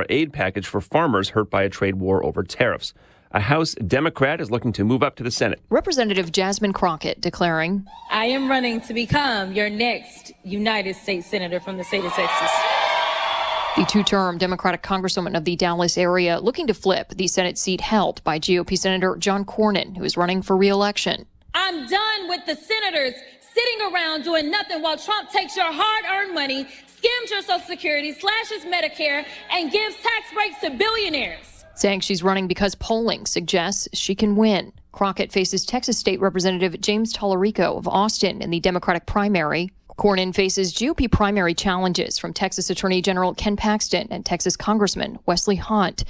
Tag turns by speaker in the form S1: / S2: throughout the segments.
S1: aid package for farmers hurt by a trade war over tariffs. A House Democrat is looking to move up to the Senate.
S2: Representative Jasmine Crockett declaring,
S3: I am running to become your next United States Senator from the state of Texas.
S2: The two-term Democratic Congresswoman of the Dallas area looking to flip the Senate seat held by GOP Senator John Cornyn, who is running for re-election.
S3: I'm done with the senators sitting around doing nothing while Trump takes your hard-earned money, skims your Social Security, slashes Medicare, and gives tax breaks to billionaires.
S2: Saying she's running because polling suggests she can win. Crockett faces Texas State Representative James Tallarico of Austin in the Democratic primary. Cornyn faces GOP primary challenges from Texas Attorney General Ken Paxton and Texas Congressman Wesley Hunt.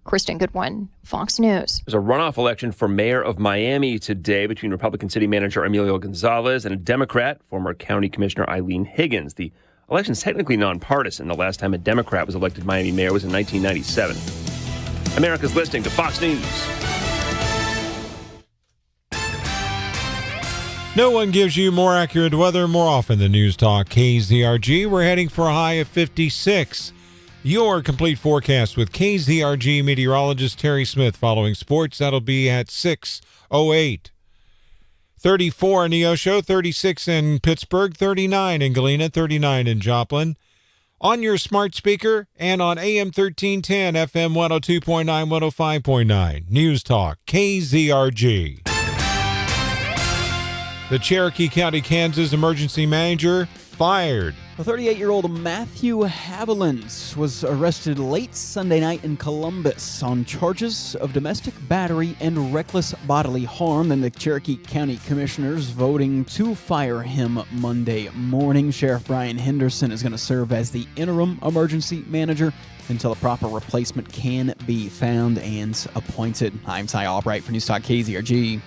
S2: Kristen Goodwin, Fox News.
S1: There's a runoff election for mayor of Miami today between Republican city manager Emilio Gonzalez and a Democrat, former county commissioner Eileen Higgins. The election's technically nonpartisan. The last time a Democrat was elected Miami mayor was in 1997. America's listening to Fox News.
S4: No one gives you more accurate weather more often than News Talk KZRG. We're heading for a high of 56. Your complete forecast with KZRG meteorologist Terry Smith following sports. That'll be at 6:08. 34 in Neosho, 36 in Pittsburgh, 39 in Galena, 39 in Joplin. On your smart speaker and on AM 1310, FM 102.9, 105.9. News Talk, KZRG. The Cherokee County, Kansas emergency manager fired.
S5: The 38-year-old Matthew Haviland was arrested late Sunday night in Columbus on charges of domestic battery and reckless bodily harm. And the Cherokee County Commissioners voting to fire him Monday morning. Sheriff Brian Henderson is going to serve as the interim emergency manager until a proper replacement can be found and appointed. I'm Ty Albright for News Talk KZRG.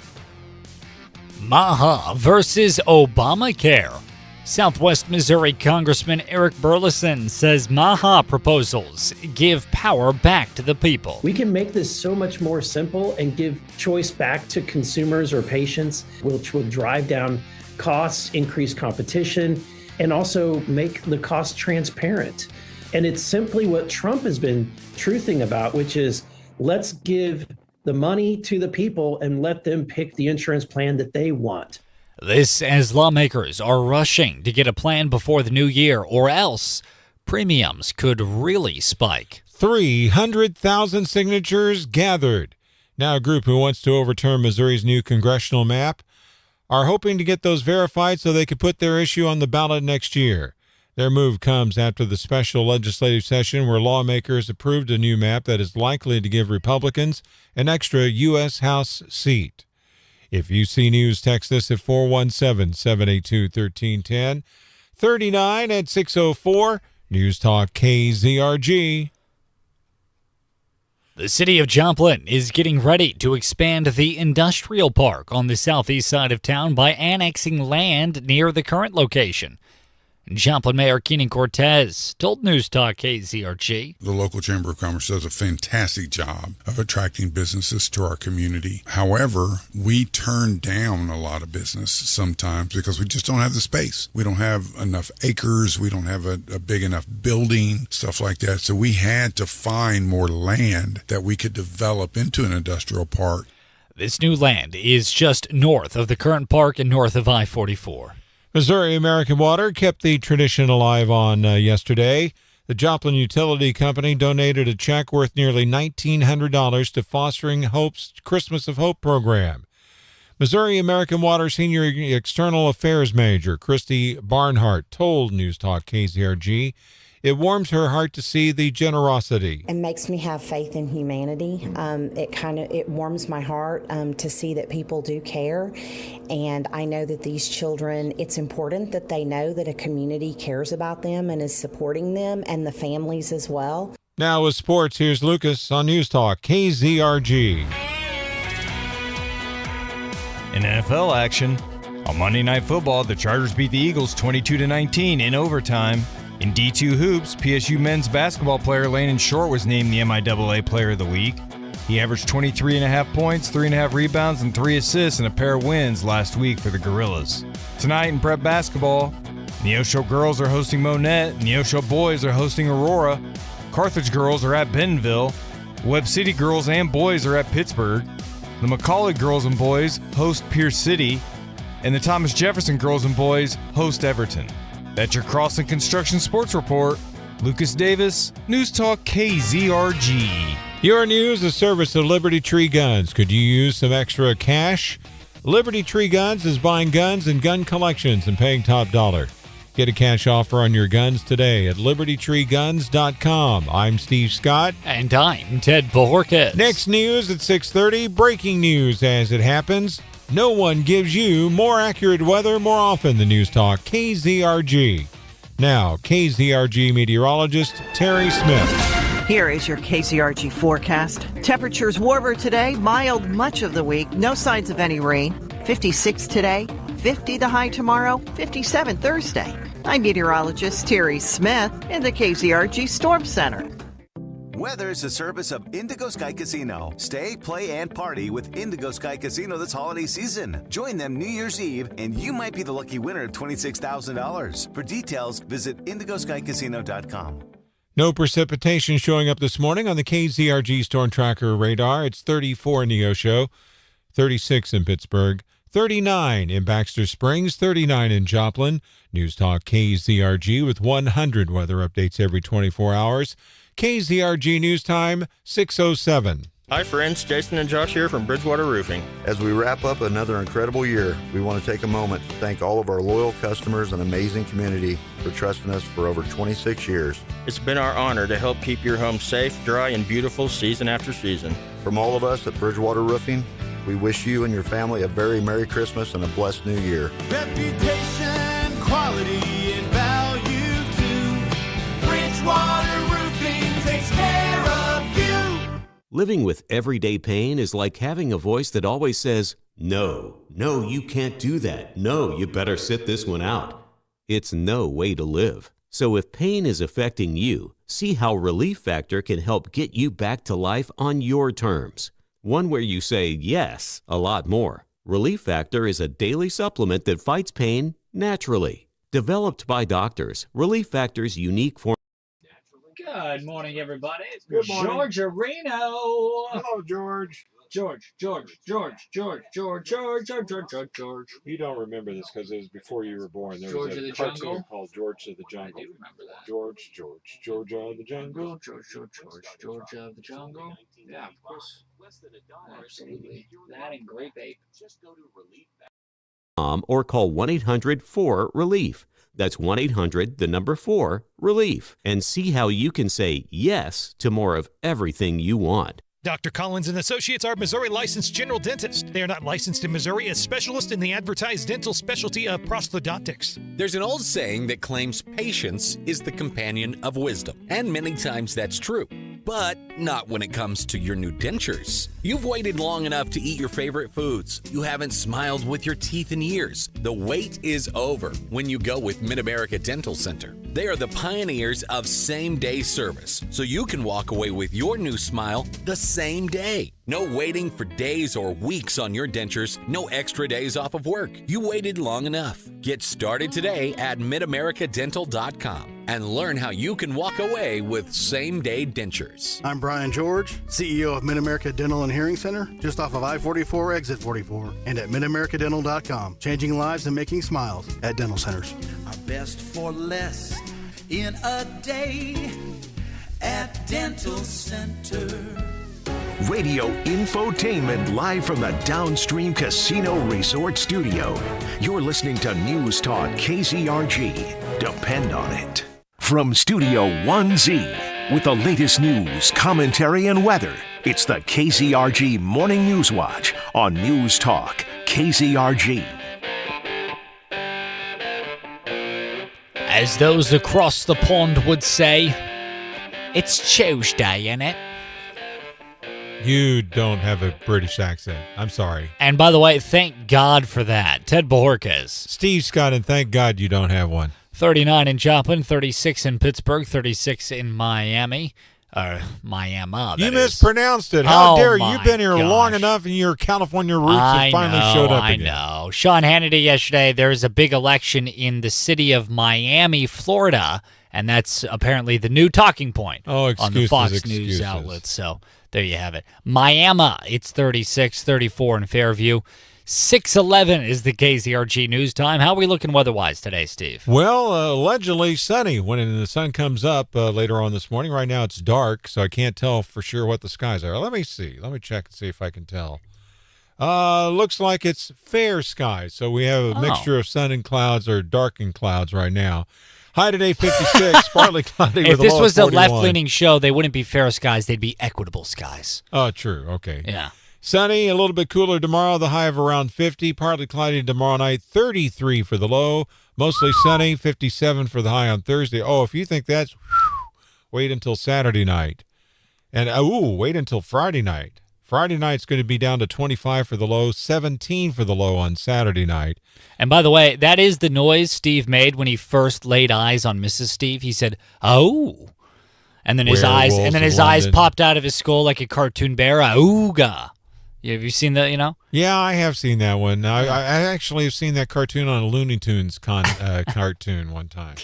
S6: Maha versus Obamacare. Southwest Missouri Congressman Eric Burleson says Maha proposals give power back to the people.
S7: We can make this so much more simple and give choice back to consumers or patients, which will drive down costs, increase competition, and also make the cost transparent. And it's simply what Trump has been truthing about, which is let's give the money to the people and let them pick the insurance plan that they want.
S6: This as lawmakers are rushing to get a plan before the new year, or else premiums could really spike.
S4: 300,000 signatures gathered. Now a group who wants to overturn Missouri's new congressional map are hoping to get those verified so they could put their issue on the ballot next year. Their move comes after the special legislative session where lawmakers approved a new map that is likely to give Republicans an extra U.S. House seat. If you see news, text us at 417-782-1310. 39 at 6:04. News Talk KZRG.
S6: The city of Joplin is getting ready to expand the industrial park on the southeast side of town by annexing land near the current location. Joplin Mayor Keenan Cortez told News Talk KZRG.
S8: The local Chamber of Commerce does a fantastic job of attracting businesses to our community. However, we turn down a lot of business sometimes because we just don't have the space. We don't have enough acres. We don't have a big enough building, stuff like that. So we had to find more land that we could develop into an industrial park.
S6: This new land is just north of the current park and north of I-44.
S4: Missouri American Water kept the tradition alive on yesterday. The Joplin Utility Company donated a check worth nearly $1,900 to Fostering Hope's Christmas of Hope program. Missouri American Water Senior External Affairs Manager Christy Barnhart told News Talk KZRG it warms her heart to see the generosity.
S9: It makes me have faith in humanity. It warms my heart to see that people do care. And I know that these children, it's important that they know that a community cares about them and is supporting them, and the families as well.
S4: Now with sports, here's Lucas on News Talk KZRG.
S10: In NFL action, on Monday Night Football, the Chargers beat the Eagles 22-19 in overtime. In D2 Hoops, PSU men's basketball player Landon Short was named the MIAA Player of the Week. He averaged 23.5 points, 3.5 rebounds, and 3 assists in a pair of wins last week for the Gorillas. Tonight in prep basketball, Neosho girls are hosting Monette, Neosho boys are hosting Aurora. Carthage girls are at Bentonville. Webb City girls and boys are at Pittsburgh. The McCallie girls and boys host Pierce City. And the Thomas Jefferson girls and boys host Everton. That's your Crossing Construction Sports Report. Lucas Davis, News Talk KZRG.
S4: Your news, the service of Liberty Tree Guns. Could you use some extra cash? Liberty Tree Guns is buying guns and gun collections and paying top dollar. Get a cash offer on your guns today at libertytreeguns.com. I'm Steve Scott.
S6: And I'm Ted Bojorquez.
S4: Next news at 6:30. Breaking news as it happens. No one gives you more accurate weather more often than News Talk KZRG. Now, KZRG meteorologist Terry Smith.
S11: Here is your KZRG forecast. Temperatures warmer today, mild much of the week, no signs of any rain. 56 today, 50 the high tomorrow, 57 Thursday. I'm meteorologist Terry Smith in the KZRG Storm Center.
S12: Weather is a service of Indigo Sky Casino. Stay, play, and party with Indigo Sky Casino this holiday season. Join them New Year's Eve, and you might be the lucky winner of $26,000. For details, visit IndigoSkyCasino.com.
S4: No precipitation showing up this morning on the KZRG Storm Tracker radar. It's 34 in Neosho, 36 in Pittsburgh, 39 in Baxter Springs, 39 in Joplin. News Talk KZRG with 100 weather updates every 24 hours. KZRG News Time, 6:07.
S13: Hi friends, Jason and Josh here from Bridgewater Roofing.
S14: As we wrap up another incredible year, we want to take a moment to thank all of our loyal customers and amazing community for trusting us for over 26 years.
S13: It's been our honor to help keep your home safe, dry, and beautiful season after season.
S14: From all of us at Bridgewater Roofing, we wish you and your family a very Merry Christmas and a blessed New Year.
S15: Reputation, quality, and value too. Bridgewater Roofing takes care of you.
S16: Living with everyday pain is like having a voice that always says, no, you can't do that. No, you better sit this one out. It's no way to live. So if pain is affecting you, see how Relief Factor can help get you back to life on your terms. One where you say yes a lot more. Relief Factor is a daily supplement that fights pain naturally. Developed by doctors, Relief Factor's unique formula.
S6: Good morning, everybody.
S4: Good morning.
S6: George Areno.
S4: Hello, George.
S6: George.
S4: You don't remember this because it was before you were born. There
S6: George
S4: was
S6: of
S4: a
S6: the
S4: cartoon
S6: Jungle?
S4: called George of the Jungle.
S6: I do remember that.
S4: George of the Jungle.
S6: George of the Jungle. Yeah, of course. Absolutely. That and Grape Ape.
S16: Or call 1-800-4-RELIEF. That's 1-800-4-RELIEF. And see how you can say yes to more of everything you want.
S17: Dr. Collins and Associates are Missouri licensed general dentists. They are not licensed in Missouri as specialists in the advertised dental specialty of prosthodontics.
S18: There's an old saying that claims patience is the companion of wisdom. And many times that's true. But not when it comes to your new dentures. You've waited long enough to eat your favorite foods. You haven't smiled with your teeth in years. The wait is over when you go with Mid-America Dental Center. They are the pioneers of same-day service, so you can walk away with your new smile the same day. No waiting for days or weeks on your dentures. No extra days off of work. You waited long enough. Get started today at midamericadental.com and learn how you can walk away with same-day dentures.
S19: I'm Brian George, CEO of Mid-America Dental and Hearing Center, just off of I-44, exit 44, and at midamericadental.com. Changing lives and making smiles at dental centers.
S15: Our best for less in a day at Dental Center.
S20: Radio infotainment live from the Downstream Casino Resort Studio. You're listening to News Talk KZRG. Depend on it. From Studio 1Z, with the latest news, commentary, and weather, it's the KZRG Morning News Watch on News Talk KZRG.
S6: As those across the pond would say, it's Tuesday, innit?
S4: You don't have a British accent. I'm sorry.
S6: And by the way, thank God for that. Ted Bojorquez.
S4: Steve Scott, and thank God you don't have one.
S6: 39 in Joplin, 36 in Pittsburgh, 36 in Miami. Miami.
S4: You mispronounced it. How dare you? You've been here long enough and your California roots have finally showed up again.
S6: I know. Sean Hannity yesterday, there was a big election in the city of Miami, Florida, And that's apparently the new talking point
S4: on the
S6: Fox News outlets. So there you have it. Miami, it's 36, 34 in Fairview. 6:11 is the KZRG news time. How are we looking weather-wise today, Steve?
S4: Well, allegedly sunny when the sun comes up later on this morning. Right now it's dark, so I can't tell for sure what the skies are. Let me see. Let me check and see if I can tell. Looks like it's fair skies. So we have a mixture of sun and clouds or darkened clouds right now. High today, 56, partly cloudy with a low of 41.
S6: If this was a left-leaning show, they wouldn't be fair skies. They'd be equitable skies.
S4: Oh, true. Okay.
S6: Yeah.
S4: Sunny, a little bit cooler tomorrow, the high of around 50. Partly cloudy tomorrow night, 33 for the low. Mostly sunny, 57 for the high on Thursday. Oh, if you think that's, wait until Saturday night. And, wait until Friday night. Friday night's going to be down to 25 for the low, 17 for the low on Saturday night.
S6: And by the way, that is the noise Steve made when he first laid eyes on Mrs. Steve. He said, "Oh." And then his eyes popped out of his skull like a cartoon bear. Ooga. Have you seen that,
S4: Yeah, I have seen that one. I actually have seen that cartoon on a Looney Tunes cartoon one time.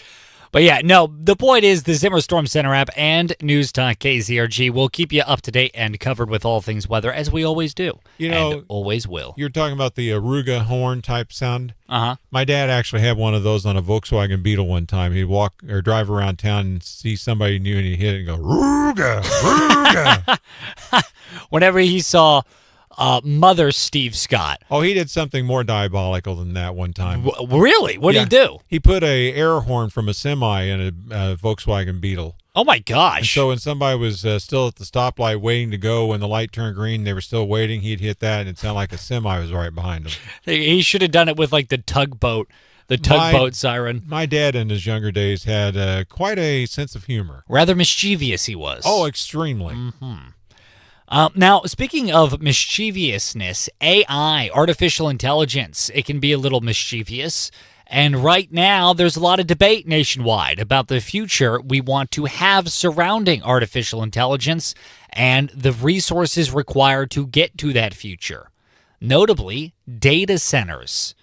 S6: But yeah, no, the point is the Zimmer Storm Center app and News Talk KZRG will keep you up to date and covered with all things weather, as we always do. And always will.
S4: You're talking about the Aruga horn type sound?
S6: Uh-huh.
S4: My dad actually had one of those on a Volkswagen Beetle one time. He'd walk or drive around town and see somebody new and he'd hit it and go, Aruga, Aruga.
S6: Whenever he saw Mother Steve Scott.
S4: Oh, he did something more diabolical than that one time.
S6: Really? What did he do?
S4: He put a air horn from a semi in a Volkswagen Beetle.
S6: Oh, my gosh.
S4: And so when somebody was still at the stoplight waiting to go, when the light turned green, they were still waiting, he'd hit that, and it sounded like a semi was right behind him.
S6: He should have done it with, like, the tugboat siren.
S4: My dad in his younger days had quite a sense of humor.
S6: Rather mischievous he was.
S4: Oh, extremely.
S6: Mm-hmm. Now, speaking of mischievousness, AI, artificial intelligence, it can be a little mischievous. And right now, there's a lot of debate nationwide about the future we want to have surrounding artificial intelligence and the resources required to get to that future. Notably, data centers.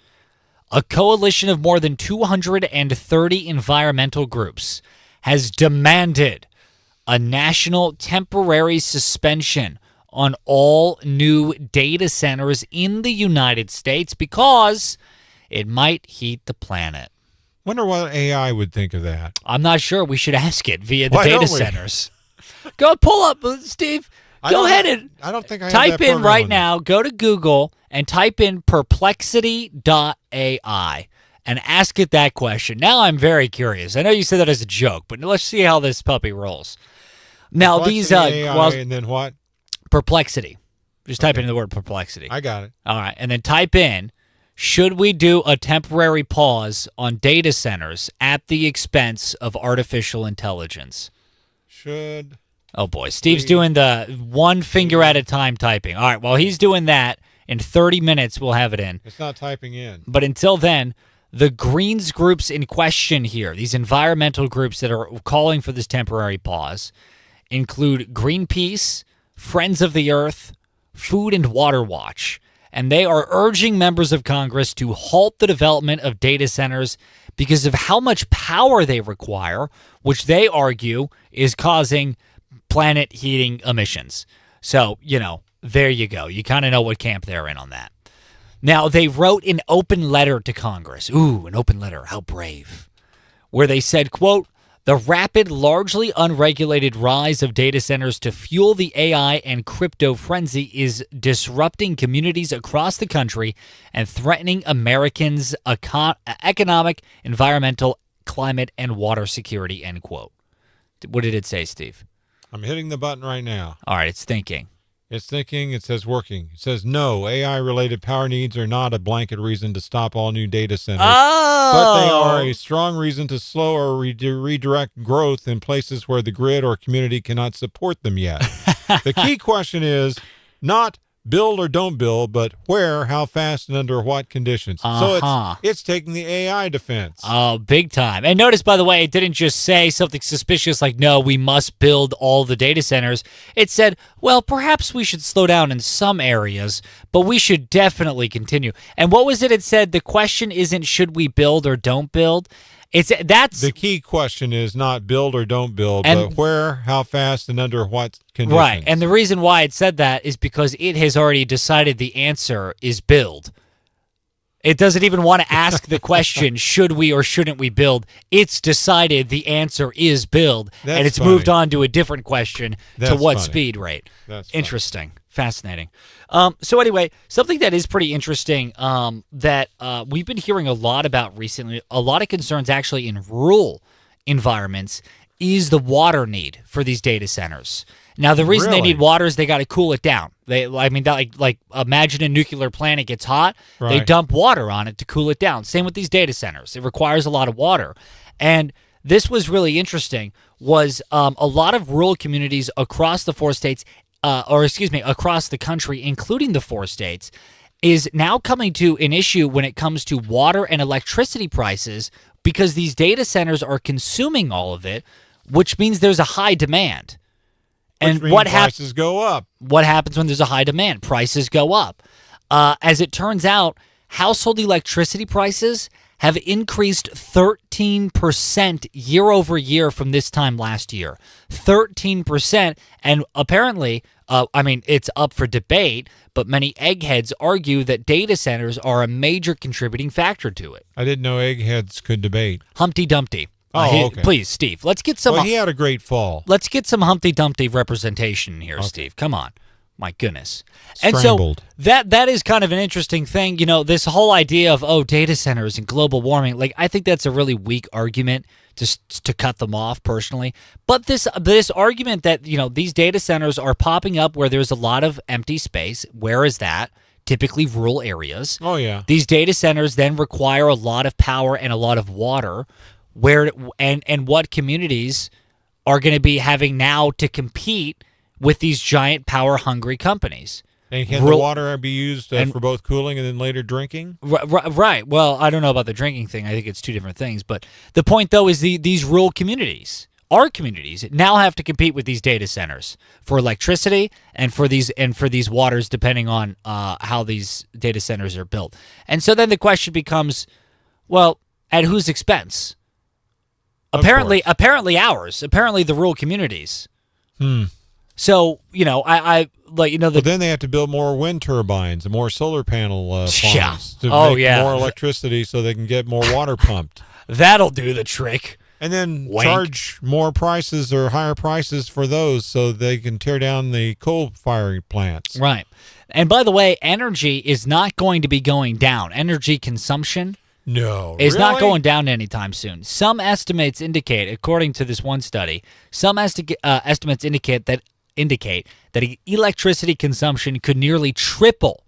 S6: A coalition of more than 230 environmental groups has demanded a national temporary suspension on all new data centers in the United States because it might heat the planet.
S4: Wonder what AI would think of that.
S6: I'm not sure. We should ask it via the data centers. Go pull up, Steve. Go ahead and
S4: I don't think I
S6: type
S4: have that
S6: in right
S4: program
S6: now. Go to Google and type in perplexity.ai. and ask it that question. Now I'm very curious. I know you said that as a joke, but let's see how this puppy rolls. Now these
S4: AI, and then what?
S6: Perplexity. Just type in the word perplexity.
S4: I got it.
S6: All right, and then type in, should we do a temporary pause on data centers at the expense of artificial intelligence?
S4: Should.
S6: Oh boy, Steve's doing the one finger at a time typing. All right, while he's doing that, in 30 minutes we'll have it in.
S4: It's not typing in.
S6: But until then, the Greens groups in question here, these environmental groups that are calling for this temporary pause, include Greenpeace, Friends of the Earth, Food and Water Watch, and they are urging members of Congress to halt the development of data centers because of how much power they require, which they argue is causing planet heating emissions. So, there you go. You kind of know what camp they're in on that. Now, they wrote an open letter to Congress. Ooh, an open letter. How brave. Where they said, quote, the rapid, largely unregulated rise of data centers to fuel the AI and crypto frenzy is disrupting communities across the country and threatening Americans' economic, environmental, climate, and water security, end quote. What did it say, Steve?
S4: I'm hitting the button right now.
S6: All right, it's thinking.
S4: It's thinking. It says working. It says no, AI-related power needs are not a blanket reason to stop all new data centers.
S6: Oh!
S4: But they are a strong reason to slow or redirect growth in places where the grid or community cannot support them yet. The key question is not build or don't build, but where, how fast, and under what conditions. So it's taking the AI defense.
S6: Oh, big time. And notice, by the way, it didn't just say something suspicious like, no, we must build all the data centers. It said, well, perhaps we should slow down in some areas, but we should definitely continue. And what was it? It said the question isn't should we build or don't build.
S4: That's the key question is not build or don't build, but where, how fast, and under what conditions.
S6: Right, and the reason why it said that is because it has already decided the answer is build. It doesn't even want to ask the question, should we or shouldn't we build? It's decided the answer is build, and it's moved on to a different question, to what speed rate.
S4: That's
S6: interesting. Fascinating. So anyway, something that is pretty interesting that we've been hearing a lot about recently, a lot of concerns actually in rural environments, is the water need for these data centers. Now, the reason they need water is they got to cool it down. Like imagine a nuclear plant, it gets hot.
S4: Right.
S6: They dump water on it to cool it down. Same with these data centers. It requires a lot of water. And this was really interesting, was a lot of rural communities across the 4 states, across the country, including the 4 states, is now coming to an issue when it comes to water and electricity prices because these data centers are consuming all of it, which means there's a high demand. And what
S4: prices go up.
S6: What happens when there's a high demand? Prices go up. As it turns out, household electricity prices have increased 13% year over year from this time last year. 13%. And apparently, it's up for debate, but many eggheads argue that data centers are a major contributing factor to it.
S4: I didn't know eggheads could debate.
S6: Humpty Dumpty.
S4: Okay.
S6: Please, Steve, let's get some...
S4: Well, he had a great fall.
S6: Let's get some Humpty Dumpty representation here, Steve. Come on. My goodness.
S4: Scrambled.
S6: And so that is kind of an interesting thing. This whole idea of, data centers and global warming, I think that's a really weak argument to cut them off personally. But this argument that, these data centers are popping up where there's a lot of empty space, where is that? Typically rural areas.
S4: Oh, yeah.
S6: These data centers then require a lot of power and a lot of water. And what communities are going to be having now to compete with these giant power-hungry companies?
S4: And can the water be used for both cooling and then later drinking?
S6: Right. Well, I don't know about the drinking thing. I think it's two different things. But the point, though, is these rural communities, our communities, now have to compete with these data centers for electricity and for these waters, depending on how these data centers are built. And so then the question becomes, well, at whose expense? Apparently ours. Apparently the rural communities. So,
S4: But then they have to build more wind turbines and more solar panel farms to make more electricity so they can get more water pumped.
S6: That'll do the trick.
S4: And then charge more prices or higher prices for those so they can tear down the coal-firing plants.
S6: Right. And by the way, energy is not going to be going down. Energy consumption is not going down anytime soon. Some estimates indicate, according to this one study, estimates indicate that electricity consumption could nearly triple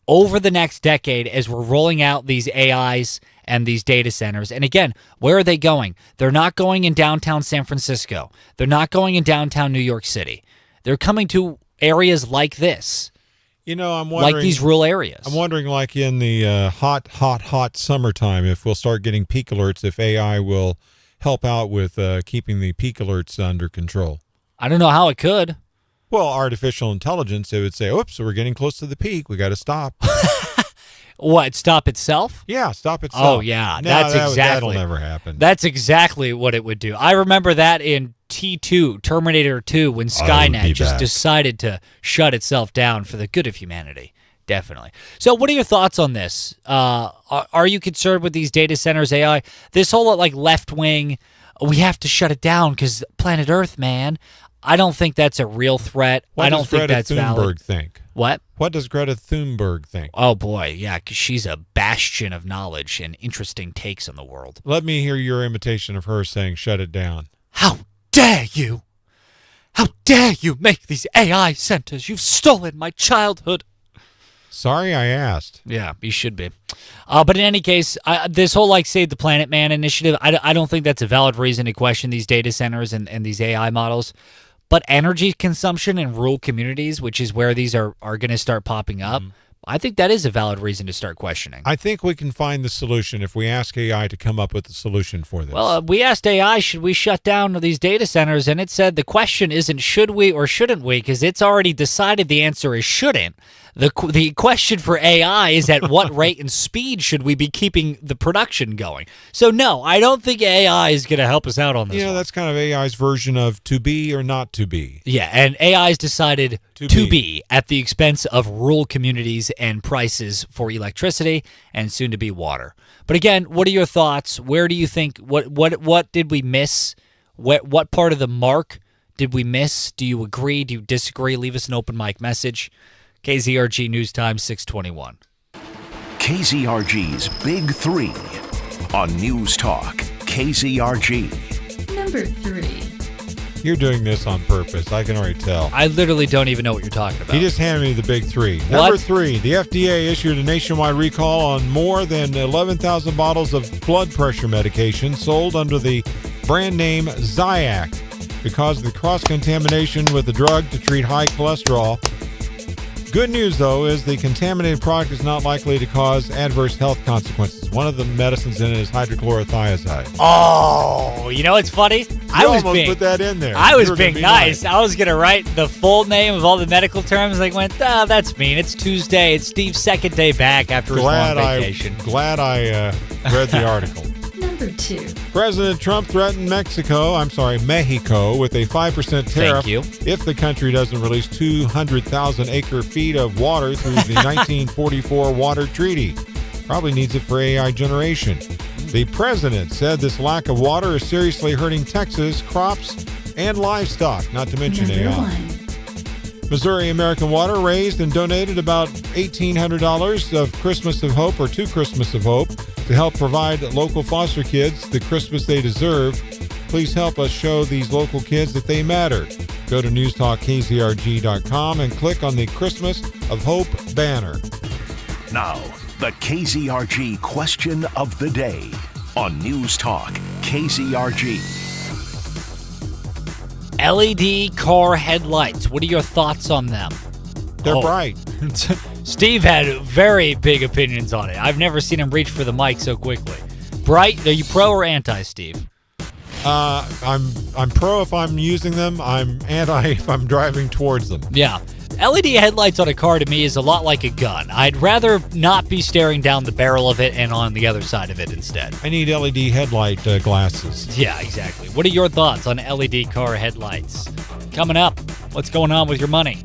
S6: over the next decade as we're rolling out these AIs and these data centers. And again, where are they going? They're not going in downtown San Francisco. They're not going in downtown New York City. They're coming to areas like this.
S4: I'm wondering,
S6: like these rural areas.
S4: I'm wondering, like in the hot summertime, if we'll start getting peak alerts, if AI will help out with keeping the peak alerts under control.
S6: I don't know how it could.
S4: Well, artificial intelligence, it would say, oops, we're getting close to the peak. We got to stop.
S6: What, stop itself?
S4: Yeah, stop itself.
S6: Oh, yeah.
S4: That'll never happen.
S6: That's exactly what it would do. I remember that in T2, Terminator 2, when Skynet just decided to shut itself down for the good of humanity. Definitely. So what are your thoughts on this? Are you concerned with these data centers, AI? This whole left wing, we have to shut it down because planet Earth, man. I don't think that's a real threat. I don't think that's valid.
S4: What does Greta Thunberg think?
S6: What?
S4: What does Greta Thunberg think?
S6: Oh, boy, yeah, because she's a bastion of knowledge and interesting takes on the world.
S4: Let me hear your imitation of her saying, shut it down.
S6: How dare you? How dare you make these AI centers? You've stolen my childhood.
S4: Sorry, I asked.
S6: Yeah, you should be. But in any case, this whole Save the Planet Man initiative, I don't think that's a valid reason to question these data centers and these AI models. But energy consumption in rural communities, which is where these are going to start popping up, I think that is a valid reason to start questioning.
S4: I think we can find the solution if we ask AI to come up with the solution for this.
S6: Well, we asked AI, should we shut down these data centers? And it said the question isn't should we or shouldn't we, because it's already decided the answer is shouldn't. The question for AI is at what rate and speed should we be keeping the production going? So, no, I don't think AI is going to help us out on this.
S4: That's kind of AI's version of to be or not to be.
S6: Yeah, and AI's decided to be at the expense of rural communities and prices for electricity and soon to be water. But again, what are your thoughts? Where do you think, what did we miss? What part of the mark did we miss? Do you agree? Do you disagree? Leave us an open mic message. KZRG News Time 621.
S20: KZRG's Big Three on News Talk KZRG.
S21: Number 3.
S4: You're doing this on purpose. I can already tell.
S6: I literally don't even know what you're talking about.
S4: He just handed me the big 3. Number 3, the FDA issued a nationwide recall on more than 11,000 bottles of blood pressure medication sold under the brand name Zyac because of the cross-contamination with the drug to treat high cholesterol. Good news, though, is the contaminated product is not likely to cause adverse health consequences. One of the medicines in it is hydrochlorothiazide.
S6: Oh, you know what's funny?
S4: You almost put that in there.
S6: I was being nice. I was going to write the full name of all the medical terms. I went, that's mean. It's Tuesday. It's Steve's second day back after his long vacation.
S4: Glad I read the article.
S21: Number 2.
S4: President Trump threatened Mexico with a 5% tariff if the country doesn't release 200,000 acre-feet of water through the 1944 Water Treaty. Probably needs it for AI generation. The president said this lack of water is seriously hurting Texas, crops, and livestock, not to mention
S21: Number
S4: AI.
S21: 1.
S4: Missouri American Water raised and donated about $1,800 of Christmas of Hope or to Christmas of Hope to help provide local foster kids the Christmas they deserve. Please help us show these local kids that they matter. Go to newstalkkzrg.com and click on the Christmas of Hope banner.
S20: Now, the KZRG question of the day on News Talk KZRG.
S6: LED car headlights. What are your thoughts on them?
S4: They're bright.
S6: Steve had very big opinions on it. I've never seen him reach for the mic so quickly. Bright, are you pro or anti, Steve?
S4: I'm pro if I'm using them. I'm anti if I'm driving towards them.
S6: Yeah. LED headlights on a car to me is a lot like a gun. I'd rather not be staring down the barrel of it and on the other side of it instead.
S4: I need LED headlight glasses.
S6: Yeah, exactly. What are your thoughts on LED car headlights? Coming up, what's going on with your money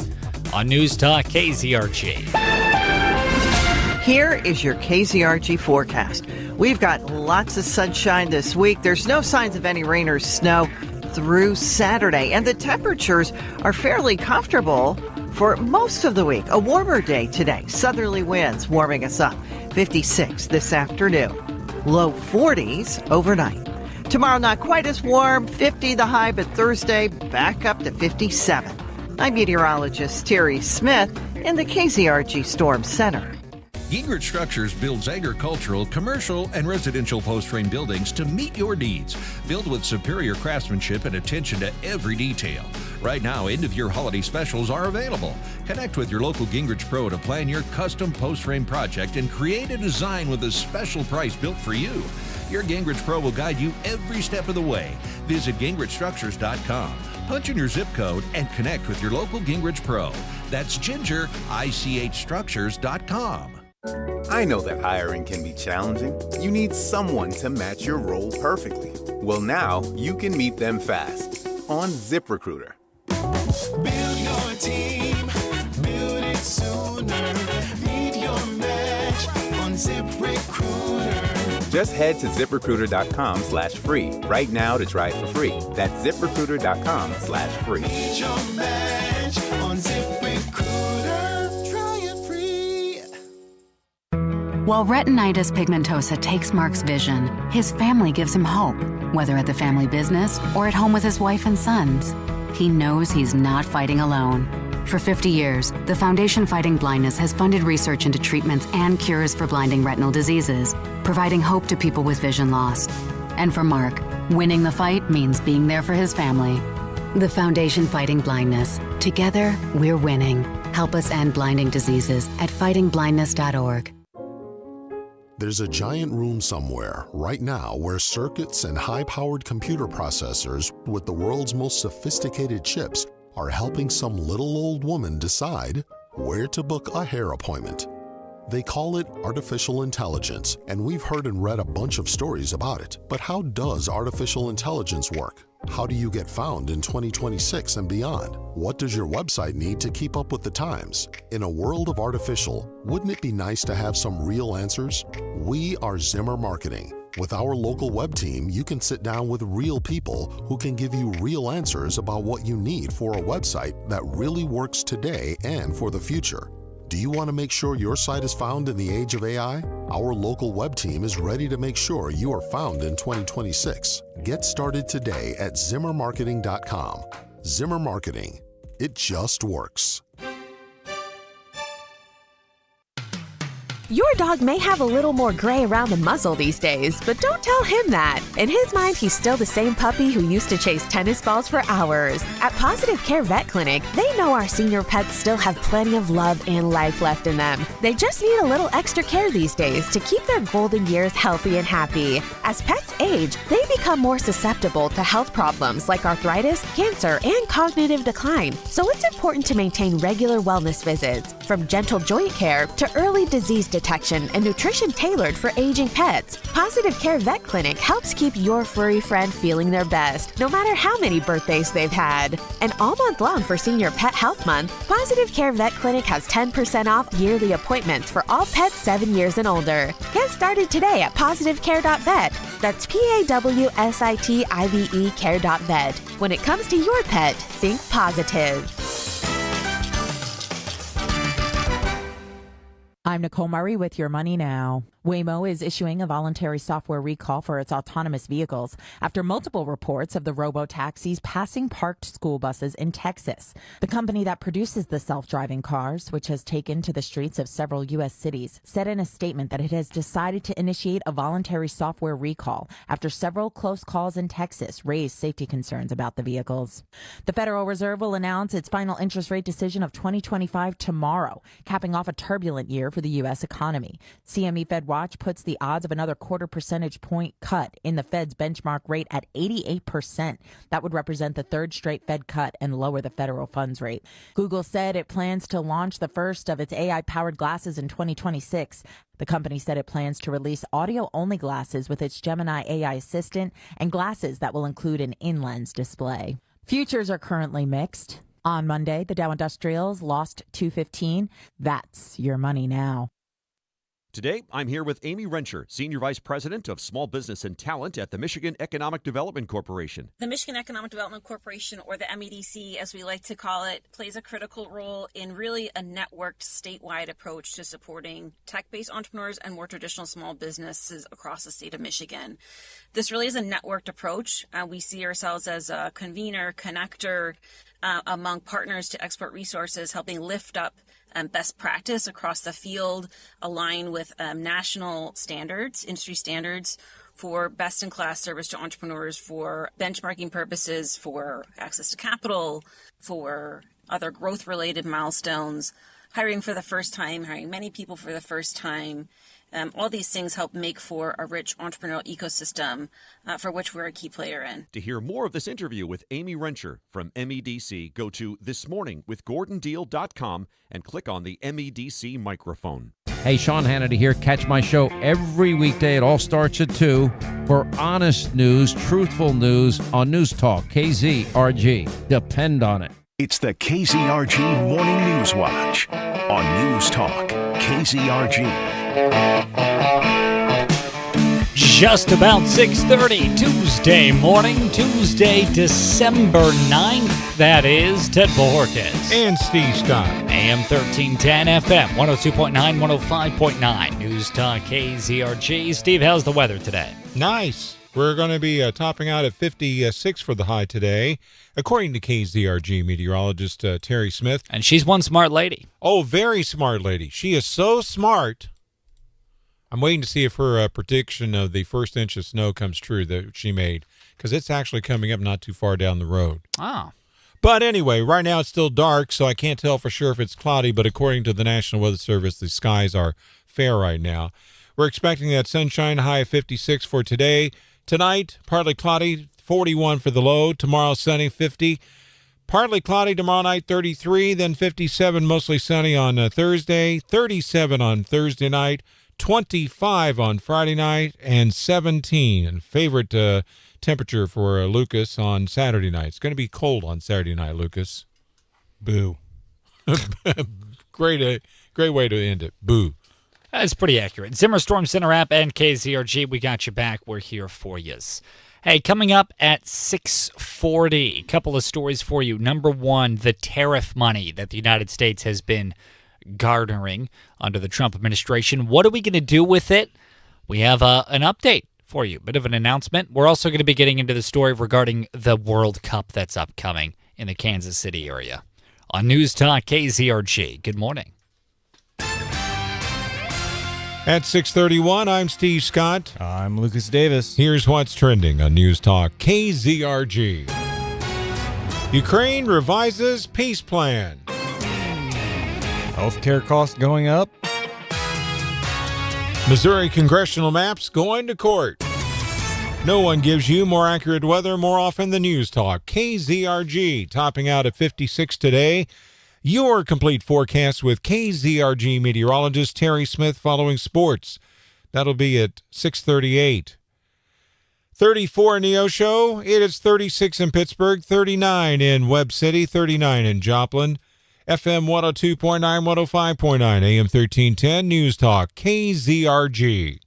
S6: on News Talk KZRG.
S11: Here is your KZRG forecast. We've got lots of sunshine this week. There's no signs of any rain or snow through Saturday, and the temperatures are fairly comfortable for most of the week. A warmer day today. Southerly winds warming us up. 56 this afternoon. Low 40s overnight. Tomorrow not quite as warm. 50 the high, but Thursday back up to 57. I'm meteorologist Terry Smith in the KZRG Storm Center.
S22: Gingrich Structures builds agricultural, commercial, and residential post-frame buildings to meet your needs. Built with superior craftsmanship and attention to every detail. Right now, end-of-year holiday specials are available. Connect with your local Gingrich Pro to plan your custom post-frame project and create a design with a special price built for you. Your Gingrich Pro will guide you every step of the way. Visit GingrichStructures.com. Punch in your zip code and connect with your local Gingrich Pro. That's GingerICHStructures.com.
S23: I know that hiring can be challenging. You need someone to match your role perfectly. Well, now you can meet them fast on ZipRecruiter.
S15: Build your team, build it sooner. Meet your match on ZipRecruiter.
S23: Just head to ZipRecruiter.com/free right now to try it for free. That's ZipRecruiter.com/free.
S15: Meet your match on ZipRecruiter. Try it free.
S24: While retinitis pigmentosa takes Mark's vision, his family gives him hope, whether at the family business or at home with his wife and sons. He knows he's not fighting alone. For 50 years, the Foundation Fighting Blindness has funded research into treatments and cures for blinding retinal diseases, providing hope to people with vision loss. And for Mark, winning the fight means being there for his family. The Foundation Fighting Blindness. Together, we're winning. Help us end blinding diseases at fightingblindness.org.
S25: There's a giant room somewhere right now where circuits and high-powered computer processors with the world's most sophisticated chips are helping some little old woman decide where to book a hair appointment. They call it artificial intelligence, and we've heard and read a bunch of stories about it. But how does artificial intelligence work? How do you get found in 2026 and beyond? What does your website need to keep up with the times? In a world of artificial, wouldn't it be nice to have some real answers? We are Zimmer Marketing. With our local web team, you can sit down with real people who can give you real answers about what you need for a website that really works today and for the future. Do you want to make sure your site is found in the age of AI? Our local web team is ready to make sure you are found in 2026. Get started today at zimmermarketing.com. Zimmer Marketing. It just works.
S1: Your dog may have a little more gray around the muzzle these days, but don't tell him that. In his mind, he's still the same puppy who used to chase tennis balls for hours. At Positive Care Vet Clinic, they know our senior pets still have plenty of love and life left in them. They just need a little extra care these days to keep their golden years healthy and happy. As pets age, they become more susceptible to health problems like arthritis, cancer, and cognitive decline. So it's important to maintain regular wellness visits, from gentle joint care to early disease detection and nutrition tailored for aging pets. Positive Care Vet Clinic helps keep your furry friend feeling their best, no matter how many birthdays they've had. And all month long for Senior Pet Health Month, Positive Care Vet Clinic has 10% off yearly appointments for all pets 7 years and older. Get started today at positivecare.vet. That's PAWSITIVE care.vet. When it comes to your pet, think positive.
S2: I'm Nicole Murray with Your Money Now. Waymo is issuing a voluntary software recall for its autonomous vehicles after multiple reports of the robo-taxis passing parked school buses in Texas. The company that produces the self-driving cars, which has taken to the streets of several U.S. cities, said in a statement that it has decided to initiate a voluntary software recall after several close calls in Texas raised safety concerns about the vehicles. The Federal Reserve will announce its final interest rate decision of 2025 tomorrow, capping off a turbulent year for the U.S. economy. CME Fed Watch puts the odds of another quarter percentage point cut in the Fed's benchmark rate at 88%. That would represent the third straight Fed cut and lower the federal funds rate. Google said it plans to launch the first of its AI-powered glasses in 2026. The company said it plans to release audio-only glasses with its Gemini AI assistant and glasses that will include an in-lens display. Futures are currently mixed. On Monday, the Dow Industrials lost 215. That's Your Money Now.
S3: Today, I'm here with Amy Rencher, Senior Vice President of Small Business and Talent at the Michigan Economic Development Corporation.
S5: The Michigan Economic Development Corporation, or the MEDC as we like to call it, plays a critical role in really a networked statewide approach to supporting tech-based entrepreneurs and more traditional small businesses across the state of Michigan. This really is a networked approach. We see ourselves as a convener, connector among partners to export resources, helping lift up best practice across the field, align with national standards, industry standards for best-in-class service to entrepreneurs, for benchmarking purposes, for access to capital, for other growth-related milestones, hiring for the first time, hiring many people for the first time. All these things help make for a rich entrepreneurial ecosystem for which we're a key player in.
S3: To hear more of this interview with Amy Rencher from MEDC, go to thismorningwithgordondeal.com and click on the MEDC microphone.
S7: Hey, Sean Hannity here. Catch my show every weekday. It all starts at 2 for honest news, truthful news on News Talk, KZRG. Depend on it.
S20: It's the KZRG Morning News Watch on News Talk, KZRG.
S6: Just about 6:30 Tuesday morning, Tuesday, December 9th. That is Ted Bojorquez.
S4: And Steve Scott.
S6: AM 1310 FM, 102.9, 105.9. News Talk KZRG. Steve, how's the weather today?
S4: Nice. We're going to be topping out at 56 for the high today, according to KZRG meteorologist Terry Smith.
S6: And she's one smart lady.
S4: Oh, very smart lady. She is so smart. I'm waiting to see if her prediction of the first inch of snow comes true that she made, because it's actually coming up not too far down the road.
S6: Oh.
S4: But anyway, right now it's still dark, so I can't tell for sure if it's cloudy, but according to the National Weather Service, the skies are fair right now. We're expecting that sunshine, high of 56 for today. Tonight, partly cloudy, 41 for the low. Tomorrow, sunny, 50. Partly cloudy tomorrow night, 33, then 57, mostly sunny on Thursday, 37 on Thursday night, 25 on Friday night, and 17. And favorite temperature for Lucas on Saturday night. It's going to be cold on Saturday night, Lucas.
S8: Boo.
S4: Great way to end it. Boo.
S6: That's pretty accurate. Zimmer Storm Center app and KZRG, we got you back. We're here for you. Hey, coming up at 6:40, a couple of stories for you. Number one, the tariff money that the United States has been garnering under the Trump administration. What are we going to do with it? We have an update for you, bit of an announcement. We're also going to be getting into the story regarding the World Cup that's upcoming in the Kansas City area. On News Talk KZRG, good morning.
S4: At 6:31, I'm Steve Scott.
S8: I'm Lucas Davis.
S4: Here's what's trending on News Talk KZRG. Ukraine revises peace plan.
S8: Healthcare costs going up.
S4: Missouri congressional maps going to court. No one gives you more accurate weather more often than News Talk KZRG, topping out at 56 today. Your complete forecast with KZRG meteorologist Terry Smith following sports. That'll be at 6:38. 34 in Neosho. It is 36 in Pittsburgh, 39 in Webb City, 39 in Joplin. FM 102.9, 105.9, AM 1310, News Talk KZRG.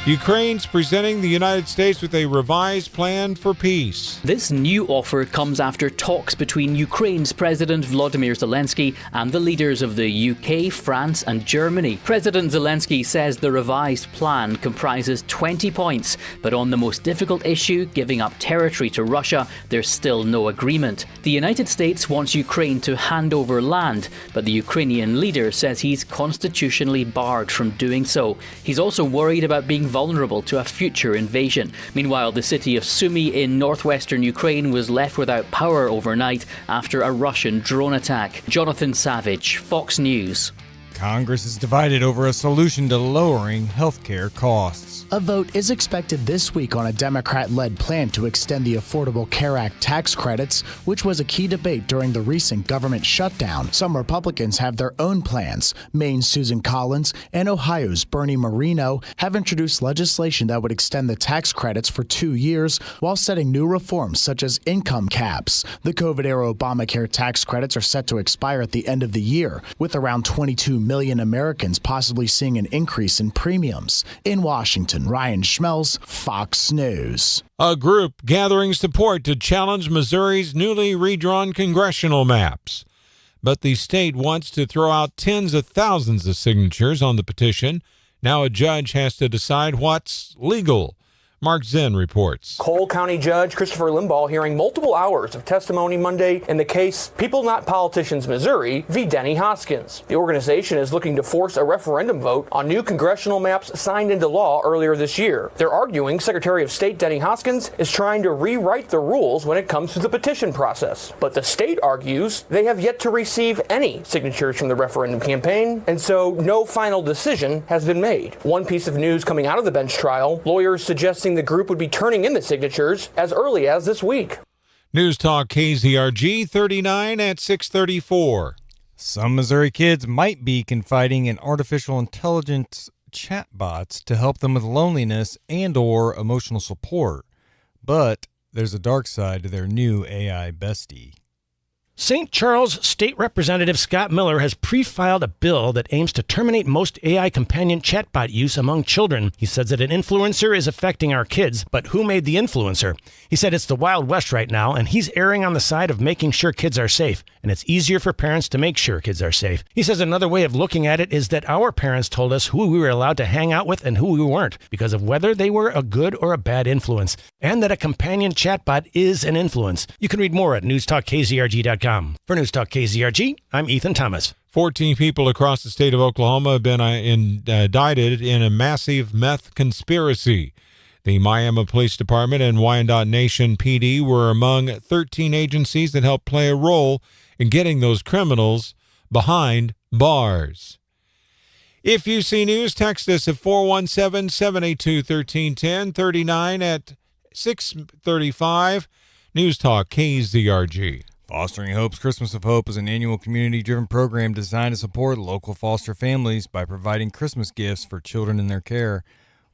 S4: Ukraine's presenting the United States with a revised plan for peace.
S9: This new offer comes after talks between Ukraine's President Volodymyr Zelensky and the leaders of the UK, France and Germany. President Zelensky says the revised plan comprises 20 points, but on the most difficult issue, giving up territory to Russia, there's still no agreement. The United States wants Ukraine to hand over land, but the Ukrainian leader says he's constitutionally barred from doing so. He's also worried about being vulnerable to a future invasion. Meanwhile, the city of Sumy in northwestern Ukraine was left without power overnight after a Russian drone attack. Jonathan Savage, Fox News.
S8: Congress is divided over a solution to lowering healthcare costs.
S10: A vote is expected this week on a Democrat-led plan to extend the Affordable Care Act tax credits, which was a key debate during the recent government shutdown. Some Republicans have their own plans. Maine's Susan Collins and Ohio's Bernie Moreno have introduced legislation that would extend the tax credits for 2 years while setting new reforms such as income caps. The COVID-era Obamacare tax credits are set to expire at the end of the year, with around 22 million Americans possibly seeing an increase in premiums. In Washington, Ryan Schmelz, Fox News.
S4: A group gathering support to challenge Missouri's newly redrawn congressional maps. But the state wants to throw out tens of thousands of signatures on the petition. Now a judge has to decide what's legal. Mark Zinn reports.
S12: Cole County Judge Christopher Limbaugh hearing multiple hours of testimony Monday in the case People Not Politicians Missouri v. Denny Hoskins. The organization is looking to force a referendum vote on new congressional maps signed into law earlier this year. They're arguing Secretary of State Denny Hoskins is trying to rewrite the rules when it comes to the petition process. But the state argues they have yet to receive any signatures from the referendum campaign, and so no final decision has been made. One piece of news coming out of the bench trial, lawyers suggesting the group would be turning in the signatures as early as this week.
S4: News Talk KZRG 39 at 6:34.
S8: Some Missouri kids might be confiding in artificial intelligence chatbots to help them with loneliness and/or emotional support. But there's a dark side to their new AI bestie.
S13: St. Charles State Representative Scott Miller has pre-filed a bill that aims to terminate most AI companion chatbot use among children. He says that an influencer is affecting our kids, but who made the influencer? He said it's the Wild West right now, and he's erring on the side of making sure kids are safe, and it's easier for parents to make sure kids are safe. He says another way of looking at it is that our parents told us who we were allowed to hang out with and who we weren't, because of whether they were a good or a bad influence, and that a companion chatbot is an influence. You can read more at newstalkkzrg.com. For News Talk KZRG, I'm Ethan Thomas.
S4: 14 people across the state of Oklahoma have been indicted in a massive meth conspiracy. The Miami Police Department and Wyandotte Nation PD were among 13 agencies that helped play a role in getting those criminals behind bars. If you see news, text us at 417-782-1310, 39 at 6:35. News Talk KZRG.
S8: Fostering Hope's Christmas of Hope is an annual community-driven program designed to support local foster families by providing Christmas gifts for children in their care.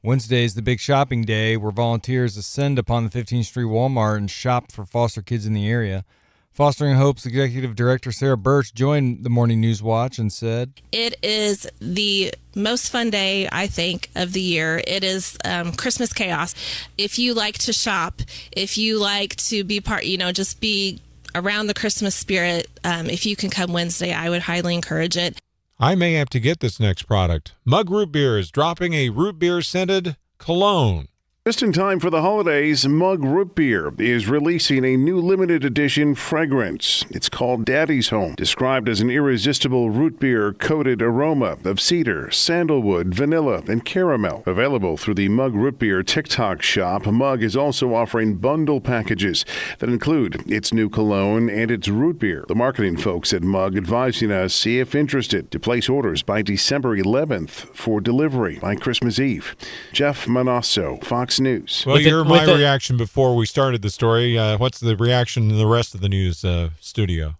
S8: Wednesday is the big shopping day where volunteers ascend upon the 15th Street Walmart and shop for foster kids in the area. Fostering Hope's Executive Director Sarah Birch joined the Morning Newswatch and said,
S14: "It is the most fun day, I think, of the year. It is Christmas chaos. If you like to shop, if you like to be part, just be around the Christmas spirit, if you can come Wednesday, I would highly encourage it."
S4: I may have to get this next product. Mug Root Beer is dropping a root beer scented cologne.
S16: Just in time for the holidays, Mug Root Beer is releasing a new limited edition fragrance. It's called Daddy's Home, described as an irresistible root beer coated aroma of cedar, sandalwood, vanilla, and caramel. Available through the Mug Root Beer TikTok shop, Mug is also offering bundle packages that include its new cologne and its root beer. The marketing folks at Mug advising us, if interested, to place orders by December 11th for delivery by Christmas Eve. Jeff Manasso, Fox News.
S4: Well, my reaction before we started the story. What's the reaction in the rest of the news studio?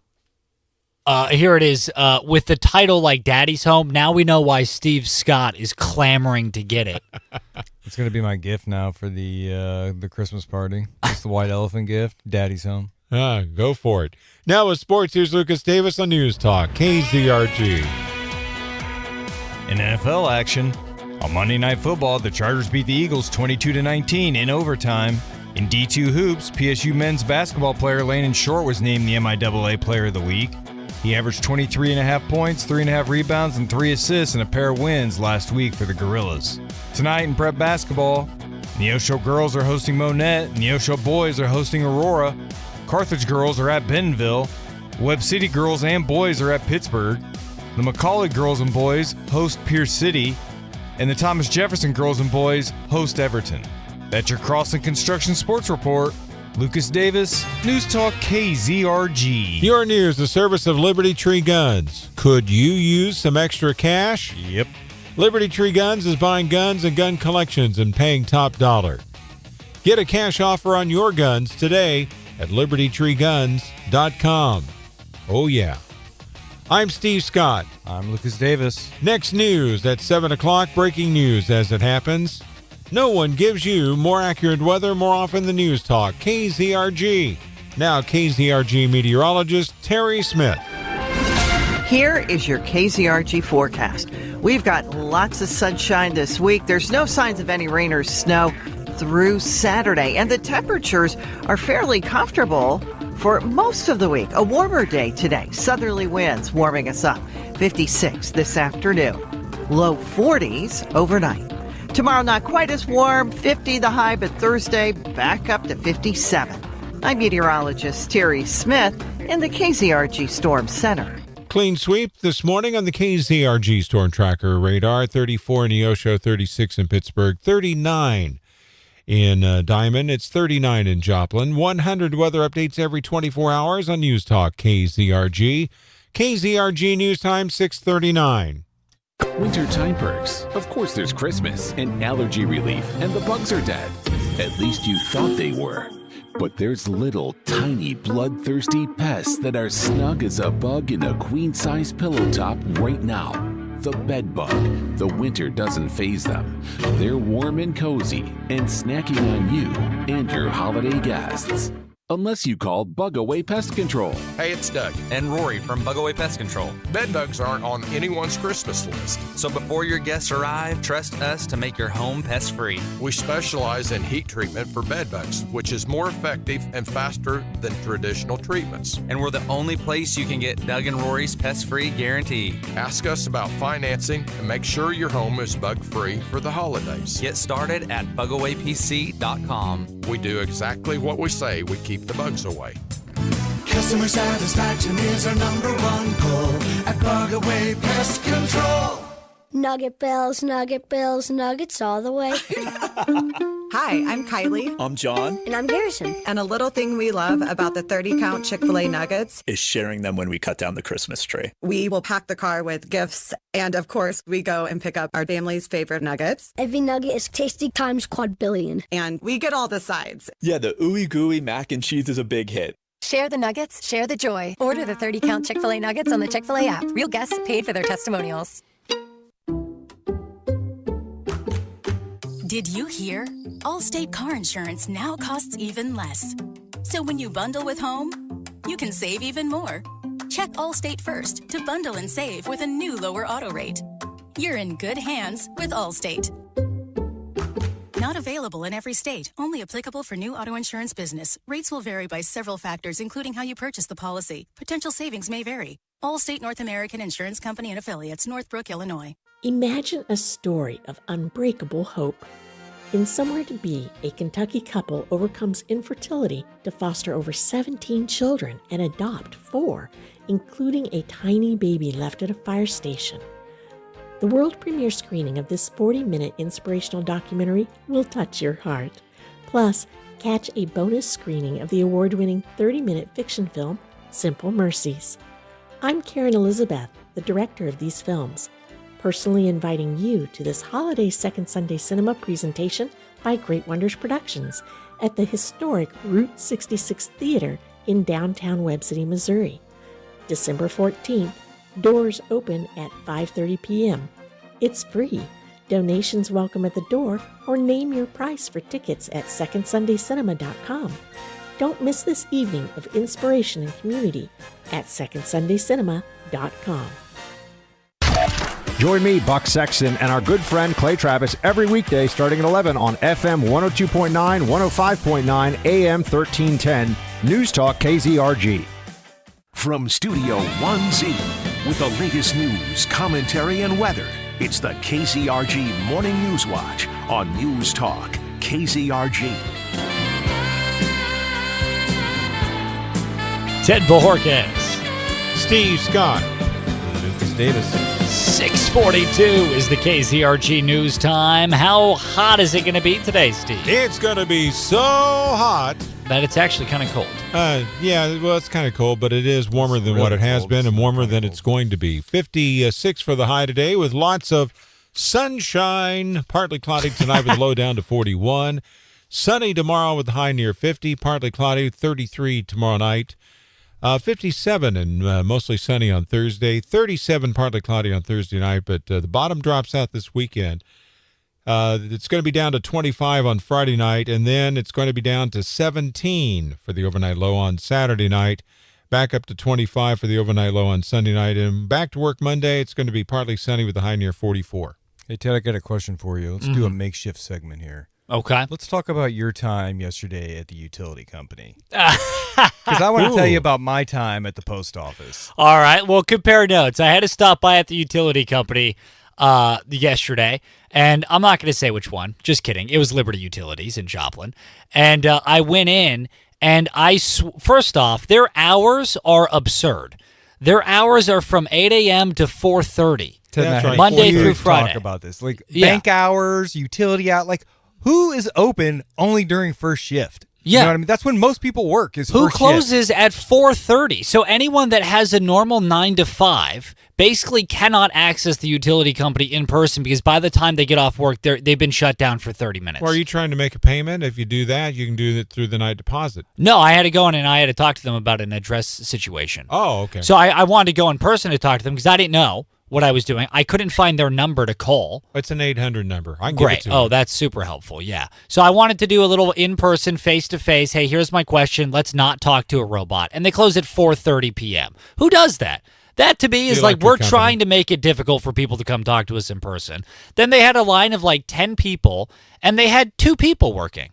S6: Here it is. With the title like Daddy's Home, now we know why Steve Scott is clamoring to get it.
S8: It's going to be my gift now for the Christmas party. It's the white elephant gift, Daddy's Home.
S4: Go for it. Now with sports, here's Lucas Davis on News Talk, KZRG.
S8: In NFL action, on Monday Night Football, the Chargers beat the Eagles 22-19 in overtime. In D2 Hoops, PSU men's basketball player Landon Short was named the MIAA Player of the Week. He averaged 23.5 points, 3.5 rebounds, and 3 assists in a pair of wins last week for the Gorillas. Tonight in prep basketball, Neosho girls are hosting Monette, Neosho boys are hosting Aurora, Carthage girls are at Bentonville, Webb City girls and boys are at Pittsburgh, the McCauley girls and boys host Pierce City, and the Thomas Jefferson girls and boys host Everton. That's your Crossing Construction Sports Report. Lucas Davis, News Talk KZRG.
S4: Your news, the service of Liberty Tree Guns. Could you use some extra cash?
S8: Yep.
S4: Liberty Tree Guns is buying guns and gun collections and paying top dollar. Get a cash offer on your guns today at libertytreeguns.com. Oh, yeah. I'm Steve Scott.
S8: I'm Lucas Davis.
S4: Next news at 7 o'clock, breaking news as it happens. No one gives you more accurate weather more often than News Talk, KZRG. Now KZRG meteorologist Terry Smith.
S11: Here is your KZRG forecast. We've got lots of sunshine this week. There's no signs of any rain or snow through Saturday, and the temperatures are fairly comfortable for most of the week. A warmer day today. Southerly winds warming us up. 56 this afternoon. Low 40s overnight. Tomorrow not quite as warm. 50 the high, but Thursday back up to 57. I'm meteorologist Terry Smith in the KZRG Storm Center.
S4: Clean sweep this morning on the KZRG Storm Tracker radar. 34 in Neosho, 36 in Pittsburgh, 39 in Diamond. It's 39 in Joplin. 100 weather updates every 24 hours on News Talk KZRG. KZRG News Time 6:39.
S17: Wintertime perks. Of course there's Christmas and allergy relief, and the bugs are dead. At least you thought they were. But there's little, tiny, bloodthirsty pests that are snug as a bug in a queen-size pillow top right now. The bed bug. The winter doesn't faze them. They're warm and cozy and snacking on you and your holiday guests. Unless you call Bug Away Pest Control.
S18: Hey, it's Doug and Rory from Bug Away Pest Control. Bed bugs aren't on anyone's Christmas list. So before your guests arrive, trust us to make your home pest-free. We specialize in heat treatment for bed bugs, which is more effective and faster than traditional treatments. And we're the only place you can get Doug and Rory's pest-free guarantee. Ask us about financing and make sure your home is bug-free for the holidays. Get started at bugawaypc.com. We do exactly what we say. We keep the bugs away.
S15: Customer satisfaction is our #1 goal at Bug Away Pest Control.
S19: Nugget Bells, nuggets all the way.
S21: Hi, I'm Kylie.
S22: I'm John.
S19: And I'm Garrison.
S21: And a little thing we love about the 30-count Chick-fil-A nuggets
S22: Is sharing them when we cut down the Christmas tree.
S21: we will pack the car with gifts. And of course, we go and pick up our family's favorite nuggets.
S19: Every nugget is tasty times quadrillion.
S21: And we get all the sides.
S22: Yeah, the ooey gooey mac and cheese is a big hit.
S23: Share the nuggets, share the joy. Order the 30-count Chick-fil-A nuggets on the Chick-fil-A app. Real guests paid for their testimonials.
S24: Did you hear? Allstate car insurance now costs even less. So when you bundle with home, you can save even more. Check Allstate first to bundle and save with a new lower auto rate. You're in good hands with Allstate. Not available in every state. Only applicable for new auto insurance business. Rates will vary by several factors, including how you purchase the policy. Potential savings may vary. Allstate North American Insurance Company and Affiliates, Northbrook, Illinois.
S26: Imagine a story of unbreakable hope. In Somewhere to Be, a Kentucky couple overcomes infertility to foster over 17 children and adopt 4, including a tiny baby left at a fire station. The world premiere screening of this 40-minute inspirational documentary will touch your heart. Plus, catch a bonus screening of the award-winning 30-minute fiction film, Simple Mercies. I'm Karen Elizabeth, the director of these films, personally inviting you to this holiday Second Sunday Cinema presentation by Great Wonders Productions at the historic Route 66 Theater in downtown Webb City, Missouri. December 14th, doors open at 5:30 p.m. It's free. Donations welcome at the door, or name your price for tickets at secondsundaycinema.com. Don't miss this evening of inspiration and community at secondsundaycinema.com.
S27: Join me, Buck Sexton, and our good friend Clay Travis every weekday starting at 11 on FM 102.9, 105.9, AM 1310, News Talk KZRG.
S20: From Studio 1Z, with the latest news, commentary, and weather, it's the KZRG Morning News Watch on News Talk KZRG.
S6: Ted Bojorquez.
S4: Steve Scott.
S8: The status.
S6: 6:42 is the KZRG news time. How hot is it going to be today, Steve?
S4: It's going to be so hot
S6: that it's actually kind of cold.
S4: Yeah, well, it's kind of cold, but it is warmer than what it has been and warmer than it's going to be. 56 for the high today with lots of sunshine. Partly cloudy tonight with a low down to 41. Sunny tomorrow with the high near 50. Partly cloudy, 33 tomorrow night. 57 and mostly sunny on Thursday. 37 partly cloudy on Thursday night, but the bottom drops out this weekend. It's going to be down to 25 on Friday night, and then it's going to be down to 17 for the overnight low on Saturday night. Back up to 25 for the overnight low on Sunday night, and back to work Monday. It's going to be partly sunny with a high near 44.
S8: Hey, Ted, I got a question for you. Let's do a makeshift segment here.
S6: Okay.
S8: Let's talk about your time yesterday at the utility company. Because I want to tell you about my time at the post office.
S6: All right. Well, compare notes. I had to stop by at the utility company yesterday, and I'm not going to say which one. Just kidding. It was Liberty Utilities in Joplin. And I went in, and first off, their hours are absurd. Their hours are from 8 a.m. to 4:30,
S8: Right.
S6: Monday through Friday.
S8: Talk about this. Like bank hours, utility out. Like, who is open only during first shift?
S6: Yeah.
S8: You know what I mean? That's when most people work is
S6: Who
S8: first
S6: closes
S8: shift.
S6: at 4:30? So anyone that has a normal 9 to 5 basically cannot access the utility company in person because by the time they get off work, they've been shut down for 30 minutes.
S4: Well, are you trying to make a payment? If you do that, you can do it through the night deposit.
S6: No, I had to go in and I had to talk to them about an address situation.
S4: Oh, okay.
S6: So I wanted to go in person to talk to them because I didn't know what I was doing. I couldn't find their number to call.
S4: It's an 800 number. I can
S6: Great.
S4: give it to you.
S6: Oh, that's super helpful. Yeah. So I wanted to do a little in-person, face-to-face. Hey, here's my question. Let's not talk to a robot. And they close at 4:30 p.m. Who does that? That to me is like we're trying to make it difficult for people to come talk to us in person. Then they had a line of like 10 people, and they had 2 people working.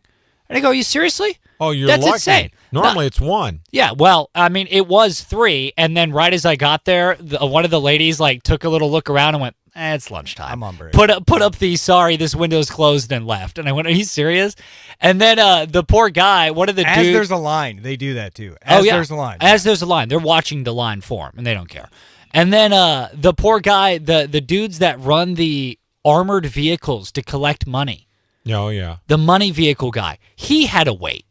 S6: And I go, are you seriously?
S4: Oh, you're
S6: That's
S4: lucky.
S6: insane.
S4: Normally it's 1.
S6: Yeah, well, I mean, it was 3, and then right as I got there, one of the ladies like took a little look around and went, it's lunchtime.
S8: I'm on break.
S6: Put up the sorry, this window's closed and left. And I went, are you serious? And then the poor guy, one of the dudes.
S8: As there's a line, they do that too. As there's a line.
S6: As there's a line. They're watching the line form, and they don't care. And then the poor guy, the dudes that run the armored vehicles to collect money.
S4: Oh, yeah.
S6: The money vehicle guy. He had to wait.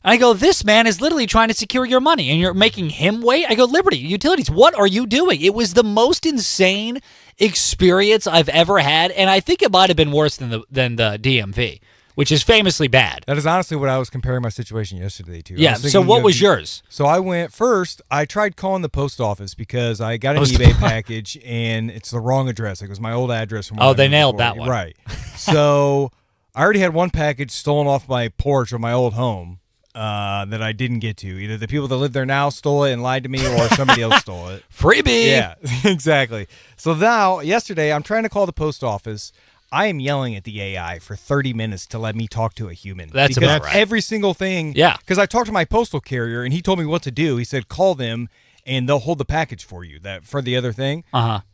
S6: I go, this man is literally trying to secure your money, and you're making him wait? I go, Liberty Utilities, what are you doing? It was the most insane experience I've ever had, and I think it might have been worse than the DMV, which is famously bad.
S8: That is honestly what I was comparing my situation yesterday to.
S6: Yeah, so what was yours?
S8: So I went first, I tried calling the post office because I got an eBay package, and it's the wrong address. It was my old address. From
S6: they nailed that one.
S8: Right. So I already had one package stolen off my porch of my old home. That I didn't get to. Either the people that live there now stole it and lied to me, or somebody else stole it.
S6: Freebie!
S8: Yeah, exactly. So now, yesterday, I'm trying to call the post office. I am yelling at the AI for 30 minutes to let me talk to a human.
S6: That's about right.
S8: Every single thing.
S6: Yeah.
S8: Because I talked to my postal carrier, and he told me what to do. He said, call them, and they'll hold the package for you. That for the other thing.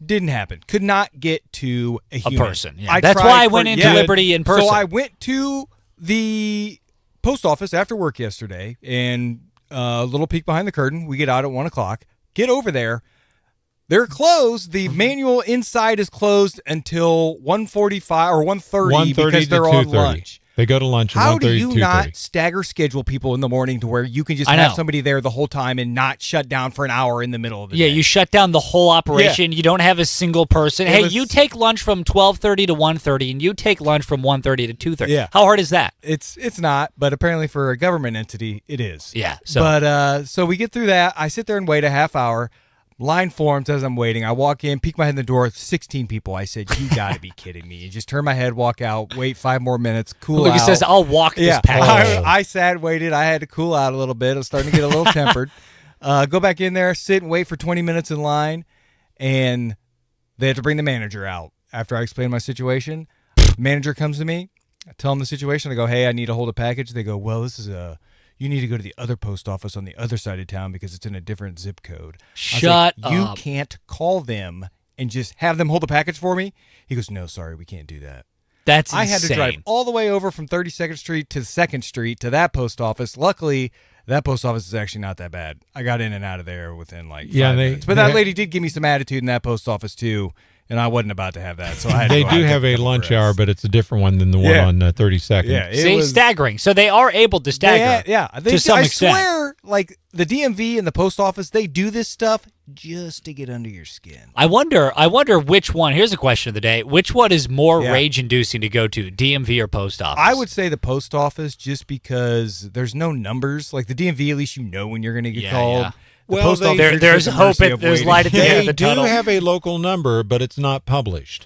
S8: Didn't happen. Could not get to a human.
S6: Person. Yeah. That's why I went into Liberty in person.
S8: So I went to the post office after work yesterday, and a little peek behind the curtain. We get out at 1 o'clock. Get over there. They're closed. The manual inside is closed until 1:45 or 1:30 because they're on lunch.
S4: They go to lunch at 1:30
S8: How do you
S4: 2:30.
S8: not stagger schedule people in the morning to where you can just have somebody there the whole time and not shut down for an hour in the middle of the day?
S6: Yeah, you shut down the whole operation. You don't have a single person. Hey, you take lunch from 12:30 to 1:30, and you take lunch from 1:30 to 2:30.
S8: Yeah.
S6: How hard is that?
S8: It's not, but apparently for a government entity, it is.
S6: Yeah.
S8: So we get through that. I sit there and wait a half hour. Line forms as I'm waiting. I walk in, peek my head in the door, 16 people. I said, you got to be kidding me. You just turn my head, walk out, wait 5 more minutes, cool out.
S6: He says, I'll walk this package.
S8: I sat, waited. I had to cool out a little bit. I was starting to get a little tempered. Go back in there, sit and wait for 20 minutes in line, and they had to bring the manager out. After I explained my situation, the manager comes to me. I tell him the situation. I go, hey, I need to hold a package. They go, well, this is you need to go to the other post office on the other side of town because it's in a different zip code.
S6: Shut up.
S8: You can't call them and just have them hold the package for me? He goes, no, sorry, we can't do that.
S6: That's
S8: I
S6: insane.
S8: had to drive all the way over from 32nd Street to 2nd Street to that post office. Luckily, that post office is actually not that bad. I got in and out of there within 5 minutes. But that lady did give me some attitude in that post office, too. And I wasn't about to have that, so I had to
S4: They
S8: go
S4: do
S8: out
S4: have a lunch hour, but it's a different one than the one on 32nd.
S8: Yeah,
S6: See, staggering. So they are able to stagger. To some extent.
S8: I swear, like the DMV and the post office, they do this stuff just to get under your skin.
S6: I wonder which one. Here's a question of the day: which one is more rage-inducing to go to, DMV or post office?
S8: I would say the post office, just because there's no numbers. Like the DMV, at least you know when you're going to get called.
S6: Yeah.
S8: The
S4: Well,
S8: post office,
S6: there's hope. There's light at the end of
S4: They
S6: the
S4: do
S6: tunnel.
S4: have a local number, but it's not published.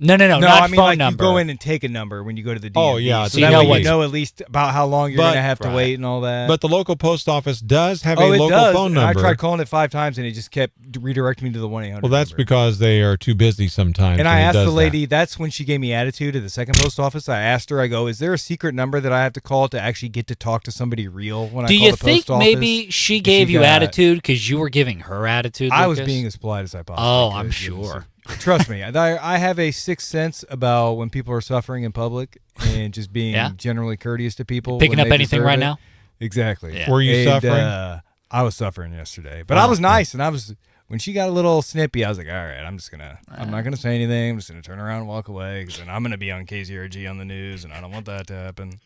S6: No,
S8: No,
S6: not
S8: I mean
S6: phone
S8: like
S6: number.
S8: you go in and take a number when you go to the DMV.
S4: Oh, yeah,
S8: so
S4: so
S8: that
S4: you know
S8: way
S4: what-
S8: you know at least about how long you're going to have to
S4: Right.
S8: wait and all that.
S4: But the local post office does have a
S8: it
S4: local
S8: does.
S4: phone
S8: And
S4: number.
S8: I tried calling it 5 times and it just kept redirecting me to the 1-800.
S4: Well, that's because they are too busy sometimes.
S8: And I
S4: it
S8: asked
S4: does
S8: the
S4: that.
S8: lady, that's when she gave me attitude at the second post office. I asked her, I go, is there a secret number that I have to call to actually get to talk to somebody real when I
S6: Do
S8: call
S6: you
S8: the
S6: think
S8: post office?
S6: maybe she gave you
S8: got-
S6: attitude because you were giving her attitude?
S8: I was
S6: Lucas?
S8: being as polite as I possibly could.
S6: I'm
S8: It was-
S6: sure.
S8: Trust me, I have a sixth sense about when people are suffering in public and just being generally courteous to people.
S6: Picking
S8: when
S6: up
S8: they
S6: anything
S8: deserve
S6: right
S8: it.
S6: now?
S8: Exactly.
S6: Yeah.
S4: Were you
S8: And,
S4: suffering?
S8: I was suffering yesterday, but I was nice, and I was. When she got a little snippy, I was like, all right, I'm not going to say anything. I'm just going to turn around and walk away because then I'm going to be on KZRG on the news, and I don't want that to happen.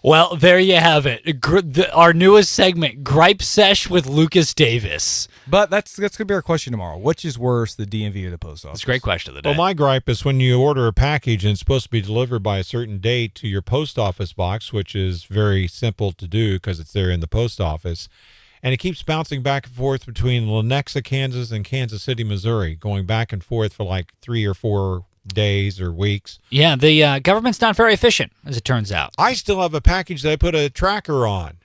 S6: Well, there you have it. Our newest segment, Gripe Sesh with Lucas Davis.
S8: But that's going to be our question tomorrow. Which is worse, the DMV or the post office?
S6: It's a great question of the day.
S4: Well, my gripe is when you order a package and it's supposed to be delivered by a certain date to your post office box, which is very simple to do because it's there in the post office, and it keeps bouncing back and forth between Lenexa, Kansas, and Kansas City, Missouri, going back and forth for like 3 or 4 days or weeks.
S6: Yeah, the government's not very efficient, as it turns out.
S4: I still have a package that I put a tracker on,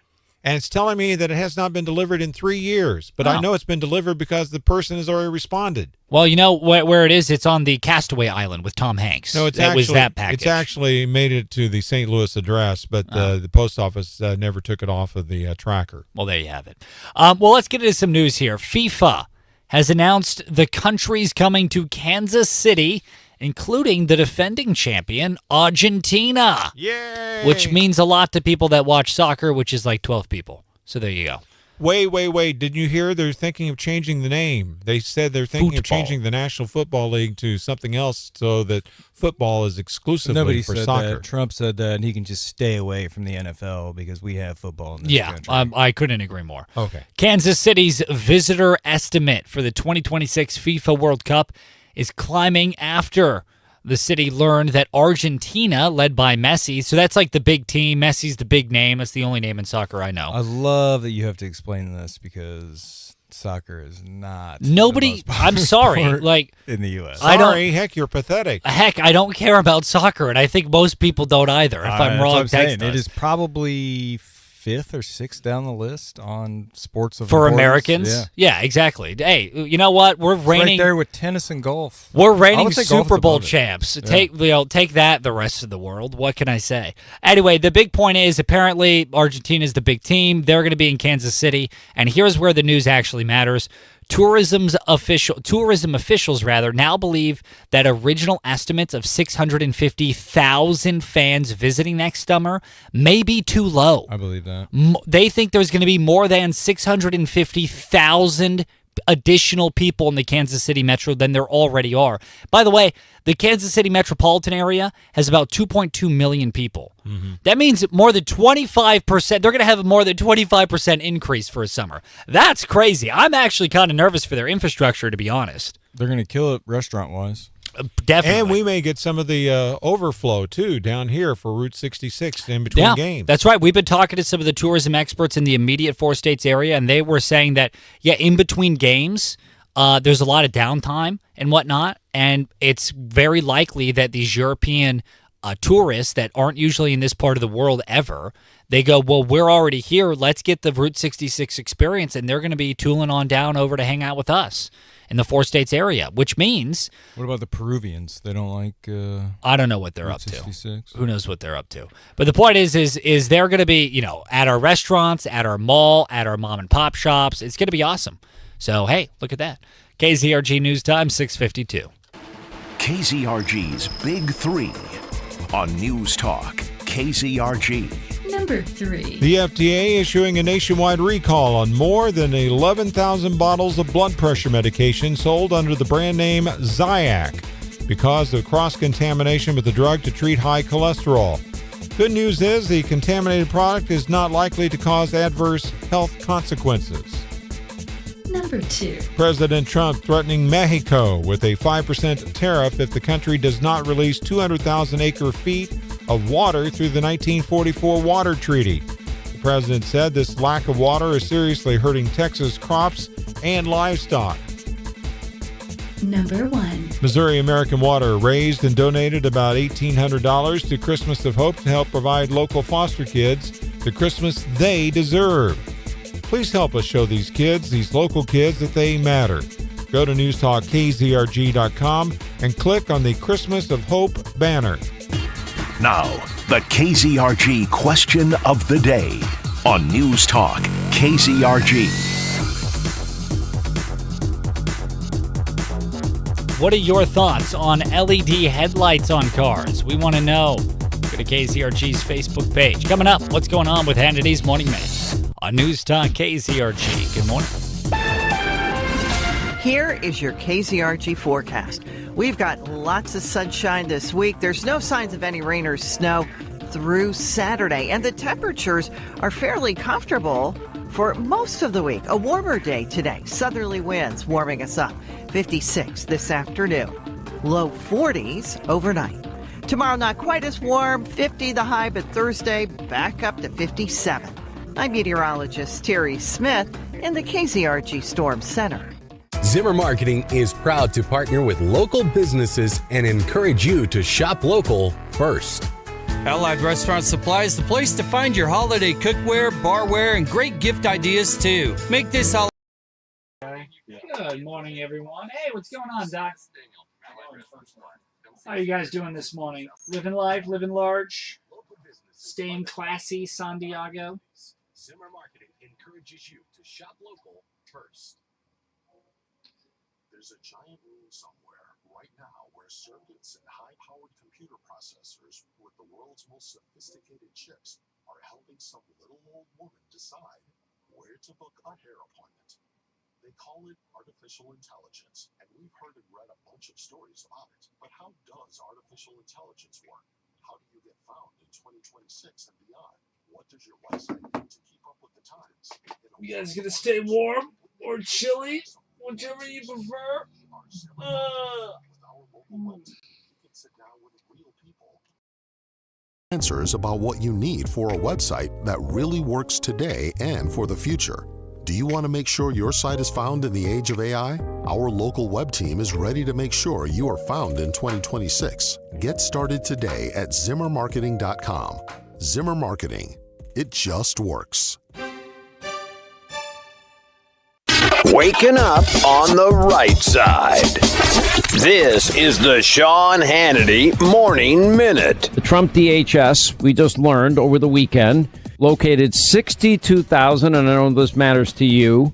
S4: and it's telling me that it has not been delivered in 3 years, but I know it's been delivered because the person has already responded.
S6: Well, you know where it is? It's on the Castaway Island with Tom Hanks.
S4: No,
S6: It was that package.
S4: It's actually made it to the St. Louis address, but the post office never took it off of the tracker.
S6: Well, there you have it. Well, let's get into some news here. FIFA has announced the countries coming to Kansas City, including the defending champion, Argentina.
S4: Yay!
S6: Which means a lot to people that watch soccer, which is like 12 people. So there you go.
S4: Wait. Did you hear they're thinking of changing the name? They said they're thinking of changing the National Football League to something else so that football is exclusively
S8: Nobody
S4: for
S8: said
S4: soccer.
S8: that. Trump said that, and he can just stay away from the NFL because we have football in this country.
S6: I couldn't agree more.
S4: Okay.
S6: Kansas City's visitor estimate for the 2026 FIFA World Cup is climbing after the city learned that Argentina, led by Messi, so that's like the big team. Messi's the big name. That's the only name in soccer I know.
S8: I love that you have to explain this because soccer is not
S6: Nobody. I'm sorry. Like
S8: in the U.S.
S4: Sorry, heck, you're pathetic.
S6: Heck, I don't care about soccer, and I think most people don't either. If I'm wrong, text us.
S8: It is probably 5th or 6th down the list on sports of
S6: for
S8: importance.
S6: Americans. Yeah, exactly. Hey, you know what? We're reigning
S8: right there with tennis and golf.
S6: We're reigning
S8: I would say golf
S6: Super
S8: is
S6: Bowl
S8: above it.
S6: champs.
S8: Yeah.
S6: Take that, the rest of the world. What can I say? Anyway, the big point is apparently Argentina is the big team. They're going to be in Kansas City, and here's where the news actually matters. Tourism officials now believe that original estimates of 650,000 fans visiting next summer may be too low.
S8: I believe that.
S6: They think there's going to be more than 650,000 additional people in the Kansas City metro than there already are. By the way, the Kansas City metropolitan area has about 2.2 million people.
S4: Mm-hmm.
S6: That means more than 25%. They're going to have more than 25% increase for a summer. That's crazy. I'm actually kind of nervous for their infrastructure, to be honest.
S8: They're going to kill it restaurant-wise.
S6: Definitely.
S4: And we may get some of the overflow, too, down here for Route 66 in between games.
S6: That's right. We've been talking to some of the tourism experts in the immediate 4 states area, and they were saying that, in between games, there's a lot of downtime and whatnot, and it's very likely that these European tourists that aren't usually in this part of the world ever, they go, well, we're already here. Let's get the Route 66 experience, and they're going to be tooling on down over to hang out with us in the 4 states area, which means...
S8: What about the Peruvians? They don't like...
S6: I don't know what they're up
S8: 66?
S6: to. Who knows what they're up to? But the point is they're going to be, at our restaurants, at our mall, at our mom and pop shops. It's going to be awesome. So, hey, look at that. KZRG News Time, 6:52.
S20: KZRG's Big 3 on News Talk KZRG.
S1: Number 3.
S4: The FDA issuing a nationwide recall on more than 11,000 bottles of blood pressure medication sold under the brand name Zyac because of cross-contamination with the drug to treat high cholesterol. Good news is the contaminated product is not likely to cause adverse health consequences.
S1: Number 2.
S4: President Trump threatening Mexico with a 5% tariff if the country does not release 200,000 acre-feet of water through the 1944 Water Treaty. The president said this lack of water is seriously hurting Texas crops and livestock.
S1: Number 1.
S4: Missouri American Water raised and donated about $1,800 to Christmas of Hope to help provide local foster kids the Christmas they deserve. Please help us show these kids, these local kids, that they matter. Go to newstalkkzrg.com and click on the Christmas of Hope banner.
S20: Now, the KZRG question of the day on News Talk KZRG.
S6: What are your thoughts on LED headlights on cars? We want to know. Go to KZRG's Facebook page. Coming up, what's going on with Hannity's Morning Minute on News Talk KZRG. Good morning.
S11: Here is your KZRG forecast. We've got lots of sunshine this week. There's no signs of any rain or snow through Saturday, and the temperatures are fairly comfortable for most of the week. A warmer day today. Southerly winds warming us up. 56 this afternoon. Low 40s overnight. Tomorrow not quite as warm. 50 the high, but Thursday back up to 57. I'm meteorologist Terry Smith in the KZRG Storm Center.
S2: Zimmer Marketing is proud to partner with local businesses and encourage you to shop local first.
S3: Allied Restaurant Supply is the place to find your holiday cookware, barware, and great gift ideas too. Make this holiday.
S6: Good morning, everyone. Hey, what's going on, Doc? How are you guys doing this morning? Living life, living large, staying classy, San Diego.
S2: Zimmer Marketing encourages you to shop local first.
S5: There's a giant room somewhere right now where circuits and high-powered computer processors with the world's most sophisticated chips are helping some little old woman decide where to book a hair appointment. They call it artificial intelligence, and we've heard and read a bunch of stories about it. But how does artificial intelligence work? How do you get found in 2026 and beyond? What does your website need to keep up with the times?
S7: You guys gonna stay warm or chilly, whichever you prefer?
S5: Answers about what you need for a website that really works today and for the future. Do you want to make sure your site is found in the age of AI? Our local web team is ready to make sure you are found in 2026. Get started today at ZimmerMarketing.com. Zimmer Marketing. It just works.
S9: Waking up on the right side. This is the Sean Hannity Morning Minute.
S10: The Trump DHS, we just learned over the weekend, located 62,000, and I know this matters to you,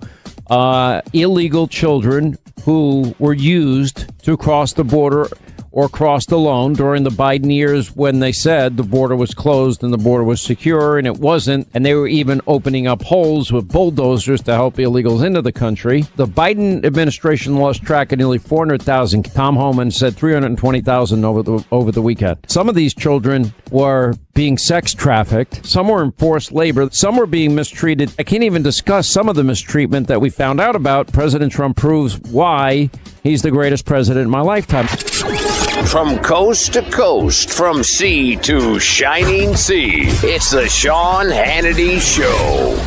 S10: illegal children who were used to cross the border or crossed alone during the Biden years when they said the border was closed and the border was secure, and it wasn't. And they were even opening up holes with bulldozers to help illegals into the country. The Biden administration lost track of nearly 400,000. Tom Homan said 320,000 over the weekend. Some of these children were being sex trafficked. Some were in forced labor. Some were being mistreated. I can't even discuss some of the mistreatment that we found out about. President Trump proves why he's the greatest president in my lifetime.
S9: From coast to coast, from sea to shining sea, it's the Sean Hannity Show.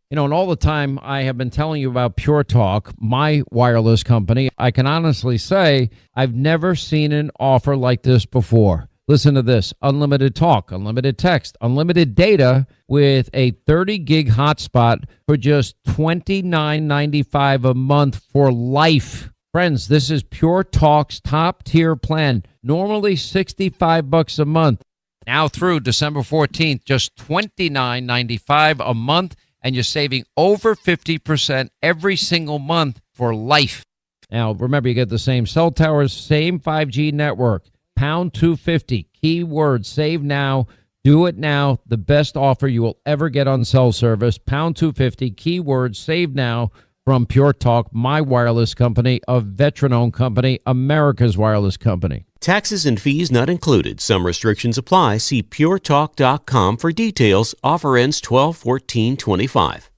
S10: You know, and all the time I have been telling you about Pure Talk, my wireless company. I can honestly say I've never seen an offer like this before. Listen to this: unlimited talk, unlimited text, unlimited data with a 30 gig hotspot for just $29.95 a month for life. Friends, this is Pure Talk's top tier plan. Normally $65 a month. Now through December 14th, just $29.95 a month, and you're saving over 50% every single month for life. Now, remember, you get the same cell towers, same 5G network. Pound 250, keyword save now, do it now. The best offer you will ever get on cell service. Pound 250, keyword save now from Pure Talk, my wireless company, a veteran-owned company, America's wireless company.
S12: Taxes and fees not included. Some restrictions apply. See puretalk.com for details. Offer ends 12/14/25.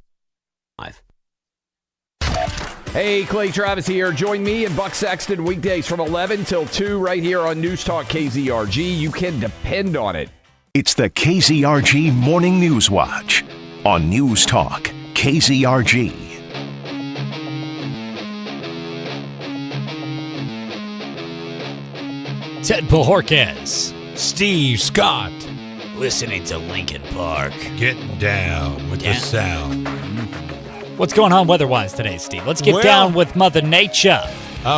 S13: Hey, Clay Travis here. Join me and Buck Sexton weekdays from 11 till 2 right here on News Talk KZRG. You can depend on it.
S20: It's the KZRG Morning News Watch on News Talk KZRG.
S6: Ted Bojorquez.
S4: Steve Scott.
S6: Listening to Lincoln Park.
S4: Getting down with the sound.
S6: What's going on weather-wise today, Steve? Let's get down with Mother Nature.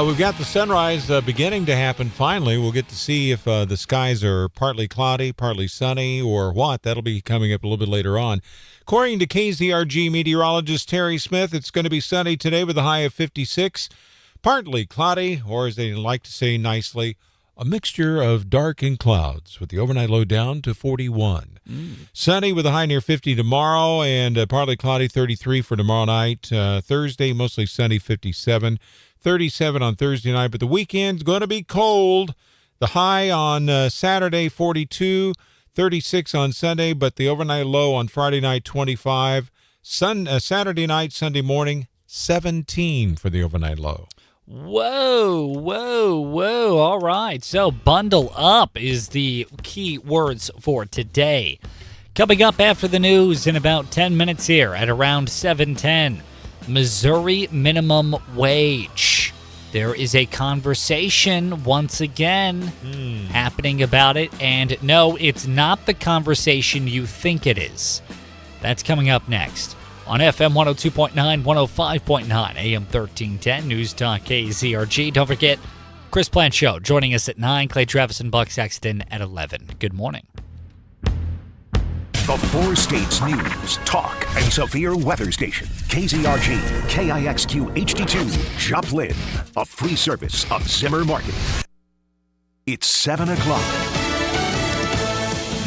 S4: We've got the sunrise beginning to happen finally. We'll get to see if the skies are partly cloudy, partly sunny, or what. That'll be coming up a little bit later on. According to KZRG meteorologist Terry Smith, it's going to be sunny today with a high of 56. Partly cloudy, or as they like to say nicely, a mixture of dark and clouds with the overnight low down to 41. Sunny with a high near 50 tomorrow, and partly cloudy 33 for tomorrow night. Thursday, mostly sunny 57. 37 on Thursday night, but the weekend's going to be cold. The high on Saturday, 42. 36 on Sunday, but the overnight low on Friday night, 25. Saturday night, Sunday morning, 17 for the overnight low.
S6: Whoa, whoa, whoa. All right. So bundle up is the key words for today. Coming up after the news in about 10 minutes here at around 7:10, Missouri minimum wage. There is a conversation once again happening about it. And no, it's not the conversation you think it is. That's coming up next. On FM 102.9, 105.9, AM 1310, News Talk KZRG. Don't forget, Chris Plant Show joining us at 9, Clay Travis and Buck Sexton at 11. Good morning.
S20: The Four States News, Talk, and Severe Weather Station. KZRG, KIXQ HD2, Joplin. A free service of Zimmer Marketing. It's 7 o'clock.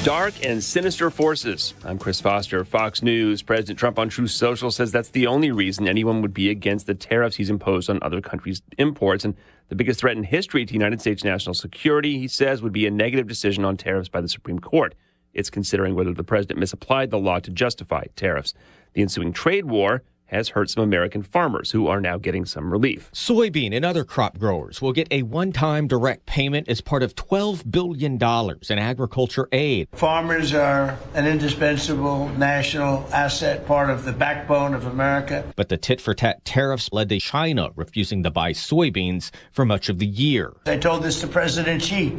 S14: Dark and sinister forces. I'm Chris Foster, Fox News. President Trump on Truth Social says that's the only reason anyone would be against the tariffs he's imposed on other countries' imports. And the biggest threat in history to United States national security, he says, would be a negative decision on tariffs by the Supreme Court. It's considering whether the president misapplied the law to justify tariffs. The ensuing trade war has hurt some American farmers who are now getting some relief.
S15: Soybean and other crop growers will get a one-time direct payment as part of $12 billion in agriculture aid.
S16: Farmers are an indispensable national asset, part of the backbone of America.
S15: But the tit-for-tat tariffs led to China refusing to buy soybeans for much of the year.
S16: I told this to President Xi.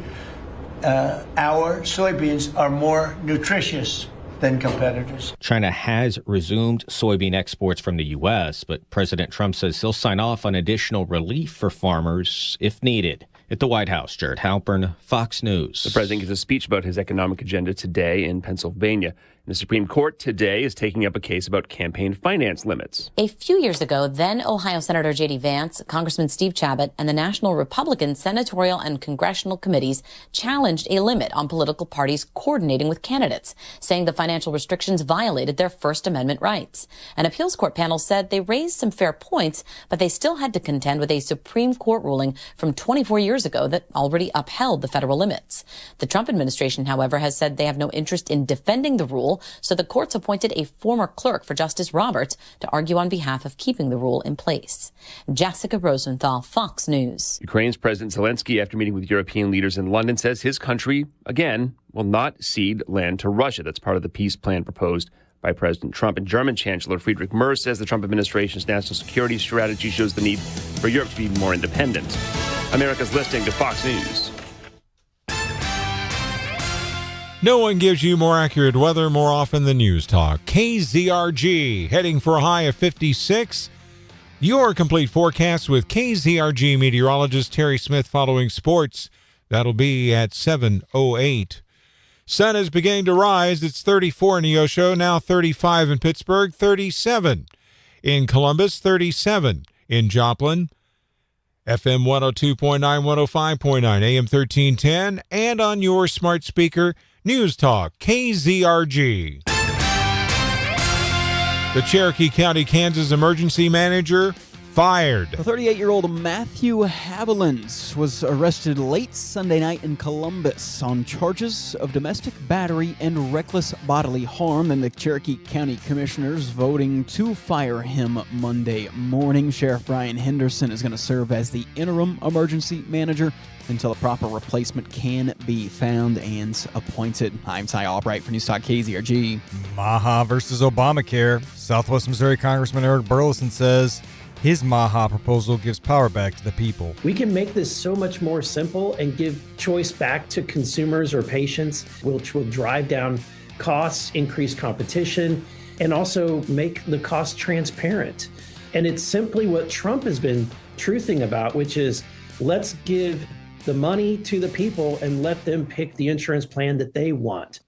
S16: Our soybeans are more nutritious than competitors.
S15: China has resumed soybean exports from the U.S., but President Trump says he'll sign off on additional relief for farmers if needed. At the White House, Jared Halpern, Fox News.
S14: The president gives a speech about his economic agenda today in Pennsylvania. The Supreme Court today is taking up a case about campaign finance limits.
S17: A few years ago, then Ohio Senator J.D. Vance, Congressman Steve Chabot, and the National Republican Senatorial and Congressional Committees challenged a limit on political parties coordinating with candidates, saying the financial restrictions violated their First Amendment rights. An appeals court panel said they raised some fair points, but they still had to contend with a Supreme Court ruling from 24 years ago that already upheld the federal limits. The Trump administration, however, has said they have no interest in defending the rule, so the courts appointed a former clerk for Justice Roberts to argue on behalf of keeping the rule in place. Jessica Rosenthal, Fox News.
S14: Ukraine's President Zelensky, after meeting with European leaders in London, says his country, again, will not cede land to Russia. That's part of the peace plan proposed by President Trump. And German Chancellor Friedrich Merz says the Trump administration's national security strategy shows the need for Europe to be more independent. America's listening to Fox News.
S4: No one gives you more accurate weather more often than News Talk. KZRG heading for a high of 56. Your complete forecast with KZRG meteorologist Terry Smith following sports. That'll be at 7:08. Sun is beginning to rise. It's 34 in Neosho, now 35 in Pittsburgh, 37 in Columbus, 37 in Joplin. FM 102.9, 105.9, AM 1310, and on your smart speaker, News Talk, KZRG. The Cherokee County, Kansas emergency manager fired.
S18: The 38-year-old Matthew Havilands was arrested late Sunday night in Columbus on charges of domestic battery and reckless bodily harm, and the Cherokee County Commissioners voting to fire him Monday morning. Sheriff Brian Henderson is going to serve as the interim emergency manager until a proper replacement can be found and appointed. I'm Ty Albright for News Talk KZRG.
S8: Maha versus Obamacare. Southwest Missouri Congressman Eric Burleson says his Maha proposal gives power back to the people.
S19: We can make this so much more simple and give choice back to consumers or patients, which will drive down costs, increase competition, and also make the cost transparent. And it's simply what Trump has been truthing about, which is let's give the money to the people and let them pick the insurance plan that they want.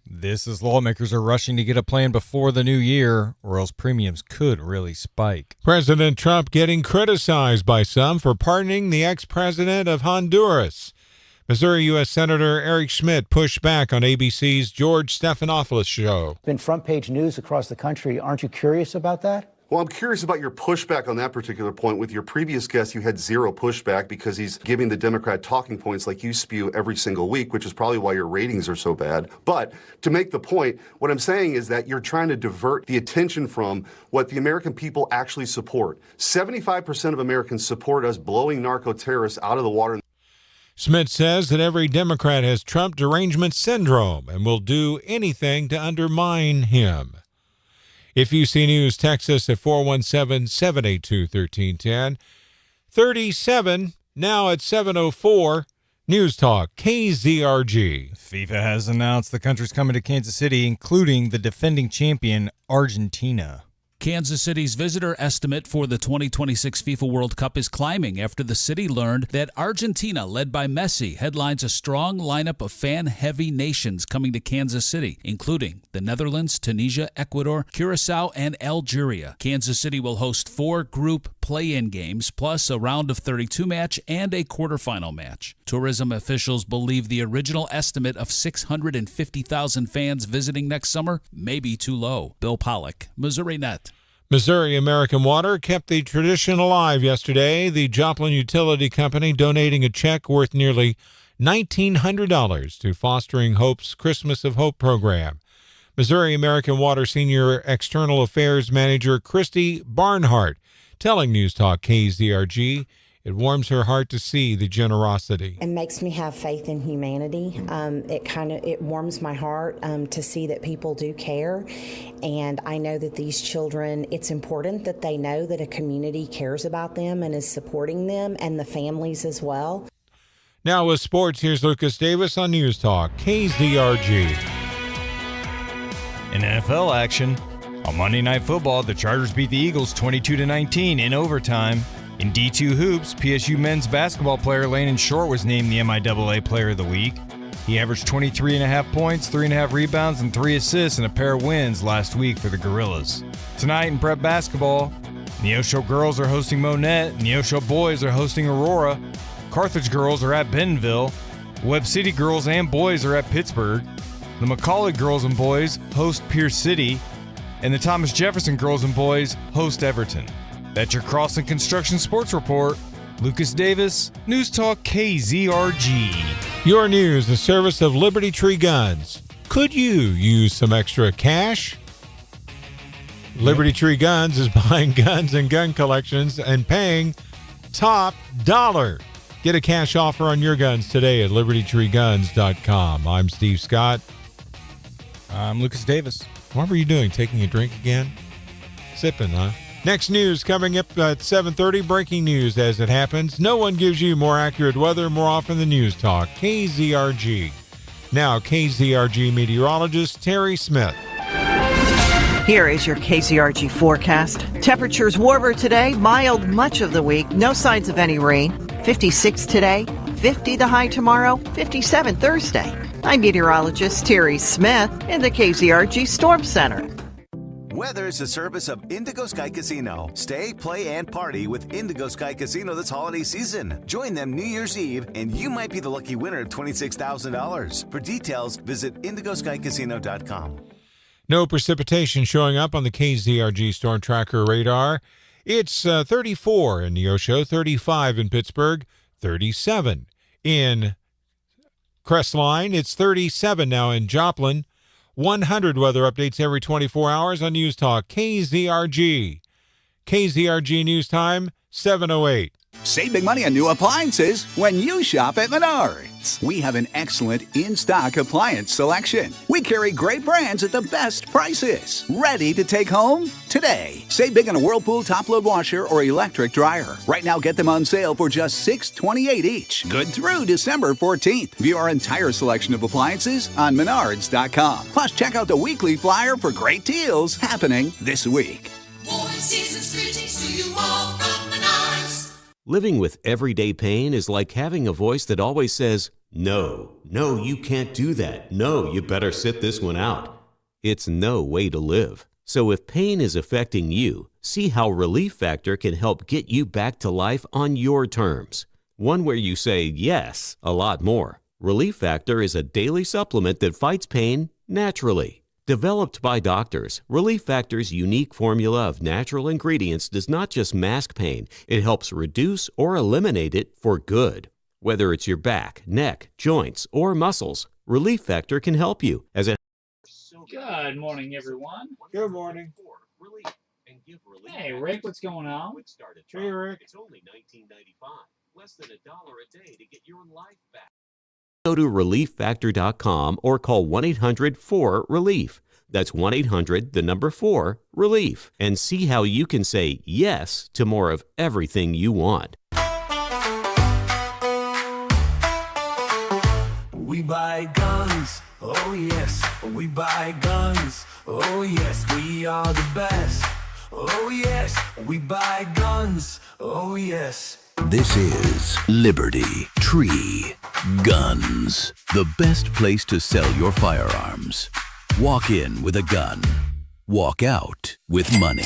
S8: This is lawmakers are rushing to get a plan before the new year, or else premiums could really spike.
S4: President Trump getting criticized by some for pardoning the ex-president of Honduras. Missouri U.S. Senator Eric Schmidt pushed back on ABC's George Stephanopoulos show.
S25: It's been front page news across the country. Aren't you curious about that?
S28: Well, I'm curious about your pushback on that particular point. With your previous guest, you had zero pushback because he's giving the Democrat talking points like you spew every single week, which is probably why your ratings are so bad. But to make the point, what I'm saying is that you're trying to divert the attention from what the American people actually support. 75% of Americans support us blowing narco terrorists out of the water.
S4: Schmidt says that every Democrat has Trump derangement syndrome and will do anything to undermine him. If you see news, text us at 417-782-1310. 37, now at 7:04. News Talk, KZRG.
S8: FIFA has announced the country's coming to Kansas City, including the defending champion, Argentina.
S1: Kansas City's visitor estimate for the 2026 FIFA World Cup is climbing after the city learned that Argentina, led by Messi, headlines a strong lineup of fan-heavy nations coming to Kansas City, including the Netherlands, Tunisia, Ecuador, Curacao, and Algeria. Kansas City will host 4 group play-in games, plus a round of 32 match and a quarterfinal match. Tourism officials believe the original estimate of 650,000 fans visiting next summer may be too low. Bill Pollock, Missouri Net.
S4: Missouri American Water kept the tradition alive yesterday. The Joplin Utility Company donating a check worth nearly $1,900 to Fostering Hope's Christmas of Hope program. Missouri American Water Senior External Affairs Manager Christy Barnhart telling News Talk KZRG it warms her heart to see the generosity.
S11: It makes me have faith in humanity. It warms my heart to see that people do care. And I know that these children, it's important that they know that a community cares about them and is supporting them, and the families as well.
S4: Now with sports, here's Lucas Davis on News Talk KZRG.
S8: In NFL action, on Monday Night Football, the Chargers beat the Eagles 22-19 in overtime. In D2 Hoops, PSU men's basketball player Landon Short was named the MIAA Player of the Week. He averaged 23.5 points, 3.5 rebounds, and 3 assists in a pair of wins last week for the Gorillas. Tonight in prep basketball, Neosho girls are hosting Monette, Neosho boys are hosting Aurora, Carthage girls are at Bentonville, Webb City girls and boys are at Pittsburgh, the McCauley girls and boys host Pierce City, and the Thomas Jefferson girls and boys host Everton. That's your Crossing Construction Sports Report. Lucas Davis, News Talk KZRG.
S4: Your news, the service of Liberty Tree Guns. Could you use some extra cash? Liberty Tree Guns is buying guns and gun collections and paying top dollar. Get a cash offer on your guns today at libertytreeguns.com. I'm Steve Scott.
S8: I'm Lucas Davis.
S4: What were you doing? Taking a drink again? Sipping, huh? Next news coming up at 7:30. Breaking news as it happens. No one gives you more accurate weather more often than News Talk. KZRG. Now, KZRG meteorologist Terry Smith.
S21: Here is your KZRG forecast. Temperatures warmer today, mild much of the week, no signs of any rain. 56 today, 50 the high tomorrow, 57 Thursday. I'm meteorologist Terry Smith in the KZRG Storm Center.
S22: Weather is a service of Indigo Sky Casino. Stay, play, and party with Indigo Sky Casino this holiday season. Join them New Year's Eve, and you might be the lucky winner of $26,000. For details, visit IndigoSkyCasino.com.
S4: No precipitation showing up on the KZRG Storm Tracker radar. It's 34 in Neosho, 35 in Pittsburgh, 37 in Crestline. It's 37 now in Joplin. 100 weather updates every 24 hours on News Talk KZRG. KZRG News Time, 7:08.
S23: Save big money on new appliances when you shop at Menards. We have an excellent in-stock appliance selection. We carry great brands at the best prices. Ready to take home? Today. Save big on a Whirlpool top-load washer or electric dryer. Right now, get them on sale for just $6.28 each. Good through December 14th. View our entire selection of appliances on Menards.com. Plus, check out the weekly flyer for great deals happening this week.
S24: Warm season's greetings to you all from Menards.
S12: Living with everyday pain is like having a voice that always says, no, you can't do that. No, you better sit this one out. It's no way to live. So if pain is affecting you, see how Relief Factor can help get you back to life on your terms. One where you say yes a lot more. Relief Factor is a daily supplement that fights pain naturally. Developed by doctors, Relief Factor's unique formula of natural ingredients does not just mask pain, it helps reduce or eliminate it for good. Whether it's your back, neck, joints, or muscles, Relief Factor can help you as it.
S26: Good morning, everyone.
S4: Good morning.
S26: Hey, Rick, what's going on?
S4: Hey, Rick.
S12: It's only $19.95, less than $1 a day to get your life back. Go to ReliefFactor.com or call 1-800-4RELIEF. That's 1-800-4-RELIEF. And see how you can say yes to more of everything you want.
S24: We buy guns, oh yes. We buy guns, oh yes. We are the best.
S2: Oh yes, we buy guns. Oh yes.
S20: This is Liberty Tree Guns, the best place to sell your firearms. Walk in with a gun. Walk out with money.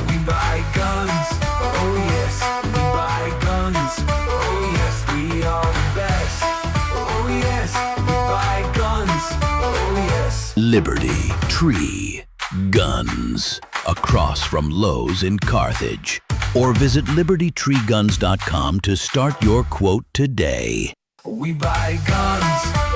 S2: We buy guns. Oh yes, we buy guns. Oh yes, we are the best. Oh yes, we buy guns. Oh yes.
S20: Liberty Tree Guns. Across from Lowe's in Carthage. Or visit libertytreeguns.com to start your quote today.
S2: We buy guns.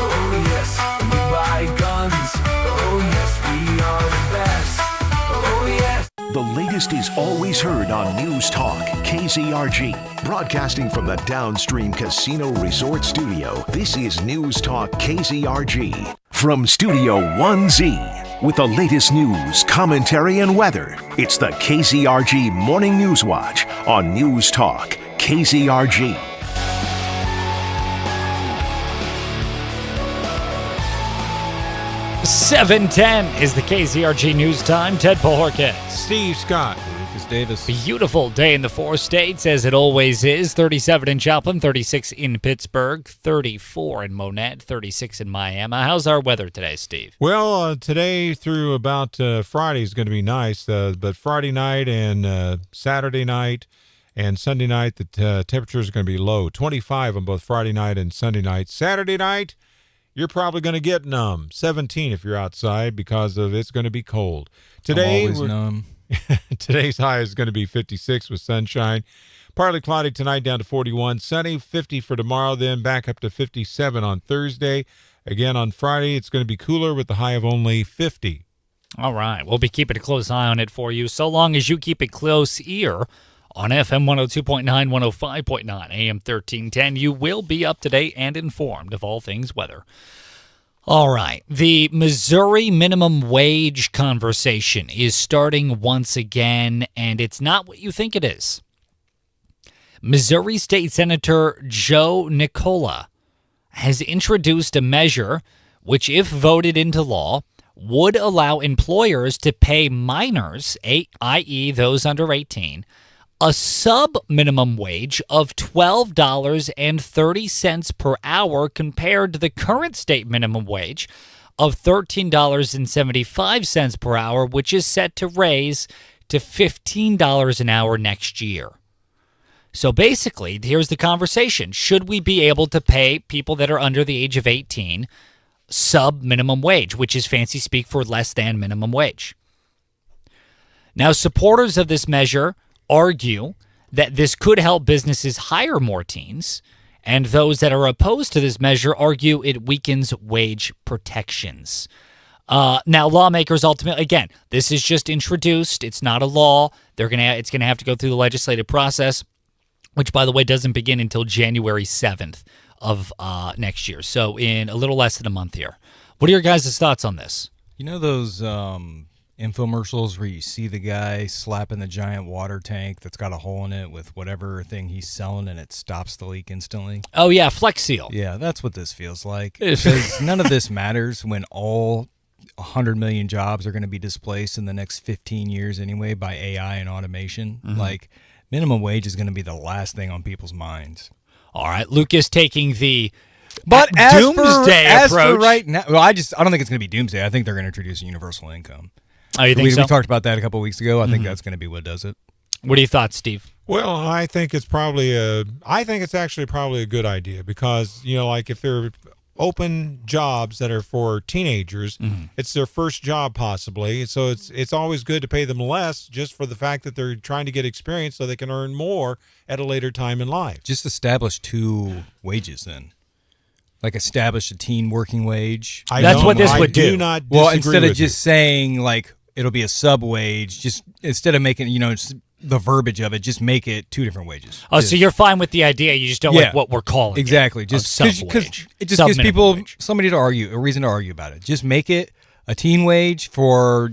S2: Oh yes, we buy guns. Oh yes, we are the best. Oh yes.
S20: The
S23: latest is always heard on News Talk KZRG. Broadcasting from the Downstream Casino Resort Studio, this is News Talk KZRG. From Studio 1Z, with the latest news, commentary, and weather, it's the KZRG Morning News Watch on News Talk KZRG.
S6: $7:10 is the KZRG News Time. Ted Pohorkes.
S4: Steve Scott.
S8: Lucas Davis.
S6: Beautiful day in the four states, as it always is. 37 in Joplin, 36 in Pittsburgh, 34 in Monette, 36 in Miami. How's our weather today, Steve?
S4: Well, today through about Friday is going to be nice, but Friday night and Saturday night and Sunday night, the temperature is going to be low. 25 on both Friday night and Sunday night. Saturday night, you're probably going to get numb. 17 if you're outside because of it's going to be cold. Today,
S8: I'm always numb.
S4: Today's high is going to be 56 with sunshine. Partly cloudy tonight down to 41. Sunny, 50 for tomorrow, then back up to 57 on Thursday. Again, on Friday, it's going to be cooler with the high of only 50.
S6: All right. We'll be keeping a close eye on it for you, so long as you keep a close ear on FM 102.9, 105.9, AM 1310. You will be up to date and informed of all things weather. All right. The Missouri minimum wage conversation is starting once again, and it's not what you think it is. Missouri State Senator Joe Nicola has introduced a measure which, if voted into law, would allow employers to pay minors, i.e. those under 18, a sub-minimum wage of $12.30 per hour compared to the current state minimum wage of $13.75 per hour, which is set to raise to $15 an hour next year. So basically, here's the conversation. Should we be able to pay people that are under the age of 18 sub-minimum wage, which is fancy speak for less than minimum wage? Now, supporters of this measure argue that this could help businesses hire more teens, and those that are opposed to this measure argue it weakens wage protections. Now, lawmakers ultimately, again, this is just introduced. It's not a law. It's gonna have to go through the legislative process, which, by the way, doesn't begin until January 7th of next year. So in a little less than a month here. What are your guys' thoughts on this?
S8: You know those infomercials where you see the guy slapping the giant water tank that's got a hole in it with whatever thing he's selling and it stops the leak instantly?
S6: Oh, yeah, Flex Seal.
S8: Yeah, that's what this feels like. Because none of this matters when all 100 million jobs are going to be displaced in the next 15 years anyway by AI and automation.
S6: Mm-hmm.
S8: Like, minimum wage is going to be the last thing on people's minds.
S6: All right, Lucas taking the
S8: doomsday
S6: approach.
S8: For right now, well, I don't think it's going to be doomsday. I think they're going to introduce a universal income.
S6: Oh, you think so?
S8: We talked about that a couple of weeks ago. I think that's going to be what does it.
S6: What are your thoughts, Steve?
S4: Well, I think it's actually probably a good idea because, like if there are open jobs that are for teenagers, it's their first job possibly. So it's always good to pay them less just for the fact that they're trying to get experience so they can earn more at a later time in life.
S8: Just establish two wages then. Like establish a teen working wage.
S6: That's what this would do.
S4: Not disagree
S8: well, instead
S4: with
S8: of just saying like it'll be a sub wage, just instead of making the verbiage of it, just make it two different wages.
S6: Oh, so you're fine with the idea? You just don't like what we're calling
S8: exactly.
S6: It,
S8: just
S6: because
S8: it just gives people a reason to argue about it. Just make it a teen wage for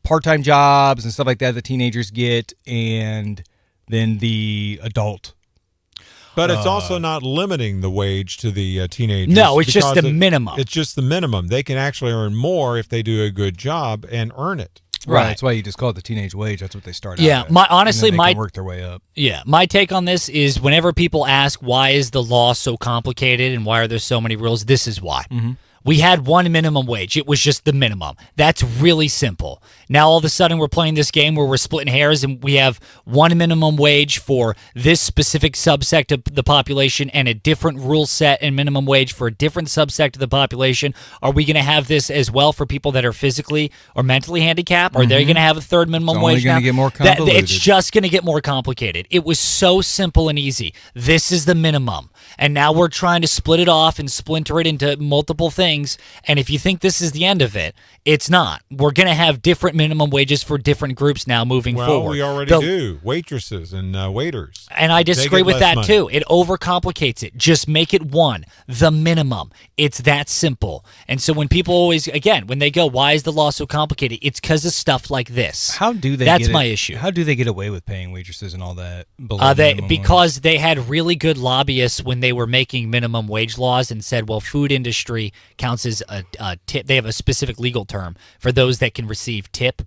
S8: part-time jobs and stuff like that teenagers get, and then the adult.
S4: But it's also not limiting the wage to the teenagers.
S6: No, it's just the
S4: because
S6: minimum.
S4: It's just the minimum. They can actually earn more if they do a good job and earn it.
S8: Right. That's why you just call it the teenage wage. That's what they start out at.
S6: Honestly,
S8: and then they can work their way up.
S6: Yeah, my take on this is whenever people ask why is the law so complicated and why are there so many rules, this is why.
S8: Mm-hmm.
S6: We had one minimum wage. It was just the minimum. That's really simple. Now, all of a sudden, we're playing this game where we're splitting hairs and we have one minimum wage for this specific subsect of the population and a different rule set and minimum wage for a different subsect of the population. Are we going to have this as well for people that are physically or mentally handicapped? Are they going to have a third minimum wage
S8: It's only going to get more convoluted.
S6: It's just going to get more complicated. It was so simple and easy. This is the minimum. And now we're trying to split it off and splinter it into multiple things. And if you think this is the end of it, it's not. We're going to have different minimum wages for different groups now moving forward.
S4: Well, we already do. Waitresses and waiters.
S6: And I disagree with that
S4: money.
S6: too. It overcomplicates it. Just make it one, the minimum. It's that simple. And so when people always, again, when they go, why is the law so complicated? It's because of stuff like this.
S8: How do they?
S6: That's my issue.
S8: How do they get away with paying waitresses and all that?
S6: Because they had really good lobbyists when they were making minimum wage laws and said, well, food industry counts as a tip. They have a specific legal term for those that can receive tip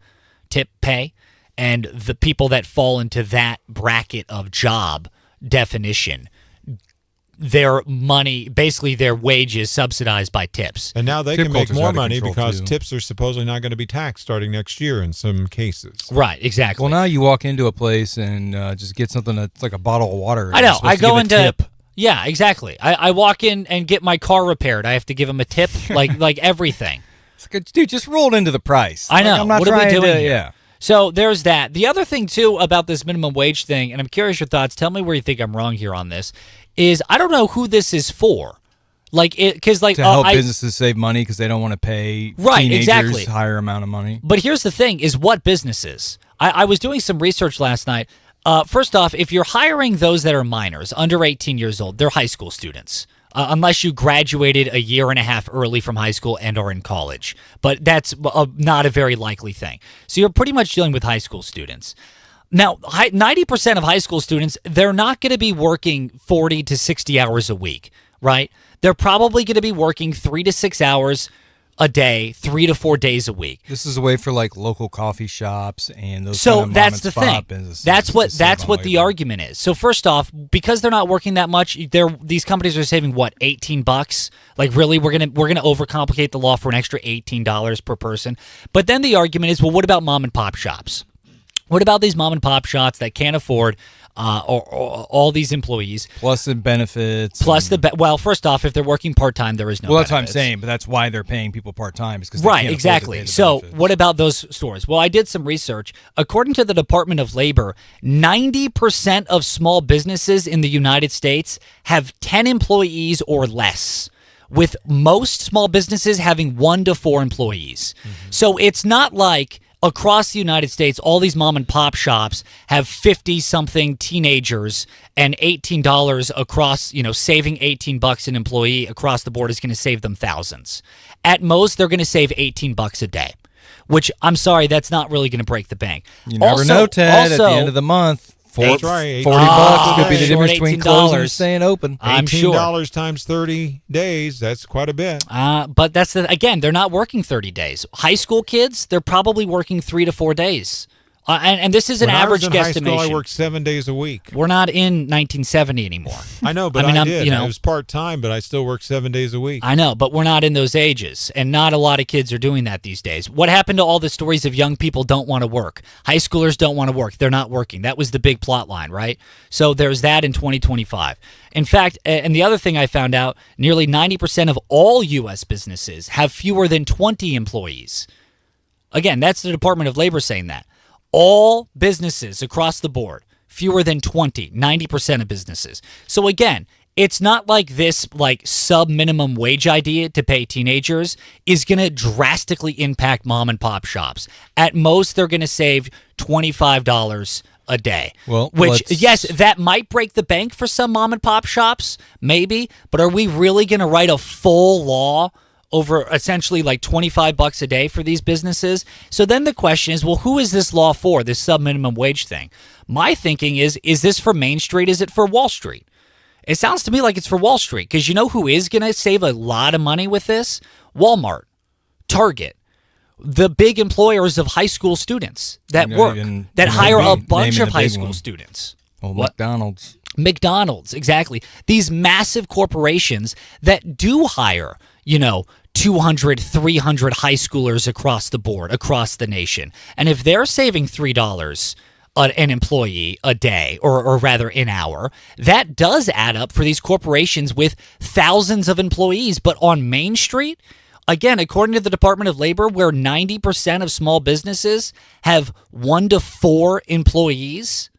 S6: pay, and the people that fall into that bracket of job definition, their money, basically their wage is subsidized by tips.
S4: And now they can make more money because tips are supposedly not going to be taxed starting next year in some cases.
S6: Right, exactly.
S8: Well, now you walk into a place and just get something that's like a bottle of water.
S6: I know. I go into
S8: tip.
S6: Yeah, exactly. I walk in and get my car repaired. I have to give them a tip, like everything.
S8: It's like, dude, just roll it into the price.
S6: I know.
S8: Like, I'm not
S6: what are we doing here?
S8: Yeah.
S6: So there's that. The other thing, too, about this minimum wage thing, and I'm curious your thoughts, tell me where you think I'm wrong here on this, is I don't know who this is for. To
S8: help businesses save money because they don't want to pay teenagers higher amount of money.
S6: But here's the thing, is what businesses? I was doing some research last night. First off, if you're hiring those that are minors, under 18 years old, they're high school students. Unless you graduated a year and a half early from high school and are in college. But that's not a very likely thing. So you're pretty much dealing with high school students. Now, 90% of high school students, they're not going to be working 40 to 60 hours a week, right? They're probably going to be working 3 to 6 hours a day, 3 to 4 days a week.
S8: This is a way for like local coffee shops and those.
S6: So
S8: kind of
S6: that's the thing.
S8: Businesses
S6: that's what the argument is. So first off, because they're not working that much, these companies are saving what, $18? Like really, we're gonna overcomplicate the law for an extra $18 per person. But then the argument is, well, what about mom and pop shops? What about these mom and pop shops that can't afford or all these employees?
S8: Plus the benefits.
S6: Well, first off, if they're working part-time, there is no
S8: Well, that's
S6: benefits.
S8: what I'm saying, but that's why they're paying people part-time.
S6: Right, exactly. So what about those stores? Well, I did some research. According to the Department of Labor, 90% of small businesses in the United States have 10 employees or less, with most small businesses having 1 to 4 employees. Mm-hmm. So it's not like across the United States, all these mom and pop shops have 50-something teenagers, and $18 across, saving $18 an employee across the board is going to save them thousands. At most, they're going to save $18 a day, which I'm sorry, that's not really going to break the bank.
S8: You never know, Ted. At the end of the month, $40 could be the difference between closing and staying open.
S6: I'm sure.
S4: $18 times 30 days, that's quite a bit.
S6: But again, they're not working 30 days. High school kids, they're probably working 3 to 4 days. And this is an average guesstimation.
S4: When I was in high school, I worked 7 days a week.
S6: We're not in 1970 anymore.
S4: I know, but I did. I was part-time, but I still worked 7 days a week.
S6: I know, but we're not in those ages, and not a lot of kids are doing that these days. What happened to all the stories of young people don't want to work? High schoolers don't want to work. They're not working. That was the big plot line, right? So there's that in 2025. In fact, and the other thing I found out, nearly 90% of all U.S. businesses have fewer than 20 employees. Again, that's the Department of Labor saying that. All businesses across the board, fewer than 20, 90% of businesses. So again, it's not like this sub-minimum wage idea to pay teenagers is going to drastically impact mom and pop shops. At most, they're going to save $25 a day.
S8: Well,
S6: yes, that might break the bank for some mom and pop shops, maybe, but are we really going to write a full law over essentially like $25 a day for these businesses? So then the question is, well, who is this law for, this sub-minimum wage thing? My thinking is this for Main Street? Is it for Wall Street? It sounds to me like it's for Wall Street, because you know who is going to save a lot of money with this? Walmart, Target, the big employers of high school students that hire a bunch of high school students.
S8: Oh, McDonald's.
S6: McDonald's, exactly. These massive corporations that do hire, 200, 300 high schoolers across the board, across the nation. And if they're saving $3 an employee a day, or rather an hour, that does add up for these corporations with thousands of employees. But on Main Street, again, according to the Department of Labor, where 90% of small businesses have 1 to 4 employees,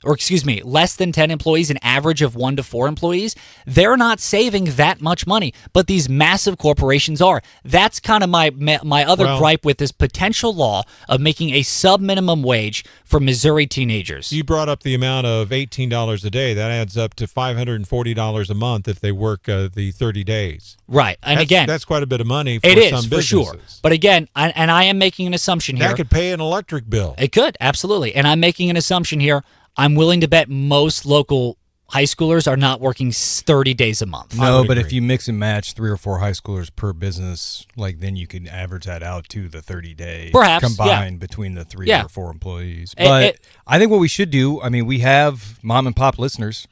S6: less than 10 employees, an average of 1 to 4 employees, they're not saving that much money, but these massive corporations are. That's kind of my other gripe with this potential law of making a sub-minimum wage for Missouri teenagers.
S4: You brought up the amount of $18 a day. That adds up to $540 a month if they work the 30 days.
S6: Right. And
S4: that's quite a bit of money for
S6: some
S4: businesses.
S6: For sure. But again, I am making an assumption here.
S4: That could pay an electric bill.
S6: It could, absolutely. And I'm making an assumption here. I'm willing to bet most local high schoolers are not working 30 days a month.
S8: No, but if you mix and match 3 or 4 high schoolers per business, then you can average that out to the 30-day combined between the 3 or 4 employees. But I think what we should do, we have mom and pop listeners.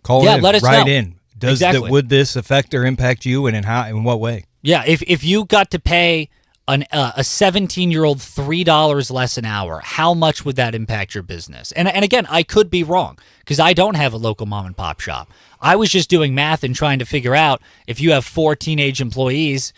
S8: Call in,
S6: let us
S8: write
S6: know.
S8: in. Would this affect or impact you, and in what way?
S6: Yeah, if you got to pay a 17-year-old $3 less an hour, how much would that impact your business? And again, I could be wrong because I don't have a local mom and pop shop. I was just doing math and trying to figure out if you have 4 teenage employees,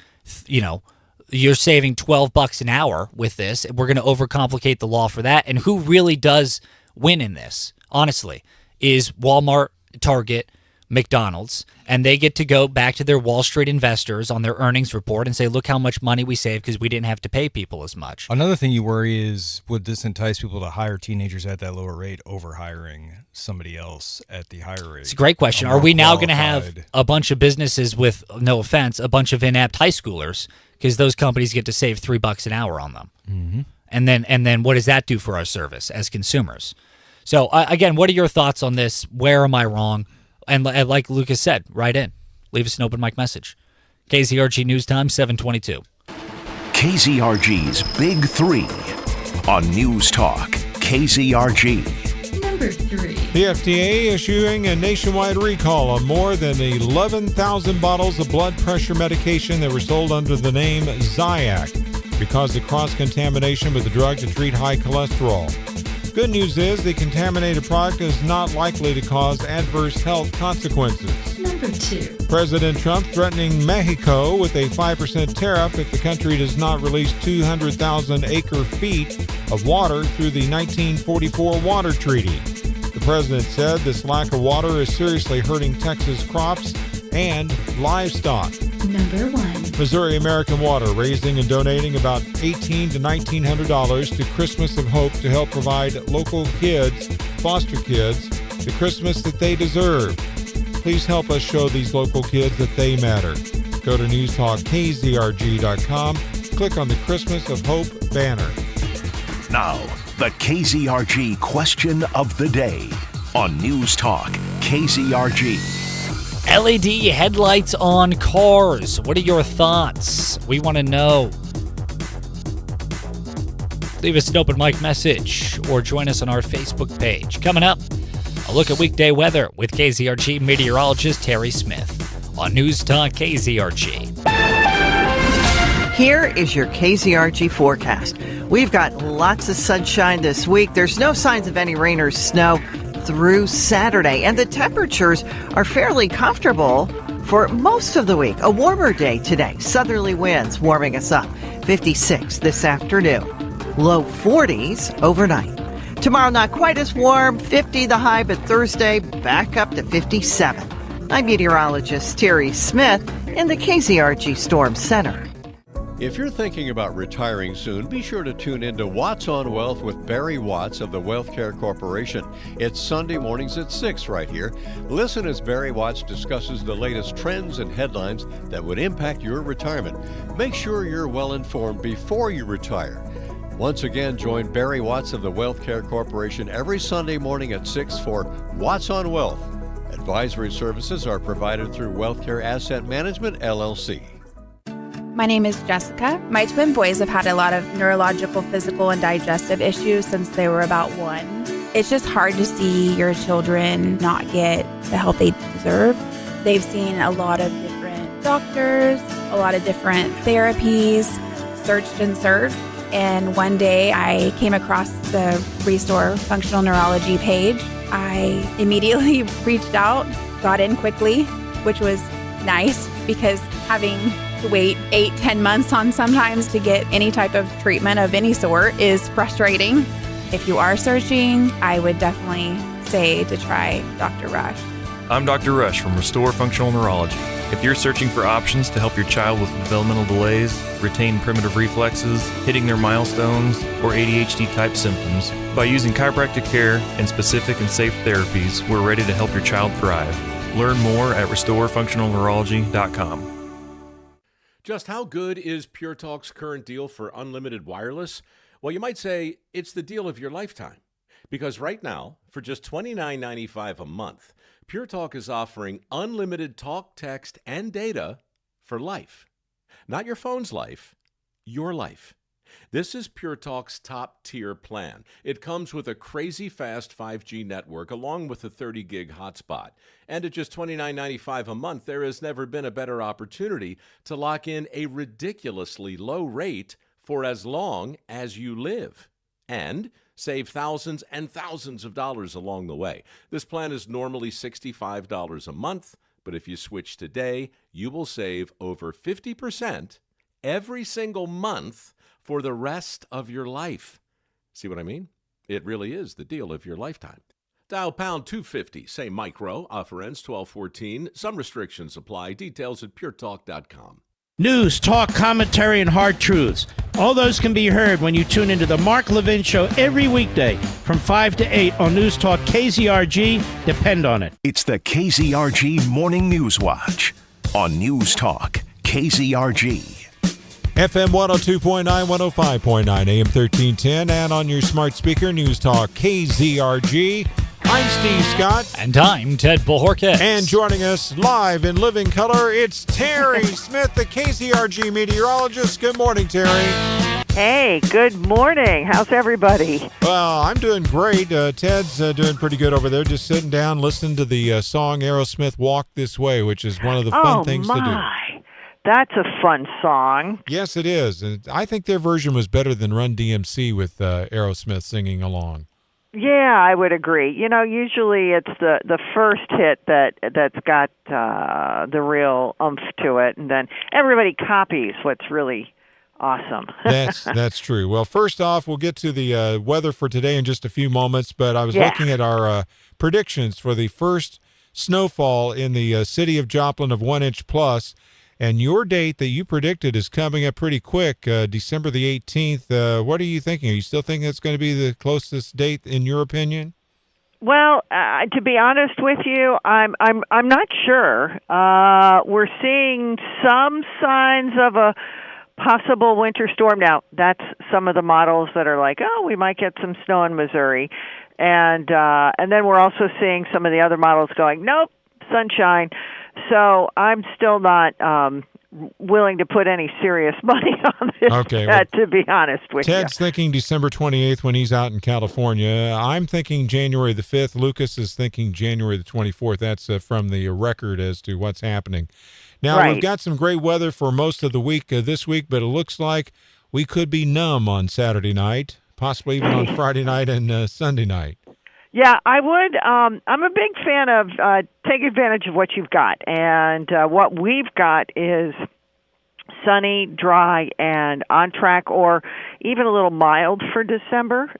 S6: you're saving $12 an hour with this. We're going to overcomplicate the law for that. And who really does win in this, honestly, is Walmart, Target, McDonald's, and they get to go back to their Wall Street investors on their earnings report and say, look how much money we saved because we didn't have to pay people as much.
S8: Another thing you worry is, would this entice people to hire teenagers at that lower rate over hiring somebody else at the higher rate?
S6: It's a great question. Are we now going to have a bunch of businesses with, no offense, a bunch of inept high schoolers because those companies get to save $3 an hour on them?
S8: Mm-hmm.
S6: And then what does that do for our service as consumers? So again, what are your thoughts on this? Where am I wrong? And like Lucas said, write in. Leave us an open mic message. KZRG News Time, 7:22.
S20: KZRG's Big 3 on News Talk, KZRG.
S24: Number 3.
S4: The FDA issuing a nationwide recall on more than 11,000 bottles of blood pressure medication that were sold under the name Zyac because of cross-contamination with the drug to treat high cholesterol. Good news is the contaminated product is not likely to cause adverse health consequences.
S24: Number 2.
S4: President Trump threatening Mexico with a 5% tariff if the country does not release 200,000 acre-feet of water through the 1944 Water Treaty. The president said this lack of water is seriously hurting Texas crops and livestock.
S24: Number 1.
S4: Missouri American Water raising and donating about $1,800 to $1,900 to Christmas of Hope to help provide local kids, foster kids, the Christmas that they deserve. Please help us show these local kids that they matter. Go to newstalkkzrg.com, click on the Christmas of Hope banner.
S20: Now, the KZRG question of the day on News Talk, KZRG.
S6: LED headlights on cars. What are your thoughts? We want to know. Leave us an open mic message or join us on our Facebook page. Coming up, a look at weekday weather with KZRG meteorologist Terry Smith on News Talk KZRG.
S21: Here is your KZRG forecast. We've got lots of sunshine this week. There's no signs of any rain or snow through Saturday, and the temperatures are fairly comfortable for most of the week. A warmer day today. Southerly winds warming us up. 56 this afternoon. Low 40s overnight. Tomorrow not quite as warm. 50 the high, but Thursday back up to 57. I'm meteorologist Terry Smith in the KZRG Storm Center.
S3: If you're thinking about retiring soon, be sure to tune in to Watts on Wealth with Barry Watts of the Wealth Care Corporation. It's Sunday mornings at 6 right here. Listen as Barry Watts discusses the latest trends and headlines that would impact your retirement. Make sure you're well informed before you retire. Once again, join Barry Watts of the Wealth Care Corporation every Sunday morning at 6 for Watts on Wealth at Advisory services are provided through WealthCare Asset Management, LLC.
S5: My name is Jessica. My twin boys have had a lot of neurological, physical, and digestive issues since they were about 1. It's just hard to see your children not get the help they deserve. They've seen a lot of different doctors, a lot of different therapies, searched and searched. And one day I came across the Restore Functional Neurology page. I immediately reached out, got in quickly, which was nice because having to wait 8-10 months on sometimes to get any type of treatment of any sort is frustrating. If you are searching, I would definitely say to try Dr. Rush.
S7: I'm Dr. Rush from Restore Functional Neurology. If you're searching for options to help your child with developmental delays, retain primitive reflexes, hitting their milestones, or ADHD-type symptoms, by using chiropractic care and specific and safe therapies, we're ready to help your child thrive. Learn more at restorefunctionalneurology.com.
S9: Just how good is Pure Talk's current deal for unlimited wireless? Well, you might say it's the deal of your lifetime. Because right now, for just $29.95 a month, Pure Talk is offering unlimited talk, text, and data for life. Not your phone's life, your life. This is Pure Talk's top-tier plan. It comes with a crazy fast 5G network along with a 30-gig hotspot. And at just $29.95 a month, there has never been a better opportunity to lock in a ridiculously low rate for as long as you live. And save thousands and thousands of dollars along the way. This plan is normally $65 a month, but if you switch today, you will save over 50% every single month for the rest of your life. See what I mean? It really is the deal of your lifetime. Dial pound 250, say micro, offer ends 12/14. Some restrictions apply. Details at puretalk.com.
S10: News, talk, commentary, and hard truths. All those can be heard when you tune into the Mark Levin Show every weekday from 5 to 8 on News Talk KZRG. Depend on it.
S20: It's the KZRG Morning News Watch on News Talk KZRG.
S4: FM 102.9, 105.9, AM 1310, and on your smart speaker, News Talk KZRG. I'm Steve Scott.
S6: And I'm Ted Bojorquez.
S4: And joining us live in living color, it's Terry Smith, the KZRG meteorologist. Good morning, Terry.
S21: Hey, good morning. How's everybody?
S4: Well, I'm doing great. Ted's doing pretty good over there, just sitting down, listening to the song Aerosmith Walk This Way, which is one of the fun things to do.
S21: That's a fun song.
S4: Yes, it is. And I think their version was better than Run DMC with Aerosmith singing along.
S21: Yeah, I would agree. You know, usually it's the first hit that's got the real oomph to it, and then everybody copies what's really awesome.
S4: That's true. Well, first off, we'll get to the weather for today in just a few moments, but I was looking at our predictions for the first snowfall in the city of Joplin of 1 inch plus. And your date that you predicted is coming up pretty quick, December the 18th. What are you thinking? Are you still thinking it's going to be the closest date in your opinion?
S21: Well, to be honest with you, I'm not sure. We're seeing some signs of a possible winter storm. Now, that's some of the models that are like, oh, we might get some snow in Missouri, and then we're also seeing some of the other models going, nope, sunshine. So I'm still not willing to put any serious money on this, to be honest with you.
S4: Ted's thinking December 28th when he's out in California. I'm thinking January the 5th. Lucas is thinking January the 24th. That's from the record as to what's happening. Now, we've got some great weather for most of the week this week, but it looks like we could be numb on Saturday night, possibly even on Friday night and Sunday night.
S21: Yeah, I would. I'm a big fan of take advantage of what you've got. And what we've got is sunny, dry, and on track, or even a little mild for December.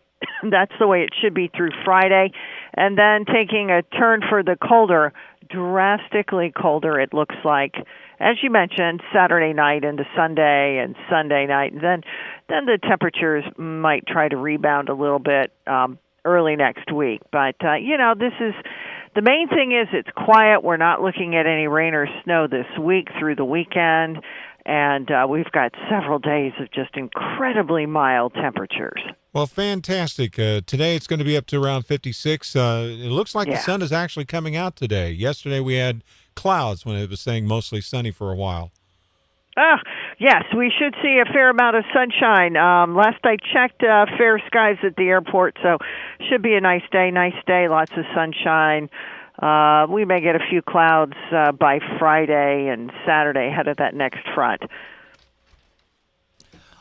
S21: That's the way it should be through Friday. And then taking a turn for the colder, drastically colder, it looks like, as you mentioned, Saturday night into Sunday and Sunday night. And then the temperatures might try to rebound a little bit early next week. But, this is the main thing is it's quiet. We're not looking at any rain or snow this week through the weekend. And we've got several days of just incredibly mild temperatures.
S4: Well, fantastic. Today it's going to be up to around 56. It looks like the sun is actually coming out today. Yesterday we had clouds when it was saying mostly sunny for a while.
S21: Yes, we should see a fair amount of sunshine. Last I checked, fair skies at the airport, so should be a nice day, lots of sunshine. We may get a few clouds by Friday and Saturday ahead of that next front.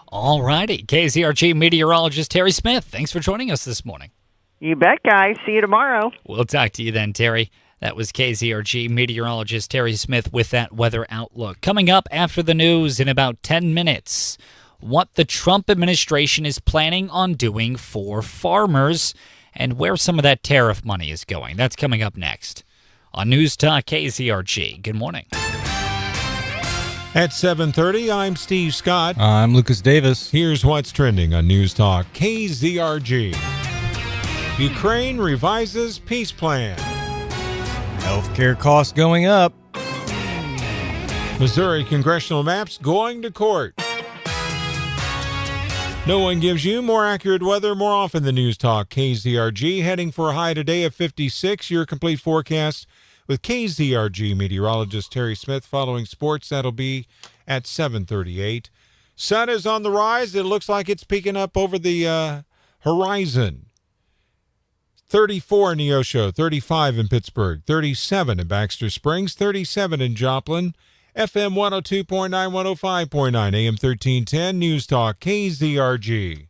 S6: All righty. KZRG meteorologist Terry Smith, thanks for joining us this morning.
S21: You bet, guys. See you tomorrow.
S6: We'll talk to you then, Terry. That was KZRG meteorologist Terry Smith with that weather outlook. Coming up after the news in about 10 minutes, what the Trump administration is planning on doing for farmers and where some of that tariff money is going. That's coming up next on News Talk KZRG. Good morning.
S4: At 7:30, I'm Steve Scott.
S8: I'm Lucas Davis.
S4: Here's what's trending on News Talk KZRG. Ukraine revises peace plan.
S8: Healthcare costs going up.
S4: Missouri congressional maps going to court. No one gives you more accurate weather more often than News Talk KZRG. Heading for a high today of 56. Your complete forecast with KZRG meteorologist Terry Smith. Following sports, that'll be at 7:38. Sun is on the rise. It looks like it's peeking up over the horizon. 34 in Neosho, 35 in Pittsburgh, 37 in Baxter Springs, 37 in Joplin, FM 102.9, 105.9, AM 1310, News Talk, KZRG.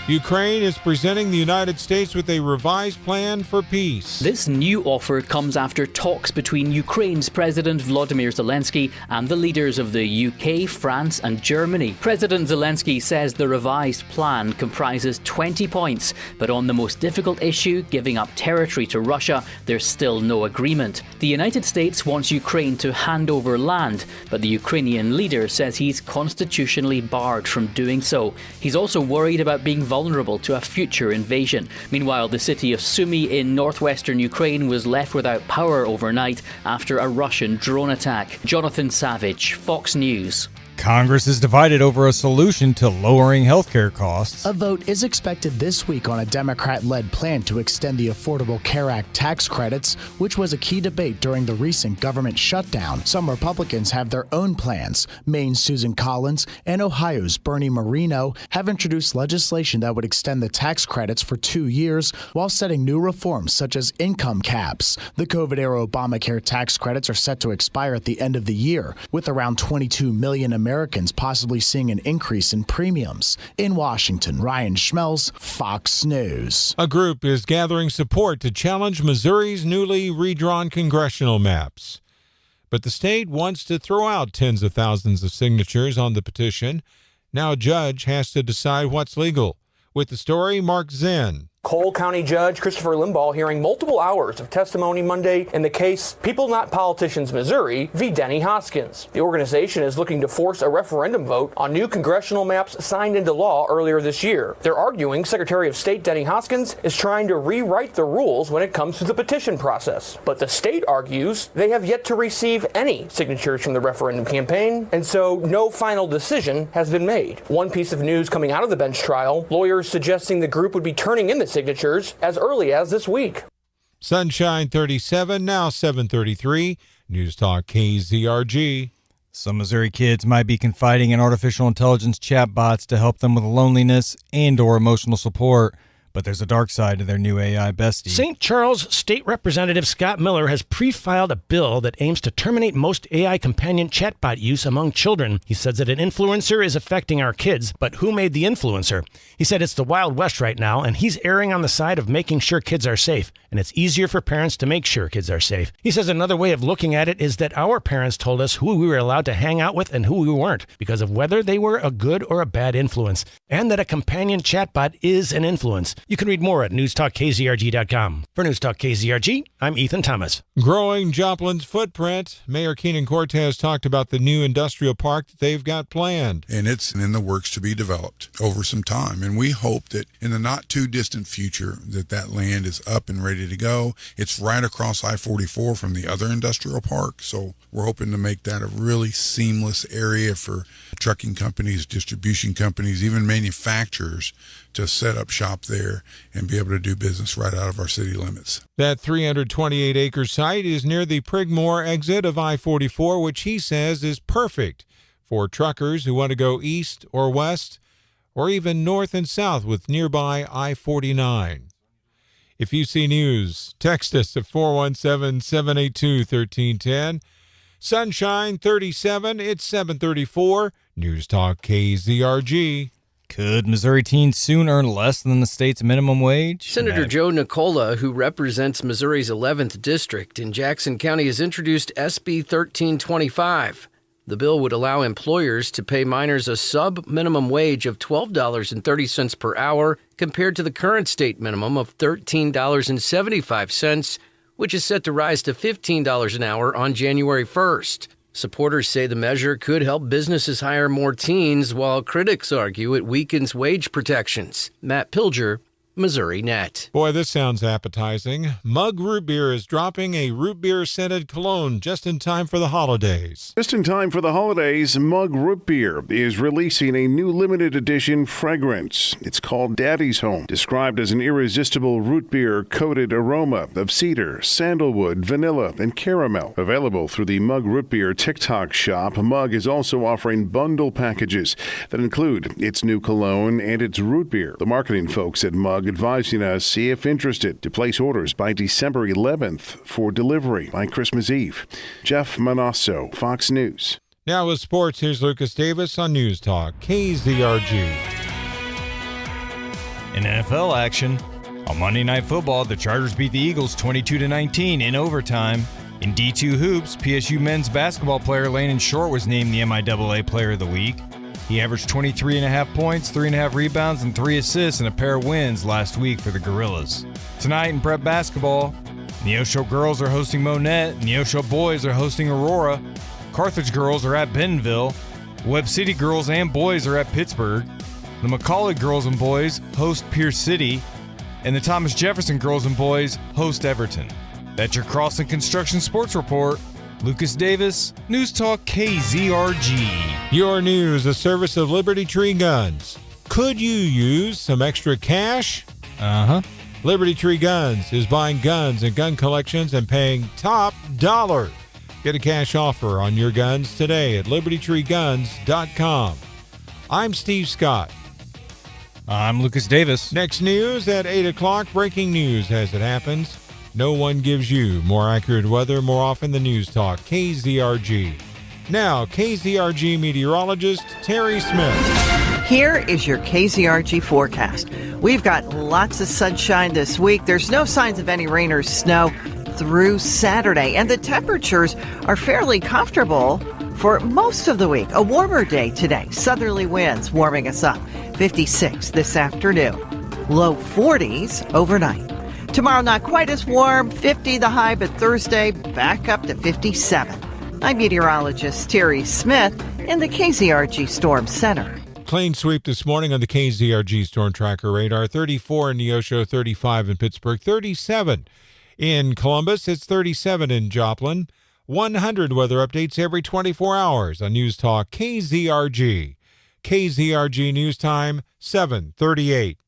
S4: Ukraine is presenting the United States with a revised plan for peace.
S13: This new offer comes after talks between Ukraine's President Volodymyr Zelensky and the leaders of the UK, France and Germany. President Zelensky says the revised plan comprises 20 points, but on the most difficult issue, giving up territory to Russia, there's still no agreement. The United States wants Ukraine to hand over land, but the Ukrainian leader says he's constitutionally barred from doing so. He's also worried about being vulnerable to a future invasion. Meanwhile, the city of Sumy in northwestern Ukraine was left without power overnight after a Russian drone attack. Jonathan Savage, Fox News.
S8: Congress is divided over a solution to lowering healthcare costs.
S28: A vote is expected this week on a Democrat-led plan to extend the Affordable Care Act tax credits, which was a key debate during the recent government shutdown. Some Republicans have their own plans. Maine's Susan Collins and Ohio's Bernie Moreno have introduced legislation that would extend the tax credits for 2 years while setting new reforms such as income caps. The COVID-era Obamacare tax credits are set to expire at the end of the year, with around 22 million Americans possibly seeing an increase in premiums. In Washington, Ryan Schmelz, Fox News.
S4: A group is gathering support to challenge Missouri's newly redrawn congressional maps. But the state wants to throw out tens of thousands of signatures on the petition. Now a judge has to decide what's legal. With the story, Mark Zinn.
S14: Cole County Judge Christopher Limbaugh hearing multiple hours of testimony Monday in the case People Not Politicians Missouri v. Denny Hoskins. The organization is looking to force a referendum vote on new congressional maps signed into law earlier this year. They're arguing Secretary of State Denny Hoskins is trying to rewrite the rules when it comes to the petition process. But the state argues they have yet to receive any signatures from the referendum campaign, and so no final decision has been made. One piece of news coming out of the bench trial, lawyers suggesting the group would be turning in the signatures as early as this week.
S4: Sunshine 37, now 7:33. News Talk KZRG.
S8: Some Missouri kids might be confiding in artificial intelligence chatbots to help them with loneliness and/or emotional support. But there's a dark side to their new AI bestie.
S10: St. Charles State Representative Scott Miller has pre-filed a bill that aims to terminate most AI companion chatbot use among children. He says that an influencer is affecting our kids, but who made the influencer? He said it's the Wild West right now, and he's erring on the side of making sure kids are safe, and it's easier for parents to make sure kids are safe. He says another way of looking at it is that our parents told us who we were allowed to hang out with and who we weren't, because of whether they were a good or a bad influence, and that a companion chatbot is an influence. You can read more at newstalkkzrg.com. For Newstalk KZRG, I'm Ethan Thomas.
S4: Growing Joplin's footprint. Mayor Keenan Cortez talked about the new industrial park that they've got planned.
S1: And it's in the works to be developed over some time. And we hope that in the not too distant future that land is up and ready to go. It's right across I-44 from the other industrial park. So we're hoping to make that a really seamless area for trucking companies, distribution companies, even manufacturers to set up shop there and be able to do business right out of our city limits.
S4: That 328-acre site is near the Prigmore exit of I-44, which he says is perfect for truckers who want to go east or west or even north and south with nearby I-49. If you see news, text us at 417-782-1310. Sunshine 37, it's 734. News Talk KZRG.
S8: Could Missouri teens soon earn less than the state's minimum wage?
S15: Senator Joe Nicola, who represents Missouri's 11th District in Jackson County, has introduced SB 1325. The bill would allow employers to pay minors a sub-minimum wage of $12.30 per hour compared to the current state minimum of $13.75, which is set to rise to $15 an hour on January 1st. Supporters say the measure could help businesses hire more teens, while critics argue it weakens wage protections. Matt Pilger, Missouri Net.
S4: Boy, this sounds appetizing. Mug Root Beer is dropping a root beer scented cologne just in time for the holidays.
S16: Just in time for the holidays, Mug Root Beer is releasing a new limited edition fragrance. It's called Daddy's Home, described as an irresistible root beer coated aroma of cedar, sandalwood, vanilla, and caramel. Available through the Mug Root Beer TikTok shop, Mug is also offering bundle packages that include its new cologne and its root beer. The marketing folks at Mug advising us, if interested, to place orders by December 11th for delivery by Christmas Eve. Jeff Manasso, Fox News.
S4: Now with sports, here's Lucas Davis on News Talk KZRG.
S8: In NFL action, on Monday Night Football, the Chargers beat the Eagles 22-19 in overtime. In D2 Hoops, PSU men's basketball player Landon Short was named the MIAA Player of the Week. He averaged 23.5 points, 3.5 rebounds, and 3 assists in a pair of wins last week for the Gorillas. Tonight in prep basketball, Neosho girls are hosting Monette, Neosho boys are hosting Aurora, Carthage girls are at Bentonville, Webb City girls and boys are at Pittsburgh, the McCullough girls and boys host Pierce City, and the Thomas Jefferson girls and boys host Everton. That's your Crossing Construction Sports Report. Lucas Davis, News Talk KZRG.
S4: Your news, a service of Liberty Tree Guns. Could you use some extra cash? Liberty Tree Guns is buying guns and gun collections and paying top dollar. Get a cash offer on your guns today at libertytreeguns.com. I'm Steve Scott.
S8: I'm Lucas Davis.
S4: Next news at 8 o'clock. Breaking news as it happens. No one gives you more accurate weather more often than News Talk KZRG. Now, KZRG meteorologist Terry Smith.
S21: Here is your KZRG forecast. We've got lots of sunshine this week. There's no signs of any rain or snow through Saturday, and the temperatures are fairly comfortable for most of the week. A warmer day today. Southerly winds warming us up. 56 this afternoon. Low 40s overnight. Tomorrow, not quite as warm, 50 the high, but Thursday, back up to 57. I'm meteorologist Terry Smith in the KZRG Storm Center.
S4: Clean sweep this morning on the KZRG Storm Tracker radar. 34 in Neosho, 35 in Pittsburgh, 37 in Columbus. It's 37 in Joplin. 100 weather updates every 24 hours on News Talk KZRG. KZRG News Time, 7:38.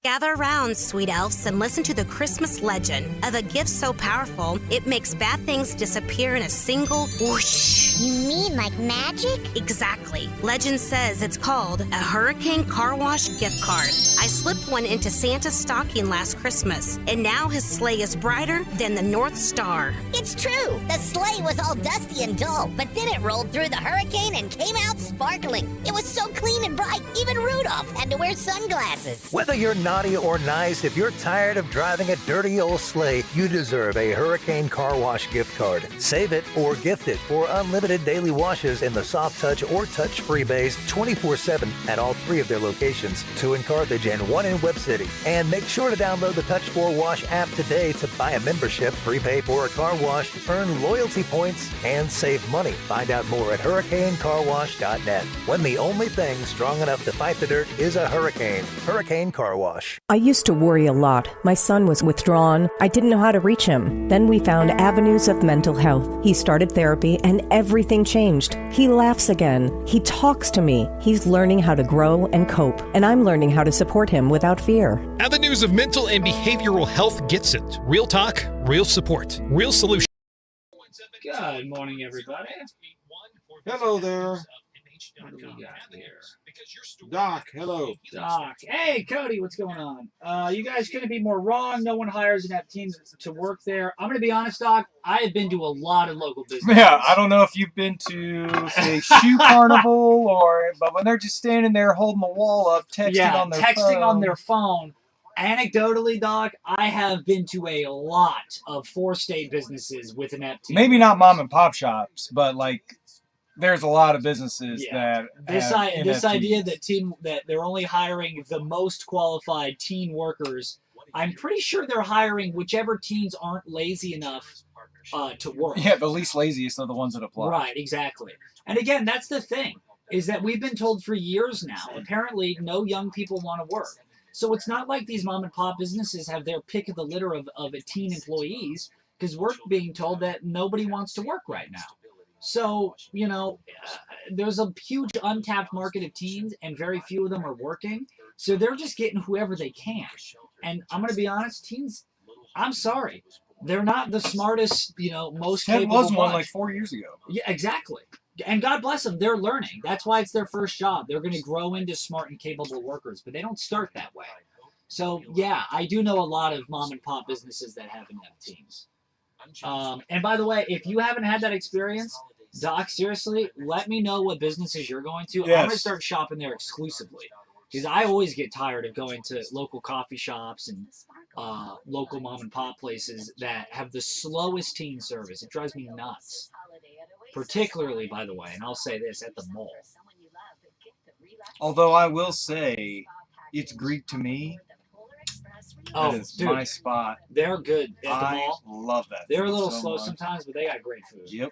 S17: Gather around, sweet elves, and listen to the Christmas legend of a gift so powerful it makes bad things disappear in a single whoosh.
S18: You mean like magic?
S17: Exactly. Legend says it's called a Hurricane Car Wash gift card. I slipped one into Santa's stocking last Christmas, and now his sleigh is brighter than the North Star.
S18: It's true. The sleigh was all dusty and dull, but then it rolled through the hurricane and came out sparkling. It was so clean and bright, even Rudolph had to wear sunglasses.
S19: Whether you're not
S2: naughty or nice, if you're tired of driving a dirty old sleigh, you deserve a Hurricane Car Wash gift card. Save it or gift it for unlimited daily washes in the soft touch or touch-free bays 24/7 at all 3 of their locations, 2 in Carthage and 1 in Webb City. And make sure to download the Touch 4 Wash app today to buy a membership, prepay for a car wash, earn loyalty points, and save money. Find out more at hurricanecarwash.net. When the only thing strong enough to fight the dirt is a hurricane. Hurricane Car Wash.
S11: I used to worry a lot. My son was withdrawn. I didn't know how to reach him. Then we found Avenues of Mental Health. He started therapy and everything changed. He laughs again. He talks to me. He's learning how to grow and cope. And I'm learning how to support him without fear.
S12: Avenues of Mental and Behavioral Health gets it. Real talk, real support, real solution.
S19: Good morning, everybody.
S4: Hello there.
S19: What do we got here?
S4: Doc, hello.
S19: Doc. Hey, Cody, what's going on? You guys couldn't be more wrong. No one hires enough teams to work there. I'm going to be honest, Doc. I have been to a lot of local businesses.
S22: Yeah, I don't know if you've been to, say, Shoe Carnival, but when they're just standing there holding the wall up, texting
S19: on their phone. Anecdotally, Doc, I have been to a lot of 4-state businesses with an app team.
S22: Maybe not mom and pop shops, but there's a lot of businesses that
S19: this
S22: have
S19: idea
S22: NFTs.
S19: that they're only hiring the most qualified teen workers. I'm pretty sure they're hiring whichever teens aren't lazy enough to work.
S22: Yeah, the least laziest are the ones that apply.
S19: Right, exactly. And again, that's the thing, is that we've been told for years now, apparently no young people want to work. So it's not like these mom and pop businesses have their pick of the litter of teen employees, because we're being told that nobody wants to work right now. So, there's a huge untapped market of teens, and very few of them are working. So they're just getting whoever they can. And I'm going to be honest, teens, I'm sorry. They're not the smartest, most
S22: Ted
S19: capable
S22: was one
S19: bunch.
S22: 4 years ago.
S19: Yeah, exactly. And God bless them, they're learning. That's why it's their first job. They're going to grow into smart and capable workers, but they don't start that way. So, yeah, I do know a lot of mom and pop businesses that have enough teams. And by the way, if you haven't had that experience, Doc, seriously, let me know what businesses you're going to.
S22: Yes.
S19: I'm going to start shopping there exclusively. Because I always get tired of going to local coffee shops and local mom and pop places that have the slowest teen service. It drives me nuts. Particularly, by the way, and I'll say this, at the mall.
S22: Although I will say, it's Greek to me.
S19: Oh,
S22: that is
S19: dude,
S22: my spot.
S19: They're good at the
S22: I
S19: mall.
S22: love that.
S19: They're a
S22: food
S19: little
S22: so
S19: slow
S22: much.
S19: sometimes, but they got great food.
S22: Yep.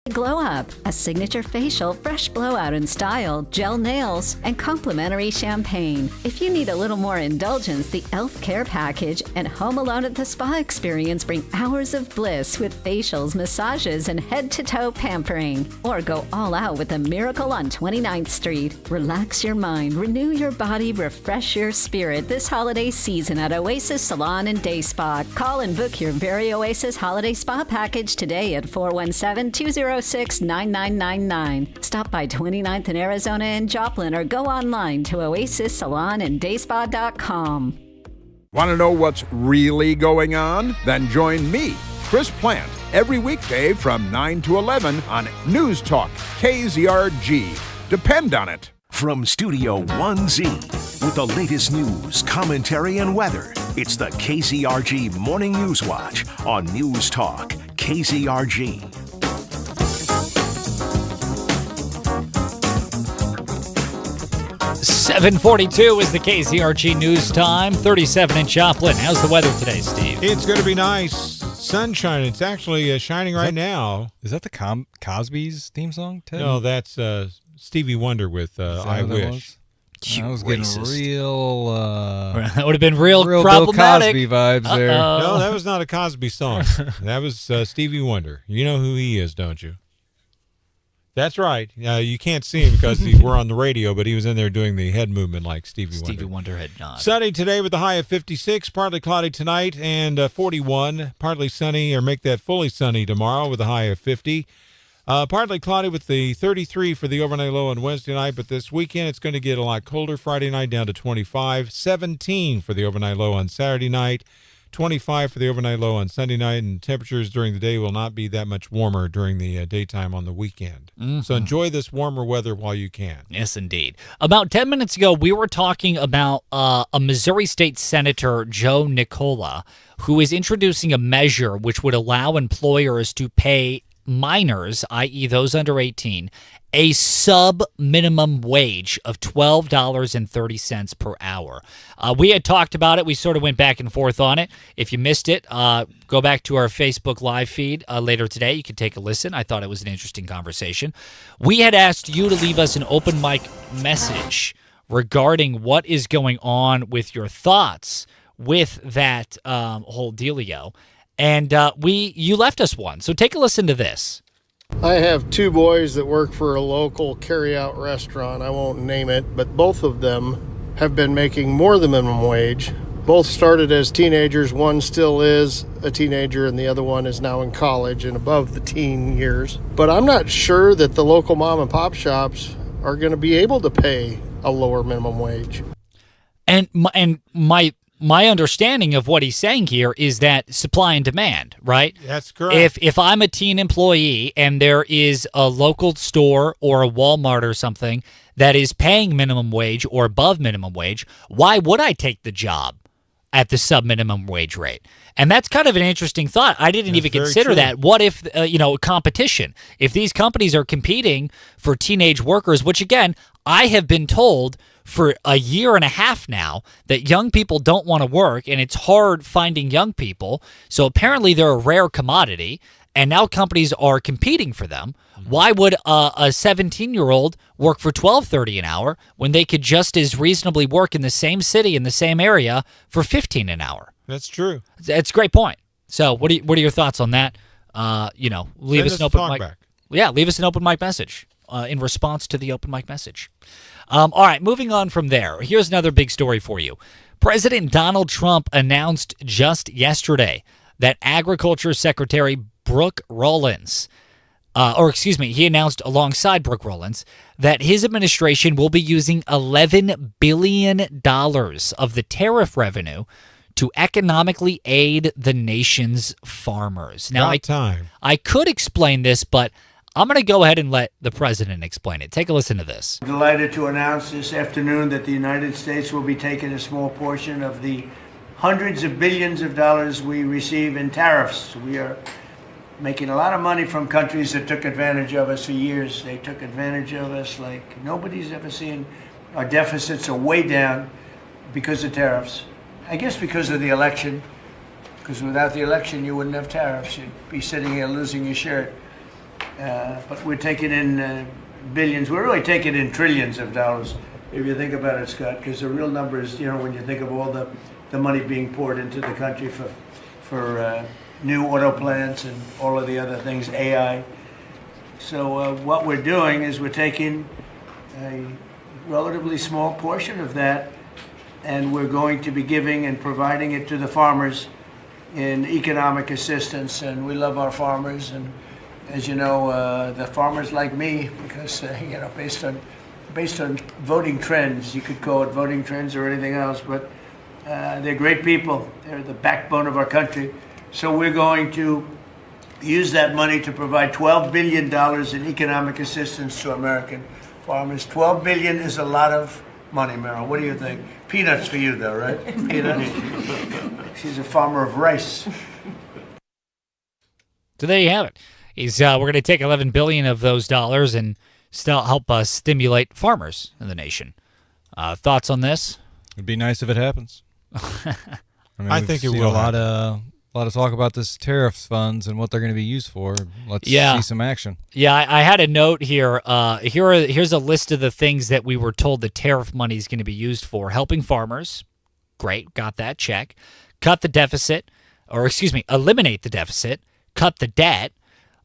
S25: Glow Up, a signature facial, fresh blowout in style, gel nails, and complimentary champagne. If you need a little more indulgence, the Elf Care Package and Home Alone at the Spa experience bring hours of bliss with facials, massages, and head-to-toe pampering. Or go all out with a miracle on 29th Street. Relax your mind, renew your body, refresh your spirit this holiday season at Oasis Salon and Day Spa. Call and book your very Oasis Holiday Spa package today at 417-206-9999. Stop by 29th in Arizona and Joplin or go online to oasissalonanddayspa.com.
S26: Want to know what's really going on? Then join me, Chris Plant, every weekday from 9 to 11 on News Talk KZRG. Depend on it.
S20: From Studio 1Z, with the latest news, commentary, and weather, it's the KZRG Morning News Watch on News Talk KZRG.
S6: 7:42 is the KZRG News Time. 37 in Joplin. How's the weather today, Steve?
S4: It's going to be nice. Sunshine. It's actually shining right now.
S8: Is that the Cosby's theme song, Ted?
S4: No, that's Stevie Wonder with I Wish.
S8: I was getting real...
S6: that would have been real problematic.
S8: Bill Cosby vibes there.
S4: No, that was not a Cosby song. That was Stevie Wonder. You know who he is, don't you? That's right. You can't see him because we're on the radio, but he was in there doing the head movement like Stevie Wonder.
S6: Stevie Wonder had not.
S4: Sunny today with a high of 56, partly cloudy tonight, and 41. Partly sunny, or make that fully sunny tomorrow with a high of 50. Partly cloudy with the 33 for the overnight low on Wednesday night, but this weekend it's going to get a lot colder. Friday night down to 25. 17 for the overnight low on Saturday night. 25 for the overnight low on Sunday night, and temperatures during the day will not be that much warmer during the daytime on the weekend. So enjoy this warmer weather while you can.
S6: Yes, indeed. About 10 minutes ago, we were talking about a Missouri State Senator, Joe Nicola, who is introducing a measure which would allow employers to pay minors, i.e. those under 18, a sub-minimum wage of $12.30 per hour. We had talked about it. We sort of went back and forth on it. If you missed it, go back to our Facebook Live feed later today. You can take a listen. I thought it was an interesting conversation. We had asked you to leave us an open mic message regarding what is going on with your thoughts with that whole dealio. And you left us one. So take a listen to this.
S3: I have two boys that work for a local carry-out restaurant. I won't name it, but both of them have been making more than minimum wage. Both started as teenagers. One still is a teenager, and the other one is now in college and above the teen years. But I'm not sure that the local mom and pop shops are going to be able to pay a lower minimum wage.
S6: And my understanding of what he's saying here is that supply and demand, right?
S4: That's correct.
S6: If I'm a teen employee and there is a local store or a Walmart or something that is paying minimum wage or above minimum wage, why would I take the job at the sub-minimum wage rate? And that's kind of an interesting thought. I didn't even consider that. What if, competition? If these companies are competing for teenage workers, which again, I have been told for a year and a half now that young people don't want to work and it's hard finding young people. So apparently they're a rare commodity and now companies are competing for them. Why would a 17-year-old work for $12.30 an hour when they could just as reasonably work in the same city in the same area for $15 an hour?
S4: That's true.
S6: It's a great point. So what are your thoughts on that? Leave us an open mic. Yeah, leave us an open mic message in response to the open mic message. All right, moving on from there. Here's another big story for you. President Donald Trump announced just yesterday that Agriculture Secretary Brooke Rollins, he announced alongside Brooke Rollins that his administration will be using $11 billion of the tariff revenue to economically aid the nation's farmers. Now, I could explain this, but I'm going to go ahead and let the president explain it. Take a listen to this.
S5: Delighted to announce this afternoon that the United States will be taking a small portion of the hundreds of billions of dollars we receive in tariffs. We are making a lot of money from countries that took advantage of us for years. They took advantage of us like nobody's ever seen. Our deficits are way down because of tariffs. I guess because of the election, because without the election you wouldn't have tariffs. You'd be sitting here losing your shirt. But we're taking in billions. We're really taking in trillions of dollars, if you think about it, Scott, because the real number is, when you think of all the money being poured into the country for new auto plants and all of the other things, AI. So what we're doing is we're taking a relatively small portion of that, and we're going to be giving and providing it to the farmers in economic assistance. And we love our farmers, and as you know, the farmers like me, because based on voting trends, you could call it voting trends or anything else, but they're great people. They're the backbone of our country. So we're going to use that money to provide $12 billion in economic assistance to American farmers. $12 billion is a lot of money, Meryl. What do you think? Peanuts for you, though, right? Peanuts. She's a farmer of rice.
S6: So there you have it. We're going to take $11 billion of those dollars and still help us stimulate farmers in the nation. Thoughts on this?
S8: It'd be nice if it happens.
S4: I think it will.
S8: A lot of talk about this tariffs funds and what they're going to be used for. Let's see some action.
S6: Yeah, I had a note here. Here's a list of the things that we were told the tariff money is going to be used for. Helping farmers. Great, got that, check. Eliminate the deficit. Cut the debt.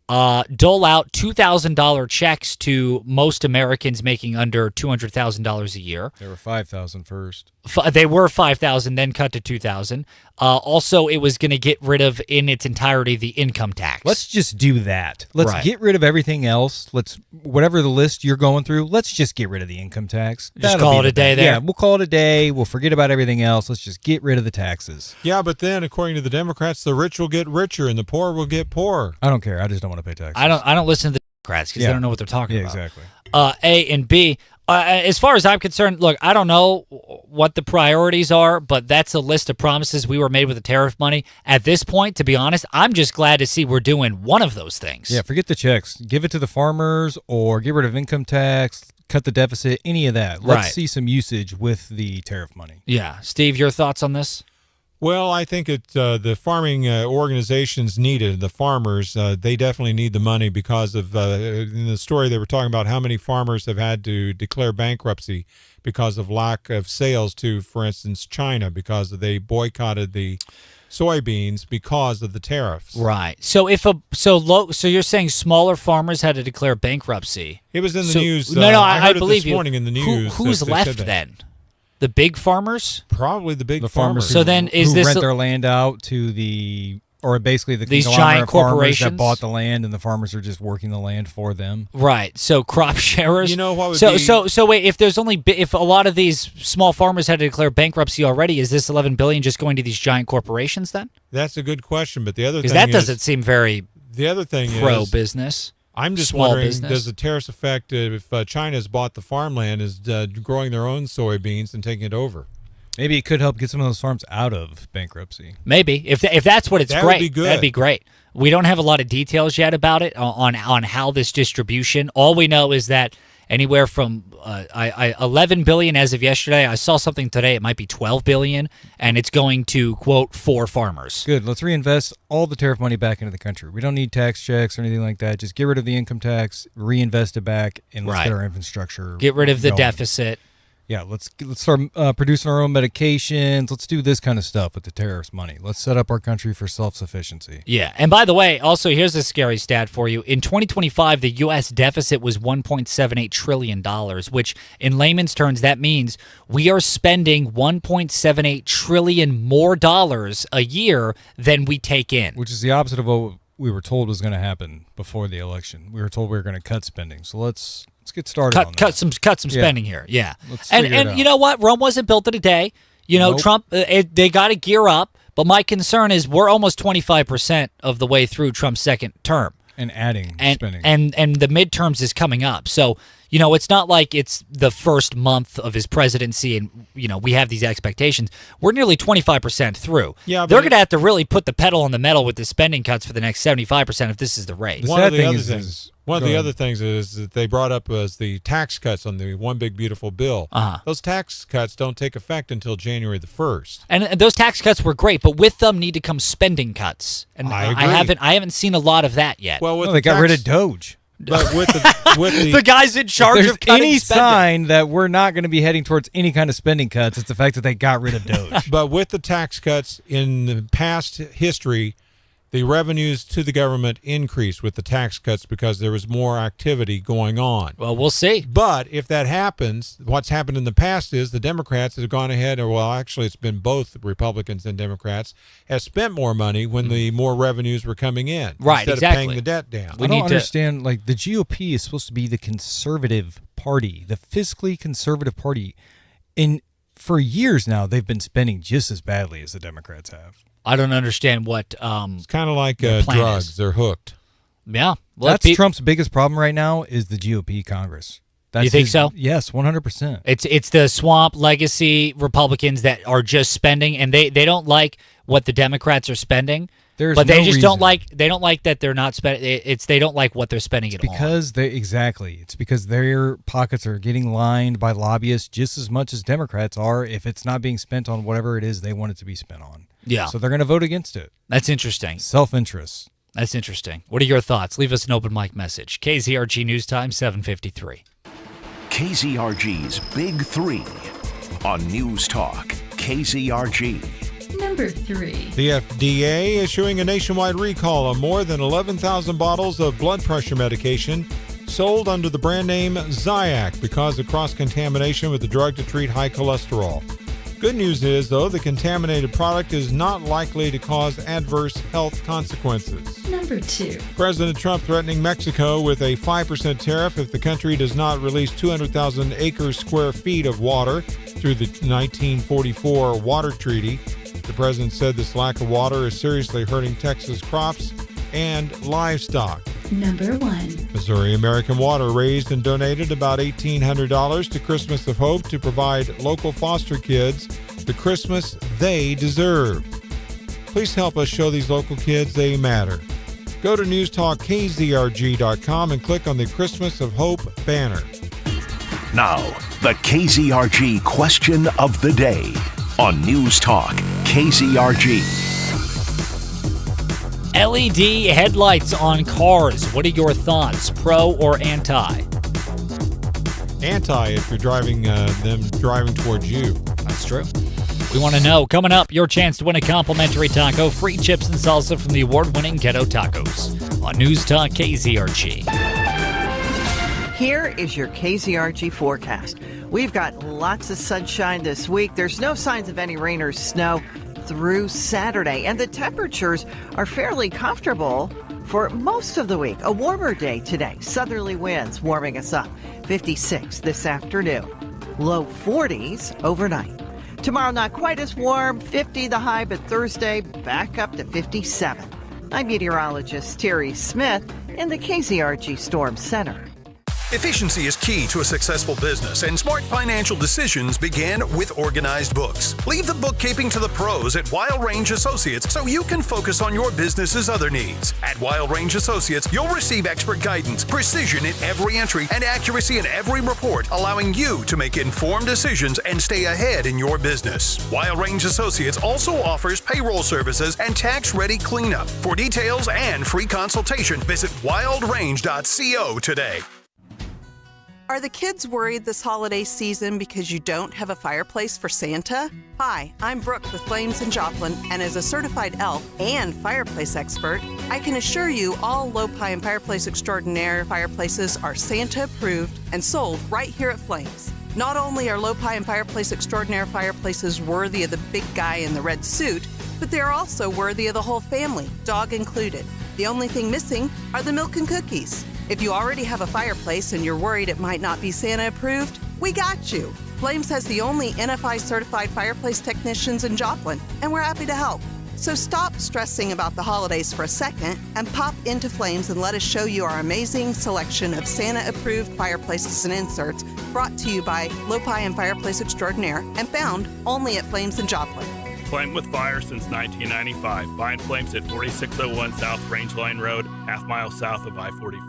S6: dole out $2,000 checks to most Americans making under $200,000 a year.
S8: There were 5,000 first.
S6: They were 5,000, then cut to 2,000. Also, it was going to get rid of, in its entirety, the income tax.
S8: Let's just do that. Let's
S6: Right.
S8: get rid of everything else. Whatever the list you're going through, let's just get rid of the income tax.
S6: Just call it a day there?
S8: Yeah, we'll call it a day. We'll forget about everything else. Let's just get rid of the taxes.
S4: Yeah, but then, according to the Democrats, the rich will get richer and the poor will get poorer.
S8: I don't care. I just don't want to pay taxes.
S6: I don't listen to the Democrats because
S8: Yeah.
S6: they don't know what they're talking about.
S8: Exactly.
S6: A and B. As far as I'm concerned, look, I don't know what the priorities are, but that's a list of promises we were made with the tariff money. At this point, to be honest, I'm just glad to see we're doing one of those things.
S8: Yeah, forget the checks. Give it to the farmers or get rid of income tax, cut the deficit, any of that. Let's
S6: Right.
S8: see some usage with the tariff money.
S6: Yeah. Steve, your thoughts on this?
S4: Well, I think the farming organizations need it. The farmers, they definitely need the money because of, in the story they were talking about how many farmers have had to declare bankruptcy because of lack of sales to, for instance, China, because they boycotted the soybeans because of the tariffs.
S6: Right. So so you're saying smaller farmers had to declare bankruptcy?
S4: It was in the news.
S6: No,
S4: I heard
S6: believe
S4: it this
S6: you.
S4: morning in the news.
S6: Who's
S4: that they
S6: left
S4: said that.
S6: then? The big farmers?
S4: Probably the big
S8: The farmers
S6: So
S8: who,
S6: then is
S8: who
S6: this
S8: rent their land out to or basically the
S6: these
S8: conglomerate
S6: giant
S8: farmers
S6: corporations
S8: that bought the land and the farmers are just working the land for them.
S6: Right. So crop sharers.
S4: You know what would
S6: so
S4: be-
S6: so wait, if a lot of these small farmers had to declare bankruptcy already, is this $11 billion just going to these giant corporations then?
S4: That's a good question, but the other thing
S6: Because that
S4: is,
S6: doesn't seem very
S4: the other thing
S6: pro
S4: is
S6: business.
S4: I'm just
S6: small
S4: wondering,
S6: business.
S4: does the tariffs affect if China's bought the farmland, is growing their own soybeans and taking it over?
S8: Maybe it could help get some of those farms out of bankruptcy.
S6: Maybe if that's what it's
S4: That
S6: great.
S4: would be good.
S6: That'd be great. We don't have a lot of details yet about it on how this distribution. All we know is that anywhere from 11 billion as of yesterday. I saw something today. It might be 12 billion, and it's going to quote 4 farmers.
S8: Good. Let's reinvest all the tariff money back into the country. We don't need tax checks or anything like that. Just get rid of the income tax, reinvest it back, and let's
S6: Right.
S8: get our infrastructure.
S6: Get rid of the
S8: going.
S6: deficit.
S8: Yeah, let's start producing our own medications. Let's do this kind of stuff with the tariffs money. Let's set up our country for self-sufficiency.
S6: Yeah, and by the way, also here's a scary stat for you. In 2025, the U.S. deficit was $1.78 trillion, which in layman's terms, that means we are spending $1.78 trillion more dollars a year than we take in.
S8: Which is the opposite of what we were told was going to happen before the election. We were told we were going to cut spending. So let's get started on that.
S6: Cut some spending here. Yeah.
S8: Let's
S6: And
S8: figure it out.
S6: you know what? Rome wasn't built in a day. You know,
S8: Nope.
S6: Trump, they got to gear up. But my concern is we're almost 25% of the way through Trump's second term.
S8: And adding spending.
S6: And the midterms is coming up. So, you know, it's not like it's the first month of his presidency and, you know, we have these expectations. We're nearly 25% through.
S4: Yeah, but
S6: They're going to have to really put the pedal on the metal with the spending cuts for the next 75% if this is the rate.
S4: One of the other things is that they brought up was the tax cuts on the One Big Beautiful Bill.
S6: Uh-huh.
S4: Those tax cuts don't take effect until January the 1st.
S6: And those tax cuts were great, but with them need to come spending cuts. And
S4: I agree.
S6: I haven't seen a lot of that yet.
S4: Well, with
S8: they got rid of Doge.
S4: But with the
S6: the guys in charge
S8: If there's
S6: of cutting
S8: any
S6: spending.
S8: sign that we're not going to be heading towards any kind of spending cuts, it's the fact that they got rid of Doge.
S4: But with the tax cuts in the past history, the revenues to the government increased with the tax cuts because there was more activity going on.
S6: Well, we'll see.
S4: But if that happens, what's happened in the past is the Democrats have gone ahead, or well, actually it's been both Republicans and Democrats, have spent more money when the more revenues were coming in.
S6: Right,
S4: instead
S6: exactly.
S4: of paying the debt down.
S8: I don't understand, like, the GOP is supposed to be the conservative party, the fiscally conservative party. And for years now, they've been spending just as badly as the Democrats have.
S6: I don't understand what
S4: it's kind of like
S6: the plan
S4: drugs.
S6: is.
S4: They're hooked.
S6: Yeah.
S8: That's Trump's biggest problem right now is the GOP Congress. That's
S6: You think so?
S8: Yes, 100%.
S6: It's the swamp legacy Republicans that are just spending, and they don't like what the Democrats are spending. But they just don't like that they're not spending. They don't like what they're spending at all.
S8: It's because their pockets are getting lined by lobbyists just as much as Democrats are if it's not being spent on whatever it is they want it to be spent on.
S6: Yeah.
S8: So they're going to vote against it.
S6: That's interesting.
S8: Self-interest.
S6: That's interesting. What are your thoughts? Leave us an open mic message. KZRG News Time 7:53.
S20: KZRG's Big Three on News Talk KZRG.
S7: Number 3.
S4: The FDA issuing a nationwide recall on more than 11,000 bottles of blood pressure medication sold under the brand name Zyyac because of cross-contamination with the drug to treat high cholesterol. Good news is, though, the contaminated product is not likely to cause adverse health consequences.
S7: Number 2.
S4: President Trump threatening Mexico with a 5% tariff if the country does not release 200,000 square feet of water through the 1944 Water Treaty. The president said this lack of water is seriously hurting Texas crops and livestock.
S7: Number 1.
S4: Missouri American Water raised and donated about $1,800 to Christmas of Hope to provide local foster kids the Christmas they deserve. Please help us show these local kids they matter. Go to newstalkkzrg.com and click on the Christmas of Hope banner.
S20: Now, the KZRG question of the day on News Talk KZRG.
S6: LED headlights on cars. What are your thoughts, pro or anti?
S4: Anti if you're driving them driving towards you.
S6: That's true. We want to know. Coming up, your chance to win a complimentary taco, free chips and salsa from the award-winning Ghetto Tacos on News Talk KZRG.
S21: Here is your KZRG forecast. We've got lots of sunshine this week. There's no signs of any rain or snow through Saturday, and the temperatures are fairly comfortable for most of the week. A warmer day today. Southerly winds warming us up. 56 this afternoon. Low 40s overnight. Tomorrow not quite as warm. 50 the high, but Thursday back up to 57. I'm meteorologist Terry Smith in the KZRG Storm Center.
S9: Efficiency is key to a successful business, and smart financial decisions begin with organized books. Leave the bookkeeping to the pros at Wild Range Associates so you can focus on your business's other needs. At Wild Range Associates, you'll receive expert guidance, precision in every entry, and accuracy in every report, allowing you to make informed decisions and stay ahead in your business. Wild Range Associates also offers payroll services and tax-ready cleanup. For details and free consultation, visit wildrange.co today.
S13: Are the kids worried this holiday season because you don't have a fireplace for Santa? Hi, I'm Brooke with Flames in Joplin, and as a certified elf and fireplace expert, I can assure you all Low Pine Fireplace Extraordinaire fireplaces are Santa approved and sold right here at Flames. Not only are Low Pine Fireplace Extraordinaire fireplaces worthy of the big guy in the red suit, but they are also worthy of the whole family, dog included. The only thing missing are the milk and cookies. If you already have a fireplace and you're worried it might not be Santa approved, we got you. Flames has the only NFI certified fireplace technicians in Joplin, and we're happy to help. So stop stressing about the holidays for a second and pop into Flames and let us show you our amazing selection of Santa approved fireplaces and inserts brought to you by Low Pine Fireplace Extraordinaire and found only at Flames in Joplin.
S14: Flame with fire since 1995. Find Flames at 4601 South Rangeline Road, half-mile south of I-44.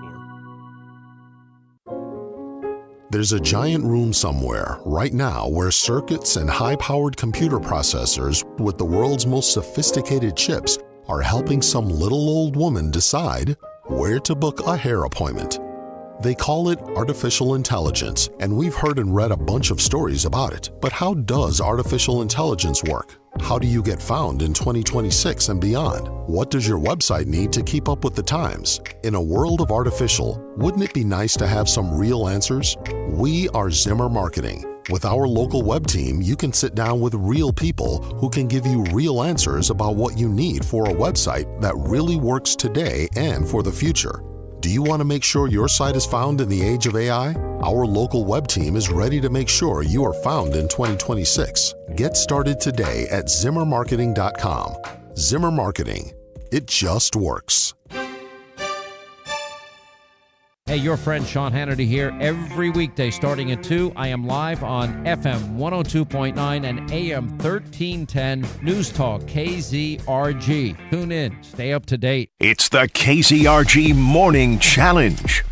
S23: There's a giant room somewhere right now where circuits and high-powered computer processors with the world's most sophisticated chips are helping some little old woman decide where to book a hair appointment. They call it artificial intelligence, and we've heard and read a bunch of stories about it. But how does artificial intelligence work? How do you get found in 2026 and beyond? What does your website need to keep up with the times? In a world of artificial, wouldn't it be nice to have some real answers? We are Zimmer Marketing. With our local web team, you can sit down with real people who can give you real answers about what you need for a website that really works today and for the future. Do you want to make sure your site is found in the age of AI? Our local web team is ready to make sure you are found in 2026. Get started today at ZimmerMarketing.com. Zimmer Marketing. It just works.
S24: Hey, your friend Sean Hannity here. Every weekday starting at 2, I am live on FM 102.9 and AM 1310 News Talk KZRG. Tune in. Stay up to date.
S20: It's the KZRG Morning Challenge.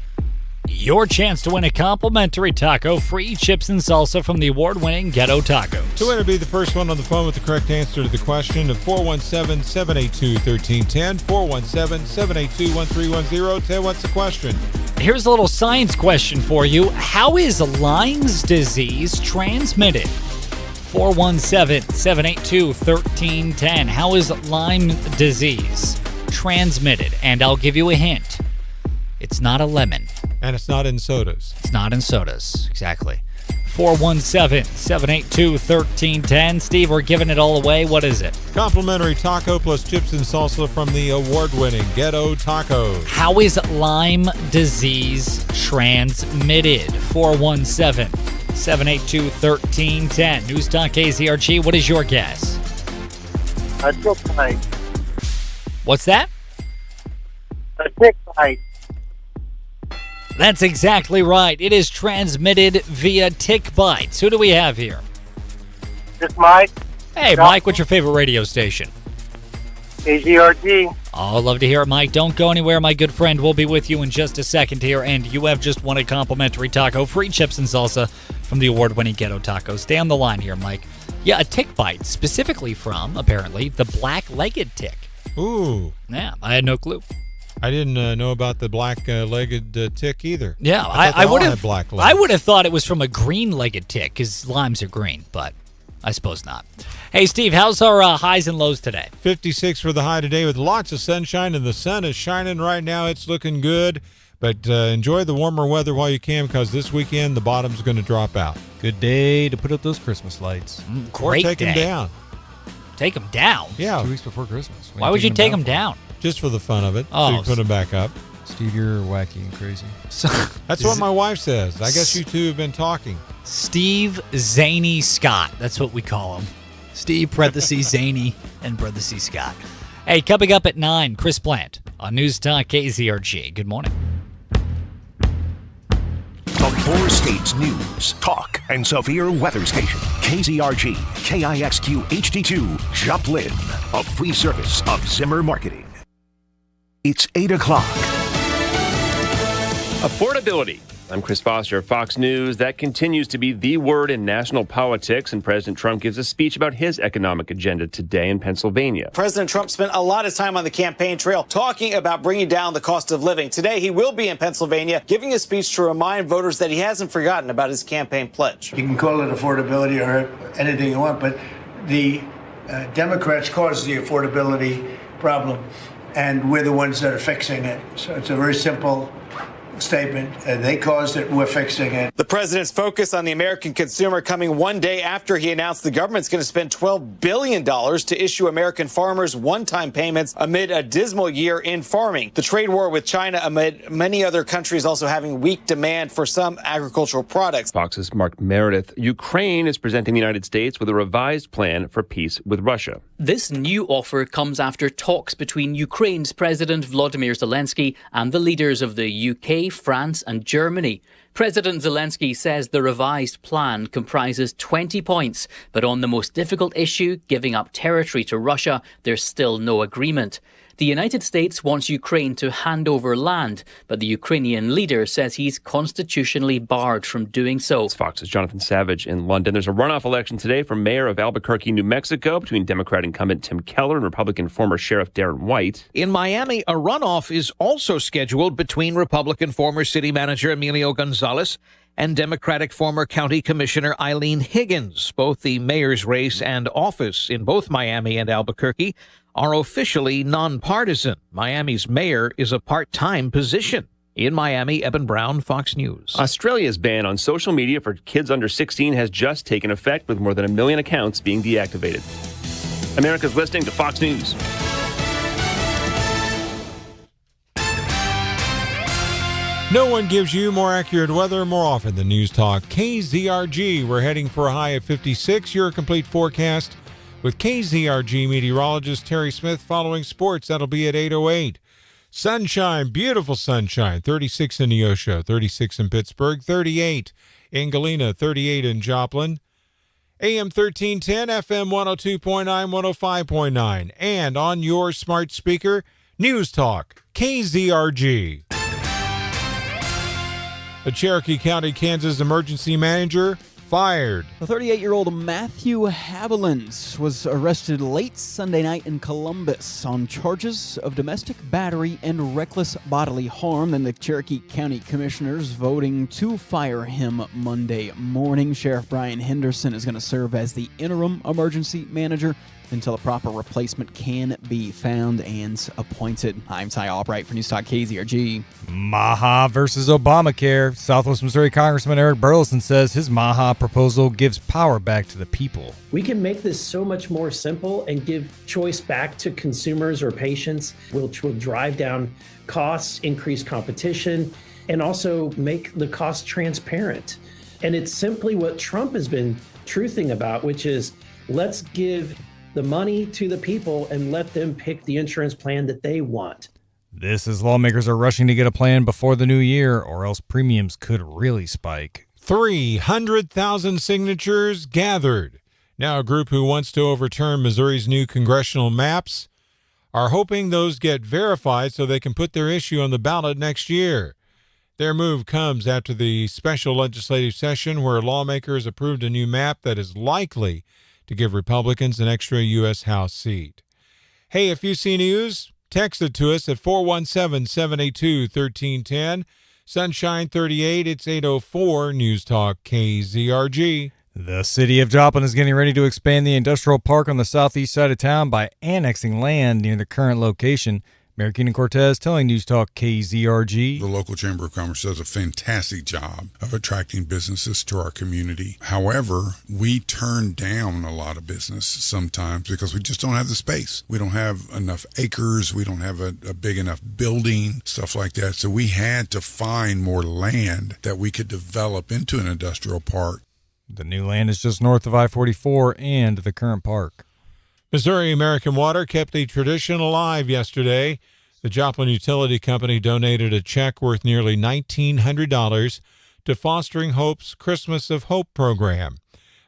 S6: Your chance to win a complimentary taco, free chips and salsa from the award-winning Ghetto Tacos.
S4: To win, be the first one on the phone with the correct answer to the question of 417-782-1310, 417-782-1310. Ted, what's the question?
S6: Here's a little science question for you. How is Lyme's disease transmitted? 417-782-1310. How is Lyme disease transmitted? And I'll give you a hint. It's not a lemon.
S4: And it's not in sodas.
S6: It's not in sodas. Exactly. 417-782-1310. Steve, we're giving it all away. What is it?
S4: Complimentary taco plus chips and salsa from the award-winning Ghetto Tacos.
S6: How is Lyme disease transmitted? 417-782-1310. News Talk KZRG. What is your guess?
S1: A tick bite.
S6: What's that?
S1: A tick bite.
S6: That's exactly right. It is transmitted via tick bites. Who do we have here?
S1: This Mike.
S6: Hey, Mike, what's your favorite radio station?
S1: KZRG.
S6: Oh, love to hear it, Mike. Don't go anywhere, my good friend. We'll be with you in just a second here, and you have just won a complimentary taco, free chips and salsa from the award-winning Ghetto Tacos. Stay on the line here, Mike. Yeah, a tick bite, specifically from, apparently, the black-legged tick.
S4: Ooh.
S6: Yeah, I had no clue.
S4: I didn't know about the black-legged tick either.
S6: Yeah, I would have. I would have thought it was from a green-legged tick because limes are green, but I suppose not. Hey, Steve, how's our highs and lows today?
S4: 56 for the high today with lots of sunshine, and the sun is shining right now. It's looking good, but enjoy the warmer weather while you can because this weekend the bottom's going to drop out.
S8: Good day to put up those Christmas lights.
S6: Great
S4: or take them down.
S6: Take them down?
S4: Yeah.
S8: 2 weeks before Christmas.
S6: Why would you take them down?
S4: Just for the fun of it.
S6: Oh,
S4: so you can put them back up.
S8: Steve, you're wacky and crazy.
S4: That's what my wife says. I guess you two have been talking.
S6: Steve Zany Scott. That's what we call him. Steve, parentheses, Zany, and parentheses, Scott. Hey, coming up at 9, Chris Plant on News Talk KZRG. Good morning.
S20: The 4 states news, talk, and severe weather station. KZRG, KIXQ HD2, Joplin. A free service of Zimmer Marketing. It's 8 o'clock.
S10: Affordability. I'm Chris Foster of Fox News. That continues to be the word in national politics, and President Trump gives a speech about his economic agenda today in Pennsylvania.
S15: President Trump spent a lot of time on the campaign trail talking about bringing down the cost of living. Today, he will be in Pennsylvania giving a speech to remind voters that he hasn't forgotten about his campaign pledge.
S5: You can call it affordability or anything you want, but the Democrats caused the affordability problem, and we're the ones that are fixing it. So it's a very simple statement. They caused it. We're fixing it.
S15: The president's focus on the American consumer coming one day after he announced the government's going to spend $12 billion to issue American farmers one-time payments amid a dismal year in farming. The trade war with China amid many other countries also having weak demand for some agricultural products.
S10: Fox's Mark Meredith. Ukraine is presenting the United States with a revised plan for peace with Russia.
S16: This new offer comes after talks between Ukraine's President Volodymyr Zelensky and the leaders of the UK, France and Germany. President Zelensky says the revised plan comprises 20 points, but on the most difficult issue, giving up territory to Russia, there's still no agreement. The United States wants Ukraine to hand over land, but the Ukrainian leader says he's constitutionally barred from doing so.
S10: Fox's Jonathan Savage in London. There's a runoff election today for mayor of Albuquerque, New Mexico, between Democrat incumbent Tim Keller and Republican former Sheriff Darren White.
S17: In Miami, a runoff is also scheduled between Republican former city manager Emilio Gonzalez and Democratic former county commissioner Eileen Higgins. Both the mayor's race and office in both Miami and Albuquerque are officially nonpartisan. Miami's mayor is a part-time position. In Miami, Eben Brown, Fox News.
S10: Australia's ban on social media for kids under 16 has just taken effect, with more than 1 million accounts being deactivated. America's listening to Fox News.
S4: No one gives you more accurate weather more often than News Talk KZRG. We're heading for a high of 56. Your complete forecast with KZRG meteorologist Terry Smith following sports. That'll be at 8:08. Sunshine, beautiful sunshine. 36 in Neosho, 36 in Pittsburgh, 38 in Galena, 38 in Joplin. AM 1310, FM 102.9, 105.9. And on your smart speaker, News Talk KZRG. The Cherokee County, Kansas emergency manager fired.
S2: The 38-year-old Matthew Havilands was arrested late Sunday night in Columbus on charges of domestic battery and reckless bodily harm, and the Cherokee County Commissioners voting to fire him Monday morning. Sheriff Brian Henderson is going to serve as the interim emergency manager until a proper replacement can be found and appointed. I'm Ty Albright for News Talk KZRG.
S8: Maha versus Obamacare. Southwest Missouri Congressman Eric Burleson says his Maha proposal gives power back to the people.
S11: We can make this so much more simple and give choice back to consumers or patients, which will drive down costs, increase competition, and also make the cost transparent. And it's simply what Trump has been truthing about, which is let's give the money to the people and let them pick the insurance plan that they want.
S8: This is lawmakers are rushing to get a plan before the new year, or else premiums could really spike.
S4: 300,000 signatures gathered. Now a group who wants to overturn Missouri's new congressional maps are hoping those get verified so they can put their issue on the ballot next year. Their move comes after the special legislative session where lawmakers approved a new map that is likely to give Republicans an extra U.S. House seat. Hey, if you see news, text it to us at 417-782-1310. Sunshine 38, it's 804 News Talk KZRG.
S8: The city of Joplin is getting ready to expand the industrial park on the southeast side of town by annexing land near the current location. Mayor Keenan Cortez telling News Talk KZRG.
S12: The local Chamber of Commerce does a fantastic job of attracting businesses to our community. However, we turn down a lot of business sometimes because we just don't have the space. We don't have enough acres. We don't have a big enough building, stuff like that. So we had to find more land that we could develop into an industrial park.
S8: The new land is just north of I-44 and the current park.
S4: Missouri American Water kept the tradition alive yesterday. The Joplin Utility Company donated a check worth nearly $1,900 to Fostering Hope's Christmas of Hope program.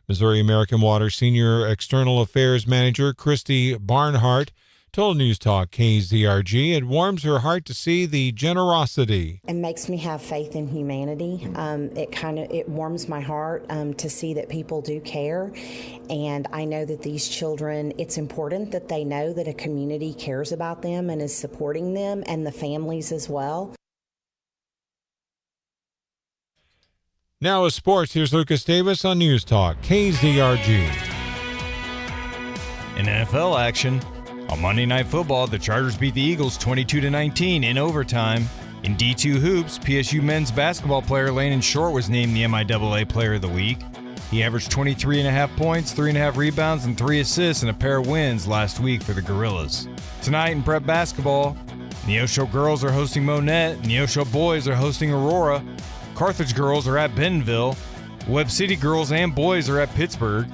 S4: Missouri American Water Senior External Affairs Manager Christy Barnhart told News Talk KZRG it warms her heart to see the generosity.
S18: It makes me have faith in humanity. It warms my heart to see that people do care. And I know that these children, it's important that they know that a community cares about them and is supporting them, and the families as well.
S4: Now with sports, here's Lucas Davis on News Talk KZRG.
S8: In NFL action, on Monday Night Football, the Chargers beat the Eagles 22-19 in overtime. In D2 Hoops, PSU men's basketball player Landon Short was named the MIAA Player of the Week. He averaged 23.5 points, 3.5 rebounds, and 3 assists in a pair of wins last week for the Gorillas. Tonight in prep basketball, Neosho girls are hosting Monette, Neosho boys are hosting Aurora, Carthage girls are at Bentonville, Webb City girls and boys are at Pittsburgh,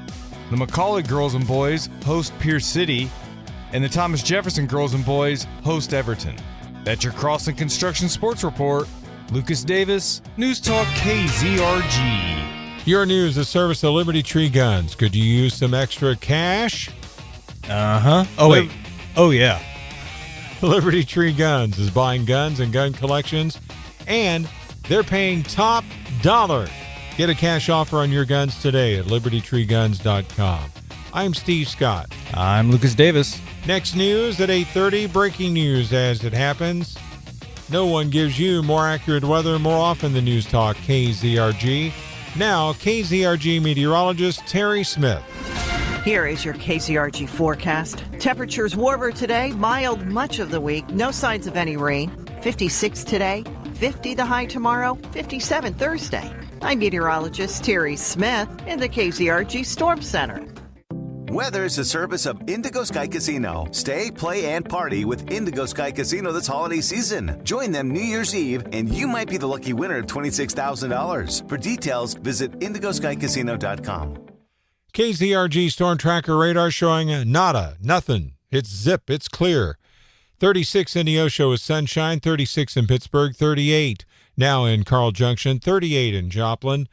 S8: the McCauley girls and boys host Pierce City, and the Thomas Jefferson girls and boys host Everton. That's your Crossing Construction Sports Report. Lucas Davis, News Talk KZRG.
S4: Your news, the service of Liberty Tree Guns. Could you use some extra cash?
S8: Uh-huh. Oh, wait. Oh, yeah.
S4: Liberty Tree Guns is buying guns and gun collections, and they're paying top dollar. Get a cash offer on your guns today at libertytreeguns.com. I'm Steve Scott.
S8: I'm Lucas Davis.
S4: Next news at 8:30, breaking news as it happens. No one gives you more accurate weather more often than News Talk KZRG. Now, KZRG meteorologist Terry Smith.
S21: Here is your KZRG forecast. Temperatures warmer today, mild much of the week, no signs of any rain. 56 today, 50 the high tomorrow, 57 Thursday. I'm meteorologist Terry Smith in the KZRG Storm Center.
S19: Weather is a service of Indigo Sky Casino. Stay, play, and party with Indigo Sky Casino this holiday season. Join them New Year's Eve, and you might be the lucky winner of $26,000. For details, visit IndigoSkyCasino.com.
S4: KZRG Storm Tracker radar showing nada, nothing. It's zip, it's clear. 36 in Neosho with sunshine, 36 in Pittsburgh, 38 now in Carl Junction, 38 in Joplin.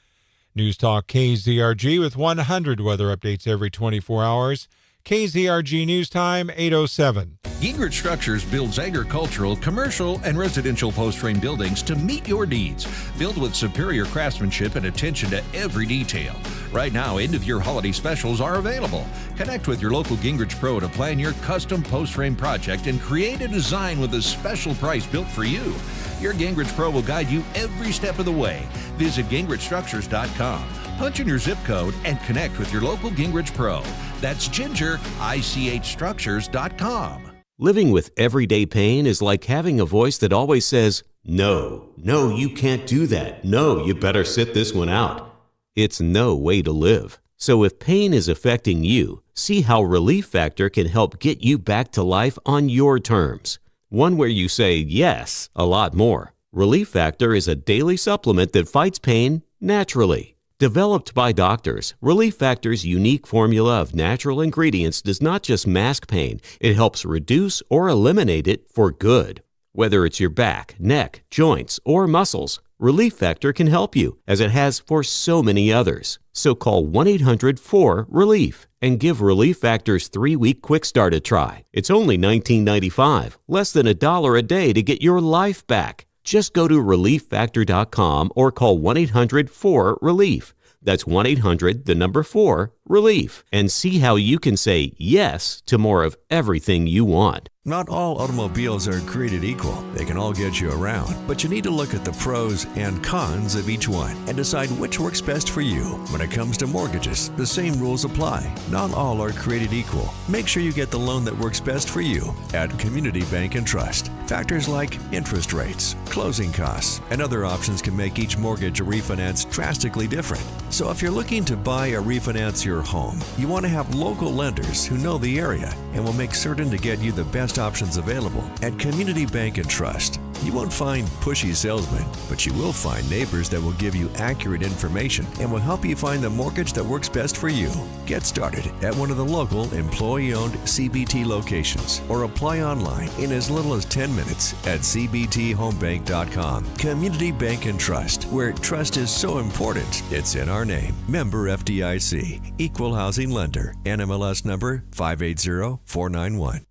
S4: News Talk KZRG with 100 weather updates every 24 hours. KZRG News Time, 8:07.
S3: Gingrich Structures builds agricultural, commercial, and residential post-frame buildings to meet your needs. Built with superior craftsmanship and attention to every detail. Right now, end-of-year holiday specials are available. Connect with your local Gingrich Pro to plan your custom post-frame project and create a design with a special price built for you. Your Gingrich Pro will guide you every step of the way. Visit GingrichStructures.com. Punch in your zip code and connect with your local Gingrich Pro. That's GingerICHStructures.com.
S7: Living with everyday pain is like having a voice that always says, no, you can't do that. No, you better sit this one out. It's no way to live. So if pain is affecting you, see how Relief Factor can help get you back to life on your terms. One where you say yes a lot more. Relief Factor is a daily supplement that fights pain naturally. Developed by doctors, Relief Factor's unique formula of natural ingredients does not just mask pain, it helps reduce or eliminate it for good. Whether it's your back, neck, joints, or muscles, Relief Factor can help you, as it has for so many others. So call 1-800-4RELIEF and give Relief Factor's 3-week quick start a try. It's only $19.95, less than $1 a day to get your life back. Just go to ReliefFactor.com or call 1-800-4RELIEF. That's 1-800-4-RELIEF. And see how you can say yes to more of everything you want.
S9: Not all automobiles are created equal. They can all get you around, but you need to look at the pros and cons of each one and decide which works best for you. When it comes to mortgages, the same rules apply. Not all are created equal. Make sure you get the loan that works best for you at Community Bank and Trust. Factors like interest rates, closing costs, and other options can make each mortgage or refinance drastically different. So if you're looking to buy or refinance your home, you want to have local lenders who know the area and will make certain to get you the best options available at Community Bank and Trust. You won't find pushy salesmen, but you will find neighbors that will give you accurate information and will help you find the mortgage that works best for you. Get started at one of the local employee-owned CBT locations or apply online in as little as 10 minutes at cbthomebank.com. Community Bank and Trust, where trust is so important, it's in our name. Member FDIC, Equal Housing Lender, NMLS number 580491.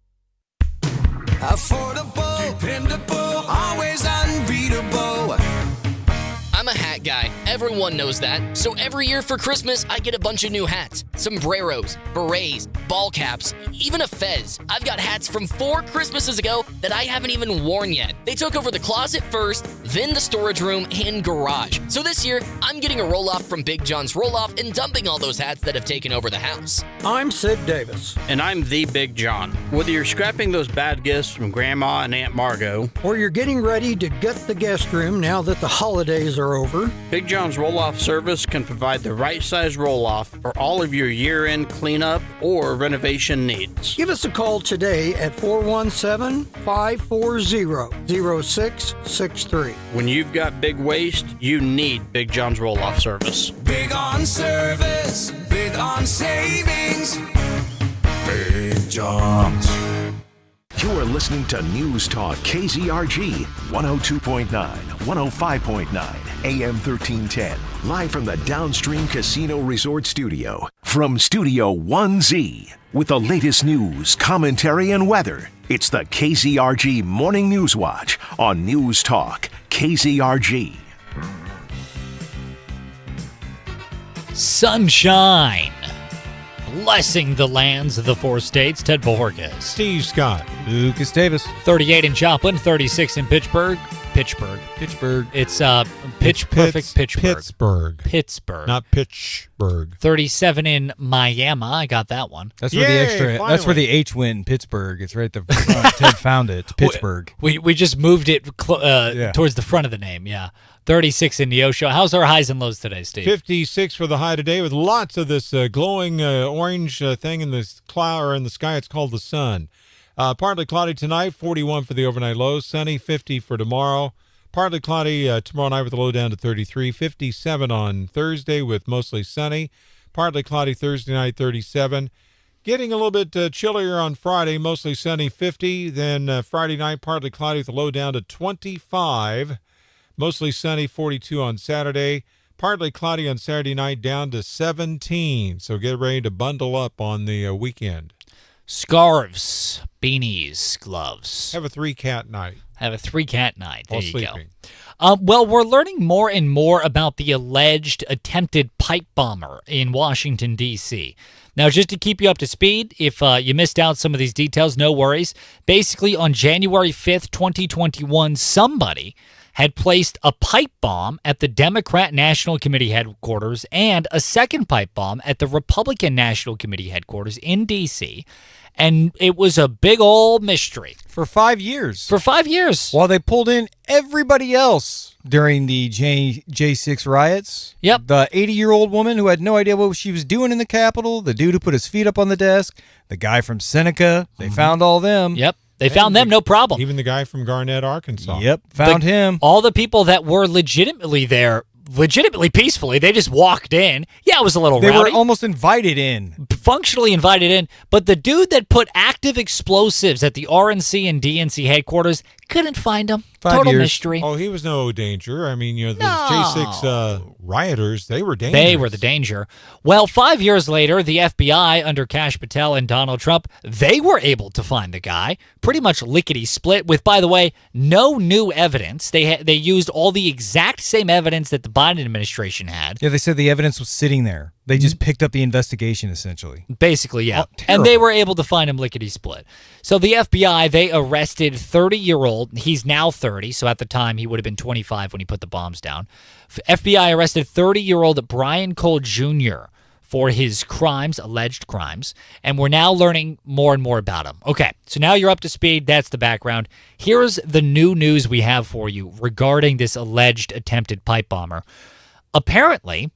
S22: Affordable, dependable, always unbeatable.
S25: I'm a hat guy. Everyone knows that. So every year for Christmas, I get a bunch of new hats. Sombreros, berets, ball caps, even a fez. I've got hats from 4 Christmases ago that I haven't even worn yet. They took over the closet first, then the storage room and garage. So this year, I'm getting a roll-off from Big John's Roll-Off and dumping all those hats that have taken over the house.
S26: I'm Sid Davis.
S27: And I'm the Big John. Whether you're scrapping those bad gifts from Grandma and Aunt Margot,
S26: or you're getting ready to gut the guest room now that the holidays are over,
S27: Big John's Roll-Off service can provide the right size roll-off for all of your year-end cleanup or renovation needs.
S26: Give us a call today at 417-540-0663.
S27: When you've got big waste, you need Big John's Roll-Off service.
S22: Big on service, big on savings. Big John's.
S20: You're listening to News Talk KZRG 102.9, 105.9, AM 1310. Live from the Downstream Casino Resort Studio. From Studio 1Z. With the latest news, commentary, and weather. It's the KZRG Morning News Watch on News Talk KZRG.
S6: Sunshine. Blessing the lands of the 4 states. Ted Bojorquez.
S4: Steve Scott.
S8: Lucas Davis.
S6: 38 in Joplin, 36 in Pittsburgh. Pittsburgh. It's pitch perfect Pittsburgh. Pittsburgh.
S4: Not Pittsburgh.
S6: 37 in Miami. I got that one.
S8: That's where the extra. Finally. That's where the H went in Pittsburgh. It's right at the front. Ted found it. It's Pittsburgh.
S6: We just moved it towards the front of the name. Yeah. 36 in Neosho. How's our highs and lows today, Steve?
S4: 56 for the high today, with lots of this glowing orange thing in the cloud or in the sky. It's called the sun. Partly cloudy tonight, 41 for the overnight low. Sunny, 50 for tomorrow. Partly cloudy tomorrow night with a low down to 33. 57 on Thursday with mostly sunny. Partly cloudy Thursday night, 37. Getting a little bit chillier on Friday, mostly sunny, 50. Then Friday night, partly cloudy with a low down to 25. Mostly sunny, 42 on Saturday. Partly cloudy on Saturday night, down to 17. So get ready to bundle up on the weekend.
S6: Scarves, beanies, gloves.
S4: Have a 3-cat night.
S6: Have a 3-cat night. There
S4: While
S6: you
S4: sleeping.
S6: go. Well, we're learning more and more about the alleged attempted pipe bomber in Washington, D.C. Now, just to keep you up to speed, if you missed out some of these details, no worries. Basically, on January 5th, 2021, somebody had placed a pipe bomb at the Democrat National Committee headquarters and a second pipe bomb at the Republican National Committee headquarters in D.C., and it was a big old mystery.
S8: For 5 years.
S6: For 5 years.
S8: While they pulled in everybody else during the J6 riots.
S6: Yep.
S8: The 80-year-old woman who had no idea what she was doing in the Capitol, the dude who put his feet up on the desk, the guy from Seneca. They found all them.
S6: Yep. They found them, no problem.
S4: Even the guy from Garnett, Arkansas.
S8: Yep, found him.
S6: All the people that were legitimately there, legitimately peacefully, they just walked in. Yeah, it was a little
S8: They
S6: rowdy.
S8: were almost invited in.
S6: Functionally invited in, but the dude that put active explosives at the RNC and DNC headquarters couldn't find him.
S8: 5
S6: Total
S8: years.
S6: mystery.
S4: Oh, he was no danger. I mean, those J6 rioters, they were dangerous.
S6: They were the danger. Well, 5 years later, the FBI, under Kash Patel and Donald Trump, they were able to find the guy. Pretty much lickety-split with, by the way, no new evidence. They used all the exact same evidence that the Biden administration had.
S8: Yeah, they said the evidence was sitting there. They just picked up the investigation, essentially.
S6: Basically, yeah.
S8: Oh,
S6: and they were able to find him lickety-split. So the FBI, they arrested 30-year-old. He's now 30, so at the time he would have been 25 when he put the bombs down. FBI arrested 30-year-old Brian Cole Jr. for his crimes, alleged crimes, and we're now learning more and more about him. Okay, so now you're up to speed. That's the background. Here's the new news we have for you regarding this alleged attempted pipe bomber. Apparently,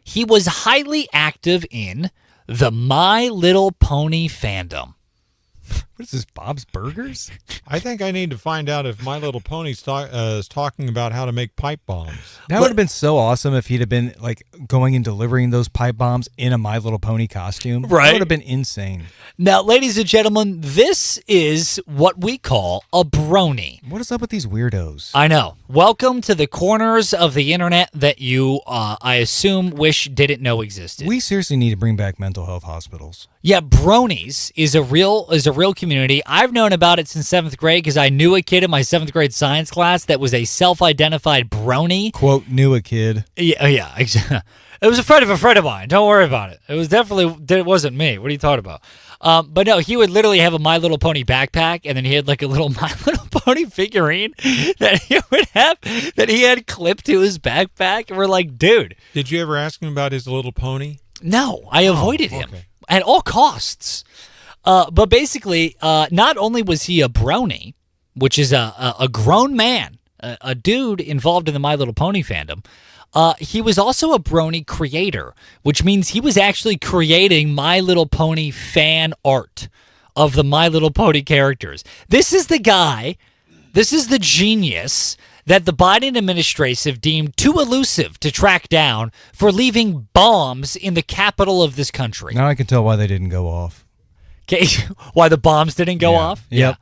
S6: he was highly active in the My Little Pony fandom.
S8: What is this, Bob's Burgers?
S4: I think I need to find out if My Little Pony is talking about how to make pipe bombs.
S8: That would have been so awesome if he'd have been like going and delivering those pipe bombs in a My Little Pony costume.
S6: Right.
S8: That would have been insane.
S6: Now, ladies and gentlemen, this is what we call a brony.
S8: What is up with these weirdos?
S6: I know. Welcome to the corners of the internet that you, I assume, wish didn't know existed.
S8: We seriously need to bring back mental health hospitals.
S6: Yeah, bronies is a real community. I've known about it since 7th grade because I knew a kid in my 7th grade science class that was a self-identified brony.
S8: Quote, knew a kid.
S6: Yeah, exactly. It was a friend of mine. Don't worry about it. It wasn't me. What are you talking about? But no, he would literally have a My Little Pony backpack, and then he had like a little My Little Pony figurine that he would have that he had clipped to his backpack. And we're like, dude.
S4: Did you ever ask him about his little pony?
S6: No, I avoided him at all costs. But basically, not only was he a brony, which is a grown man, a dude involved in the My Little Pony fandom, he was also a brony creator, which means he was actually creating My Little Pony fan art of the My Little Pony characters. This is the guy, this is the genius that the Biden administration deemed too elusive to track down for leaving bombs in the capital of this country.
S8: Now I can tell why they didn't go off.
S6: Why the bombs didn't go off?
S8: Yep.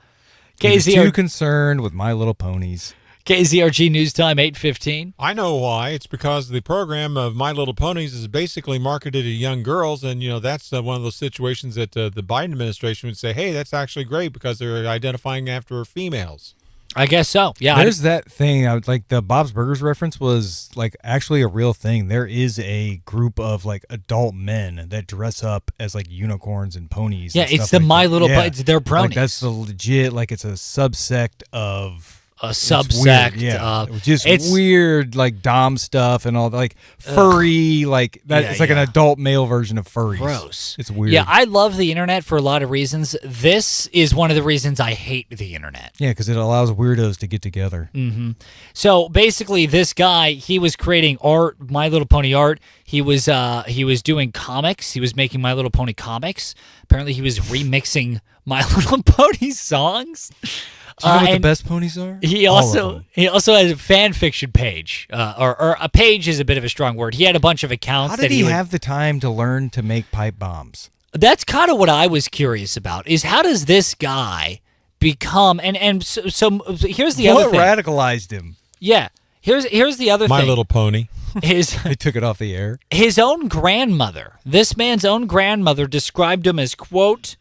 S6: Yeah.
S8: He was too concerned with My Little Ponies.
S6: KZRG News Time, 8:15.
S4: I know why. It's because the program of My Little Ponies is basically marketed to young girls, and that's one of those situations that the Biden administration would say, hey, that's actually great because they're identifying after females.
S6: I guess so. Yeah.
S8: There's that thing. I would like the Bob's Burgers reference was like actually a real thing. There is a group of like adult men that dress up as like unicorns and ponies.
S6: Yeah,
S8: and
S6: it's
S8: stuff
S6: the
S8: like
S6: My
S8: that.
S6: Little
S8: Yeah.
S6: Ponies. They're bronies.
S8: Like that's the legit. Like it's a subsect of.
S6: It's weird,
S8: yeah. It's weird, like dom stuff and all that, like furry, like that.
S6: Yeah,
S8: it's like an adult male version of furries.
S6: Gross.
S8: It's weird.
S6: Yeah, I love the internet for a lot of reasons. This is one of the reasons I hate the internet.
S8: Yeah, because it allows weirdos to get together.
S6: Mm-hmm. So basically, this guy, he was creating art, My Little Pony art. He was doing comics. He was making My Little Pony comics. Apparently, he was remixing My Little Pony songs.
S8: Do you know what the best ponies are?
S6: He also has a fan fiction page, or a page is a bit of a strong word. He had a bunch of accounts.
S8: How did he have the time to learn to make pipe bombs?
S6: That's kind of what I was curious about. Is how does this guy become? So here's the other thing.
S8: What radicalized him?
S6: Yeah, here's the other thing.
S4: My Little Pony.
S8: They took it off the air.
S6: His own grandmother. This man's own grandmother described him as, quote,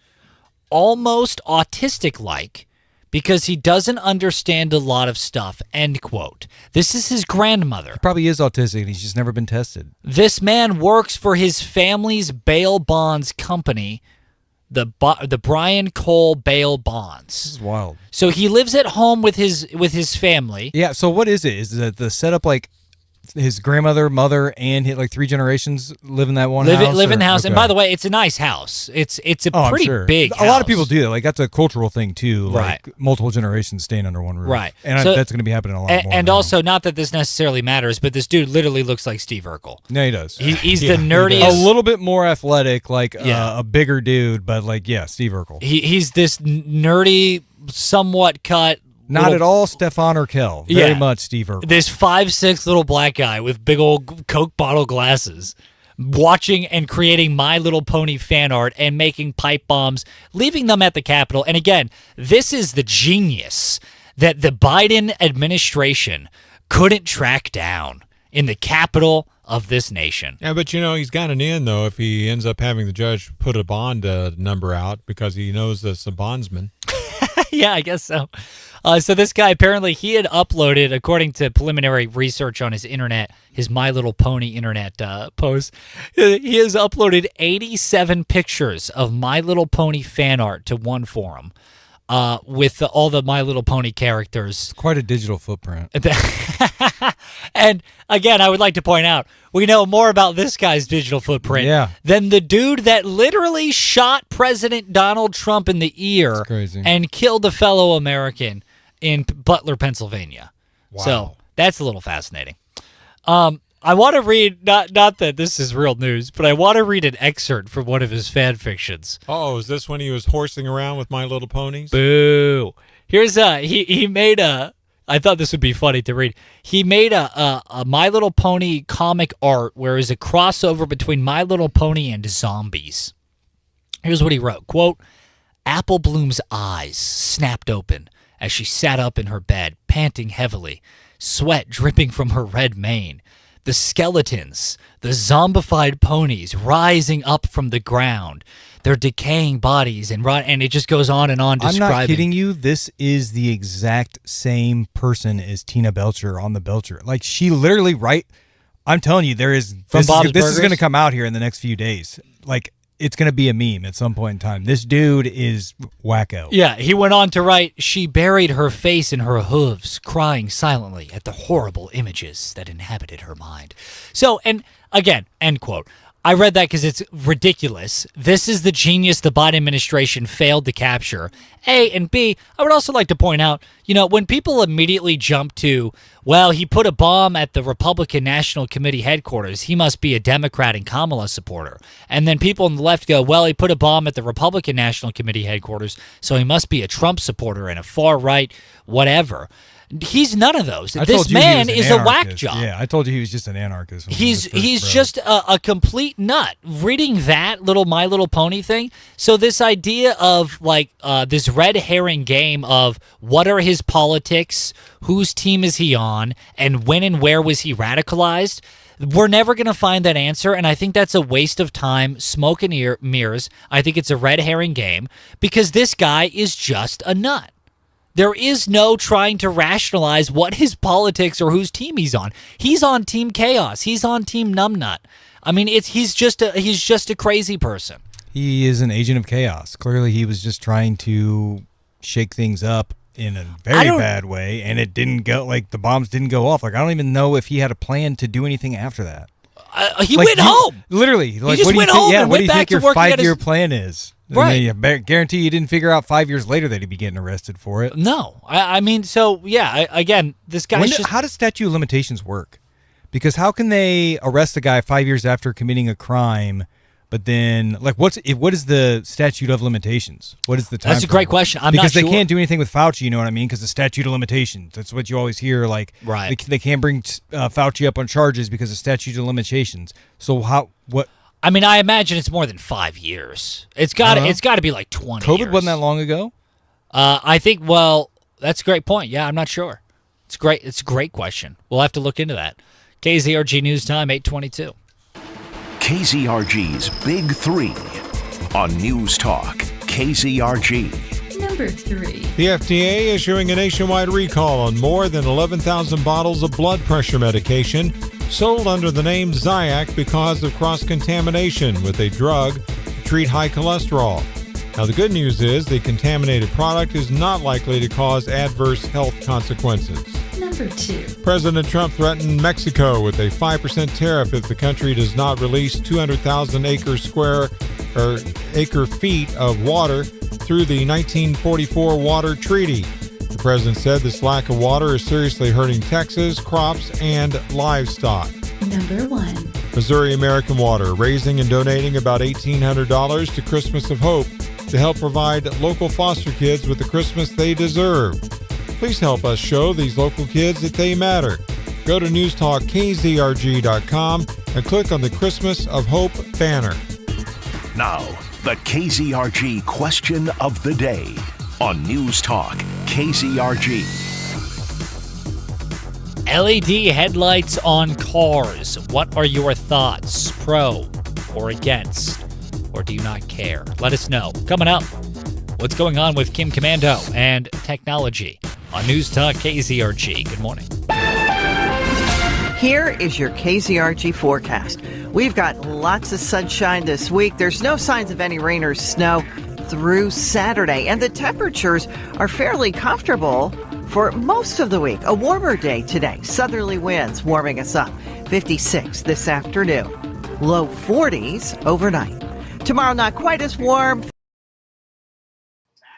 S6: almost autistic-like because he doesn't understand a lot of stuff, end quote. This is his grandmother.
S8: He probably is autistic and he's just never been tested.
S6: This man works for his family's bail bonds company, the Brian Cole Bail Bonds.
S8: This is wild.
S6: So he lives at home with his family.
S8: Yeah, so what is it? Is the setup like his grandmother, mother, and like 3 generations live in that one house?
S6: Live in the house.
S8: Okay.
S6: And by the way, it's a nice house. It's a pretty big house.
S8: A lot of people do that. Like, that's a cultural thing, too.
S6: Right.
S8: Like, multiple generations staying under one roof.
S6: Right.
S8: And
S6: So-
S8: that's going to be happening a lot more
S6: And
S8: now.
S6: also, not that this necessarily matters, but this dude literally looks like Steve Urkel.
S8: No, he does.
S6: He's
S8: Yeah,
S6: the
S8: he
S6: nerdiest.
S8: does. A little bit more athletic, like
S6: Yeah.
S8: a bigger dude, but like, yeah, Steve Urkel.
S6: He's this nerdy, somewhat cut.
S8: Not
S6: little-
S8: at all Stefan Urkel. Very much Steve Urkel.
S6: This 5'6" little black guy with big old Coke bottle glasses, watching and creating My Little Pony fan art and making pipe bombs, leaving them at the Capitol. And again, this is the genius that the Biden administration couldn't track down in the capital of this nation.
S4: Yeah, but he's got an in, though, if he ends up having the judge put a bond number out because he knows that's a bondsman.
S6: Yeah, I guess so. So this guy, apparently he had uploaded, according to preliminary research on his internet, his My Little Pony internet post, he has uploaded 87 pictures of My Little Pony fan art to one forum with all the My Little Pony characters.
S8: Quite a digital footprint.
S6: And again, I would like to point out, we know more about this guy's digital footprint than the dude that literally shot President Donald Trump in the ear and killed a fellow American in Butler, Pennsylvania.
S4: Wow.
S6: So that's a little fascinating. I want to read, not that this is real news, but I want to read an excerpt from one of his fan fictions.
S4: Oh, is this when he was horsing around with My Little Ponies?
S6: Boo. Here's he made I thought this would be funny to read. He made a My Little Pony comic art where it's a crossover between My Little Pony and zombies. Here's what he wrote, quote, Apple Bloom's eyes snapped open as she sat up in her bed, panting heavily, sweat dripping from her red mane. The skeletons, the zombified ponies rising up from the ground, their decaying bodies, and it just goes on and on describing.
S8: I'm not kidding you. This is the exact same person as Tina Belcher on the Belcher. Like, she literally, I'm telling you, this is going to come out here in the next few days. Like, it's going to be a meme at some point in time. This dude is wacko.
S6: Yeah, he went on to write, she buried her face in her hooves, crying silently at the horrible images that inhabited her mind. So, and again, end quote. I read that because it's ridiculous. This is the genius the Biden administration failed to capture. A, and B, I would also like to point out, when people immediately jump to, well, he put a bomb at the Republican National Committee headquarters, he must be a Democrat and Kamala supporter. And then people on the left go, well, he put a bomb at the Republican National Committee headquarters, so he must be a Trump supporter and a far-right whatever. He's none of those. This man is a whack job.
S8: Yeah, I told you he was just an anarchist.
S6: He's just a complete nut. Reading that little My Little Pony thing. So this idea of this red herring game of what are his politics, whose team is he on, and when and where was he radicalized? We're never going to find that answer, and I think that's a waste of time, smoke and mirrors. I think it's a red herring game because this guy is just a nut. There is no trying to rationalize what his politics or whose team he's on. He's on Team Chaos. He's on Team Numbnut. I mean, he's just a crazy person.
S8: He is an agent of chaos. Clearly, he was just trying to shake things up in a very bad way, and it didn't go. Like, the bombs didn't go off. Like, I don't even know if he had a plan to do anything after that.
S6: He went home.
S8: Literally, like,
S6: he just went home and
S8: what
S6: went
S8: do you
S6: back
S8: think
S6: to
S8: your
S6: working at
S8: 5-year plan is?
S6: Right.
S8: I guarantee you didn't figure out 5 years later that he'd be getting arrested for it.
S6: No. I mean, so, yeah, again, this guy's
S8: How does statute of limitations work? Because how can they arrest a guy 5 years after committing a crime, but then, like, what is the statute of limitations? What is the time?
S6: That's a great question. I'm
S8: because
S6: not sure.
S8: They can't do anything with Fauci, you know what I mean? Because the statute of limitations. That's what you always hear. Like,
S6: right.
S8: They can't bring Fauci up on charges because of statute of limitations. So what?
S6: I mean, I imagine it's more than 5 years. It's got to be like 20
S8: COVID
S6: years.
S8: wasn't that long ago?
S6: I think, well, that's a great point. Yeah, I'm not sure. It's great. It's a great question. We'll have to look into that. KZRG News Time, 8:22.
S20: KZRG's Big Three on News Talk, KZRG.
S1: Number 3.
S4: The FDA issuing a nationwide recall on more than 11,000 bottles of blood pressure medication sold under the name Zyac because of cross-contamination with a drug to treat high cholesterol. Now, the good news is the contaminated product is not likely to cause adverse health consequences.
S1: Number 2.
S4: President Trump threatened Mexico with a 5% tariff if the country does not release 200,000 acre feet of water through the 1944 Water Treaty. The president said this lack of water is seriously hurting Texas, crops, and livestock.
S1: Number 1.
S4: Missouri American Water raising and donating about $1,800 to Christmas of Hope to help provide local foster kids with the Christmas they deserve. Please help us show these local kids that they matter. Go to newstalkkzrg.com and click on the Christmas of Hope banner.
S20: Now, the KZRG question of the day on News Talk KZRG.
S6: LED headlights on cars. What are your thoughts? Pro or against? Or do you not care? Let us know. Coming up, what's going on with Kim Commando and technology on News Talk KZRG. Good morning.
S21: Here is your KZRG forecast. We've got lots of sunshine this week. There's no signs of any rain or snow through Saturday, and the temperatures are fairly comfortable for most of the week. A warmer day today. Southerly winds warming us up. 56 this afternoon. Low 40s overnight. Tomorrow, not quite as warm.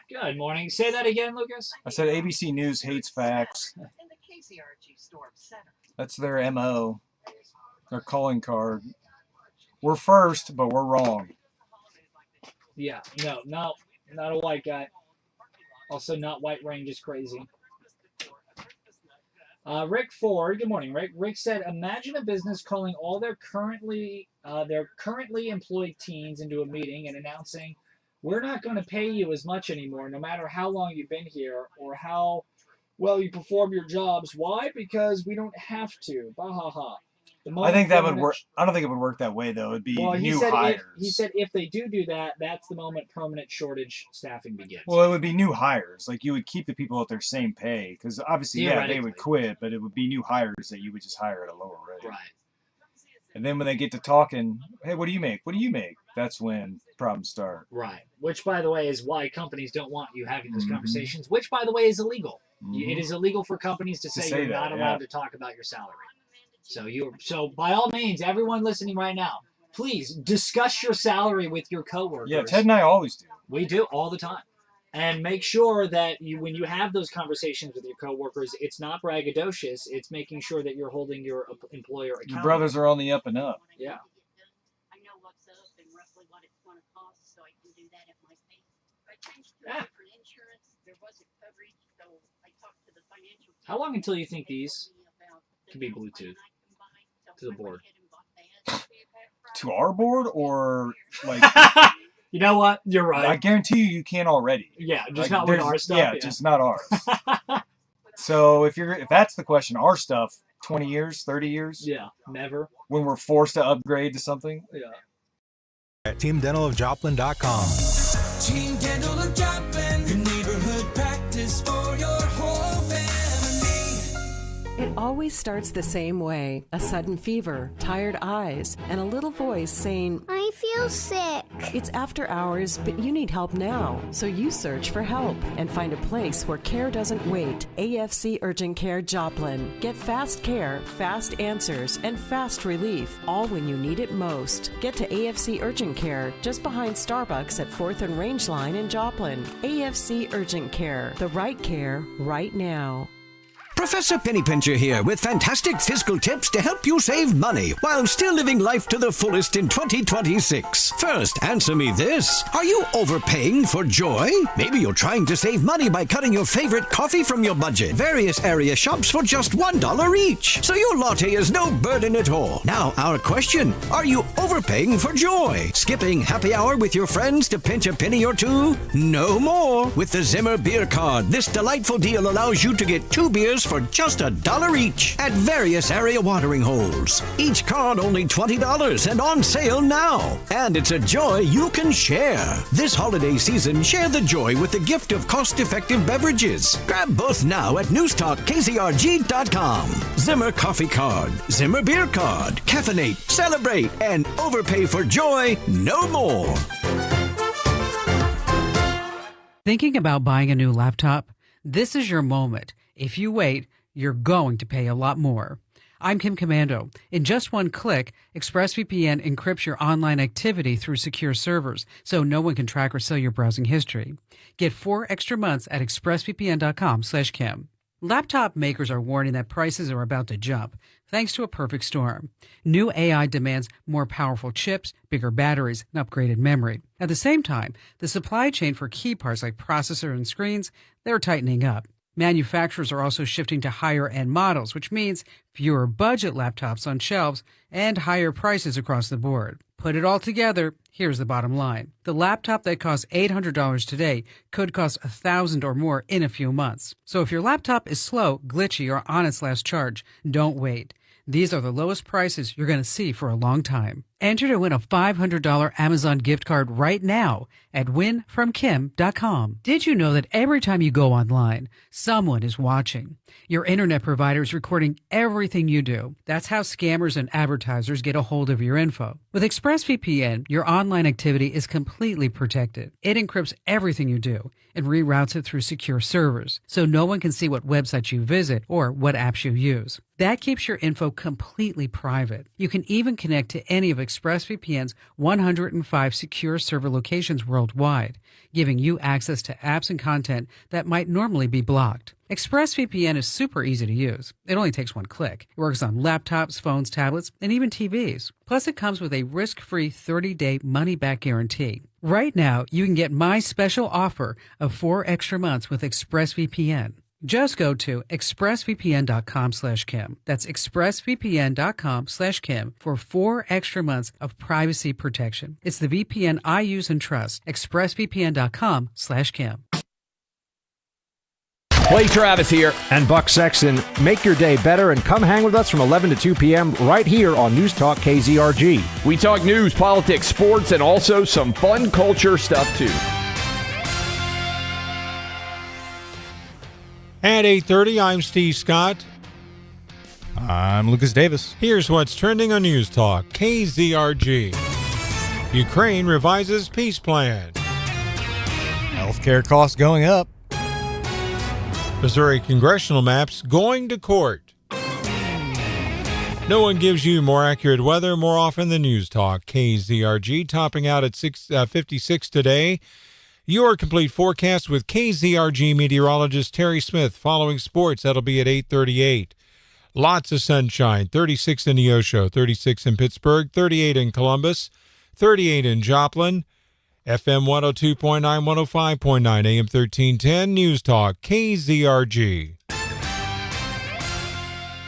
S6: Good morning. Say that again, Lucas.
S5: I said ABC News hates facts. That's their MO. Their calling card. We're first, but we're wrong.
S6: Yeah, no, not a white guy. Also, not white rain, just crazy. Rick Ford, good morning, Rick. Rick said, imagine a business calling all their currently employed teens into a meeting and announcing, we're not going to pay you as much anymore, no matter how long you've been here or how well you perform your jobs. Why? Because we don't have to. Bah ha ha.
S5: I think that would work. I don't think it would work that way, though. It'd be new hires.
S6: He said if they do that, that's the moment permanent shortage staffing begins.
S5: Well, it would be new hires. Like, you would keep the people at their same pay. Because obviously, yeah, they would quit, but it would be new hires that you would just hire at a lower rate.
S6: Right.
S5: And then when they get to talking, hey, what do you make? What do you make? That's when problems start.
S6: Right. Which, by the way, is why companies don't want you having those conversations, which, by the way, is illegal. It is illegal for companies to say you're not allowed to talk about your salary. So by all means, everyone listening right now, please discuss your salary with your coworkers.
S5: Yeah, Ted and I always do.
S6: We do all the time. And make sure that when you have those conversations with your coworkers, it's not braggadocious. It's making sure that you're holding your employer accountable.
S5: Your brothers are on the up and up.
S6: Yeah.
S13: I know what's up and roughly what it's going to cost, so I can do that at my pace. I changed to a different insurance. There wasn't coverage, so I talked to the financial.
S6: How long until you think these can be Bluetooth to the board?
S5: To our board, or like?
S6: You know what? You're right.
S5: I guarantee you can't already.
S6: Yeah, just not with our stuff.
S5: Yeah, just not ours. So if that's the question, our stuff, 20 years, 30 years?
S6: Yeah, never.
S5: When we're forced to upgrade to something?
S6: Yeah.
S14: At teamdentalofjoplin.com.
S22: Team Dental of Joplin, your neighborhood practice for your whole family.
S15: It always starts the same way. A sudden fever, tired eyes, and a little voice saying,
S23: I feel sick.
S15: It's after hours, but you need help now. So you search for help and find a place where care doesn't wait. AFC Urgent Care Joplin. Get fast care, fast answers, and fast relief, all when you need it most. Get to AFC Urgent Care just behind Starbucks at 4th and Rangeline in Joplin. AFC Urgent Care. The right care right now.
S24: Professor Pennypincher here with fantastic fiscal tips to help you save money while still living life to the fullest in 2026. First, answer me this. Are you overpaying for joy? Maybe you're trying to save money by cutting your favorite coffee from your budget. Various area shops for just $1 each. So your latte is no burden at all. Now, our question. Are you overpaying for joy? Skipping happy hour with your friends to pinch a penny or two? No more. With the Zimmer Beer Card, this delightful deal allows you to get 2 beers for just $1 each at various area watering holes. Each card only $20 and on sale now. And it's a joy you can share. This holiday season, share the joy with the gift of cost-effective beverages. Grab both now at newstalkkzrg.com. Zimmer Coffee Card, Zimmer Beer Card, caffeinate, celebrate, and overpay for joy no more.
S2: Thinking about buying a new laptop? This is your moment. If you wait, you're going to pay a lot more. I'm Kim Commando. In just one click, ExpressVPN encrypts your online activity through secure servers, so no one can track or sell your browsing history. Get 4 extra months at expressvpn.com/Kim. Laptop makers are warning that prices are about to jump, thanks to a perfect storm. New AI demands more powerful chips, bigger batteries, and upgraded memory. At the same time, the supply chain for key parts like processor and screens, they're tightening up. Manufacturers are also shifting to higher-end models, which means fewer budget laptops on shelves and higher prices across the board. Put it all together, here's the bottom line. The laptop that costs $800 today could cost $1,000 or more in a few months. So if your laptop is slow, glitchy, or on its last charge, don't wait. These are the lowest prices you're going to see for a long time. Enter to win a $500 Amazon gift card right now at winfromkim.com. Did you know that every time you go online, someone is watching? Your internet provider is recording everything you do. That's how scammers and advertisers get a hold of your info. With ExpressVPN, your online activity is completely protected. It encrypts everything you do and reroutes it through secure servers, so no one can see what websites you visit or what apps you use. That keeps your info completely private. You can even connect to any of ExpressVPN's 105 secure server locations worldwide, giving you access to apps and content that might normally be blocked. ExpressVPN is super easy to use. It only takes one click. It works on laptops, phones, tablets, and even TVs. Plus, it comes with a risk-free 30-day money-back guarantee. Right now, you can get my special offer of 4 extra months with ExpressVPN. Just go to expressvpn.com/Kim. That's expressvpn.com/Kim for 4 extra months of privacy protection. It's the VPN I use and trust. expressvpn.com/Kim.
S10: Clay Travis here. And Buck Sexton. Make your day better and come hang with us from 11 to 2 p.m. right here on News Talk KZRG.
S11: We talk news, politics, sports, and also some fun culture stuff, too.
S4: At 8:30, I'm Steve Scott.
S8: I'm Lucas Davis.
S4: Here's what's trending on News Talk KZRG. Ukraine revises peace plan.
S8: Healthcare costs going up.
S4: Missouri congressional maps going to court. No one gives you more accurate weather more often than News Talk KZRG, topping out at 6:56 today. Your complete forecast with KZRG meteorologist Terry Smith. Following sports, that'll be at 8:38. Lots of sunshine, 36 in Neosho, 36 in Pittsburgh, 38 in Columbus, 38 in Joplin. FM 102.9, 105.9, AM 1310, News Talk, KZRG.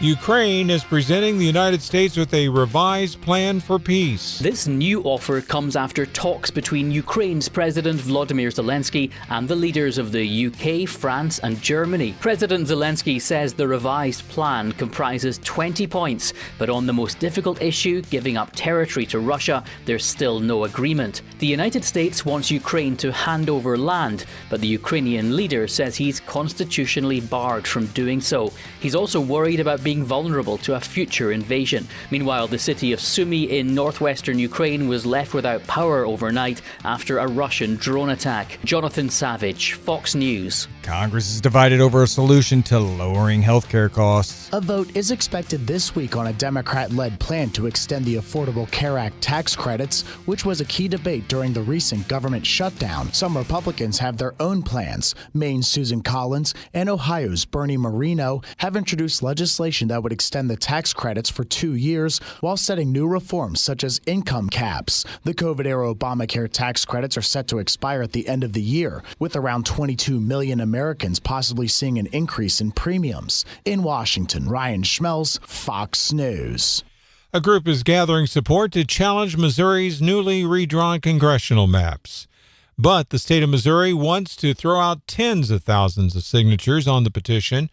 S4: Ukraine is presenting the United States with a revised plan for peace.
S12: This new offer comes after talks between Ukraine's President Volodymyr Zelensky and the leaders of the UK, France and Germany. President Zelensky says the revised plan comprises 20 points, but on the most difficult issue, giving up territory to Russia, there's still no agreement. The United States wants Ukraine to hand over land, but the Ukrainian leader says he's constitutionally barred from doing so. He's also worried about being vulnerable to a future invasion. Meanwhile, the city of Sumy in northwestern Ukraine was left without power overnight after a Russian drone attack. Jonathan Savage, Fox News.
S8: Congress is divided over a solution to lowering healthcare costs.
S16: A vote is expected this week on a Democrat-led plan to extend the Affordable Care Act tax credits, which was a key debate during the recent government shutdown. Some Republicans have their own plans. Maine's Susan Collins and Ohio's Bernie Moreno have introduced legislation that would extend the tax credits for 2 years while setting new reforms such as income caps. The COVID-era Obamacare tax credits are set to expire at the end of the year, with around 22 million Americans possibly seeing an increase in premiums. In Washington, Ryan Schmelz, Fox News.
S4: A group is gathering support to challenge Missouri's newly redrawn congressional maps. But the state of Missouri wants to throw out tens of thousands of signatures on the petition.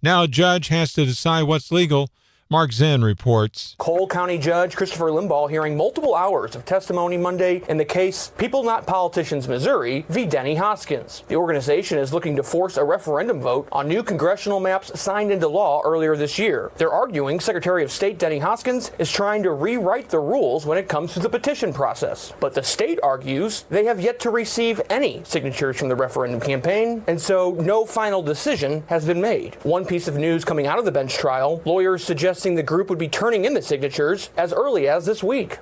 S4: Now a judge has to decide what's legal. Mark Zinn reports.
S3: Cole County Judge Christopher Limbaugh hearing multiple hours of testimony Monday in the case People Not Politicians Missouri v. Denny Hoskins. The organization is looking to force a referendum vote on new congressional maps signed into law earlier this year. They're arguing Secretary of State Denny Hoskins is trying to rewrite the rules when it comes to the petition process. But the state argues they have yet to receive any signatures from the referendum campaign, and so no final decision has been made. One piece of news coming out of the bench trial, lawyers suggest the group would be turning in the signatures as early as this week.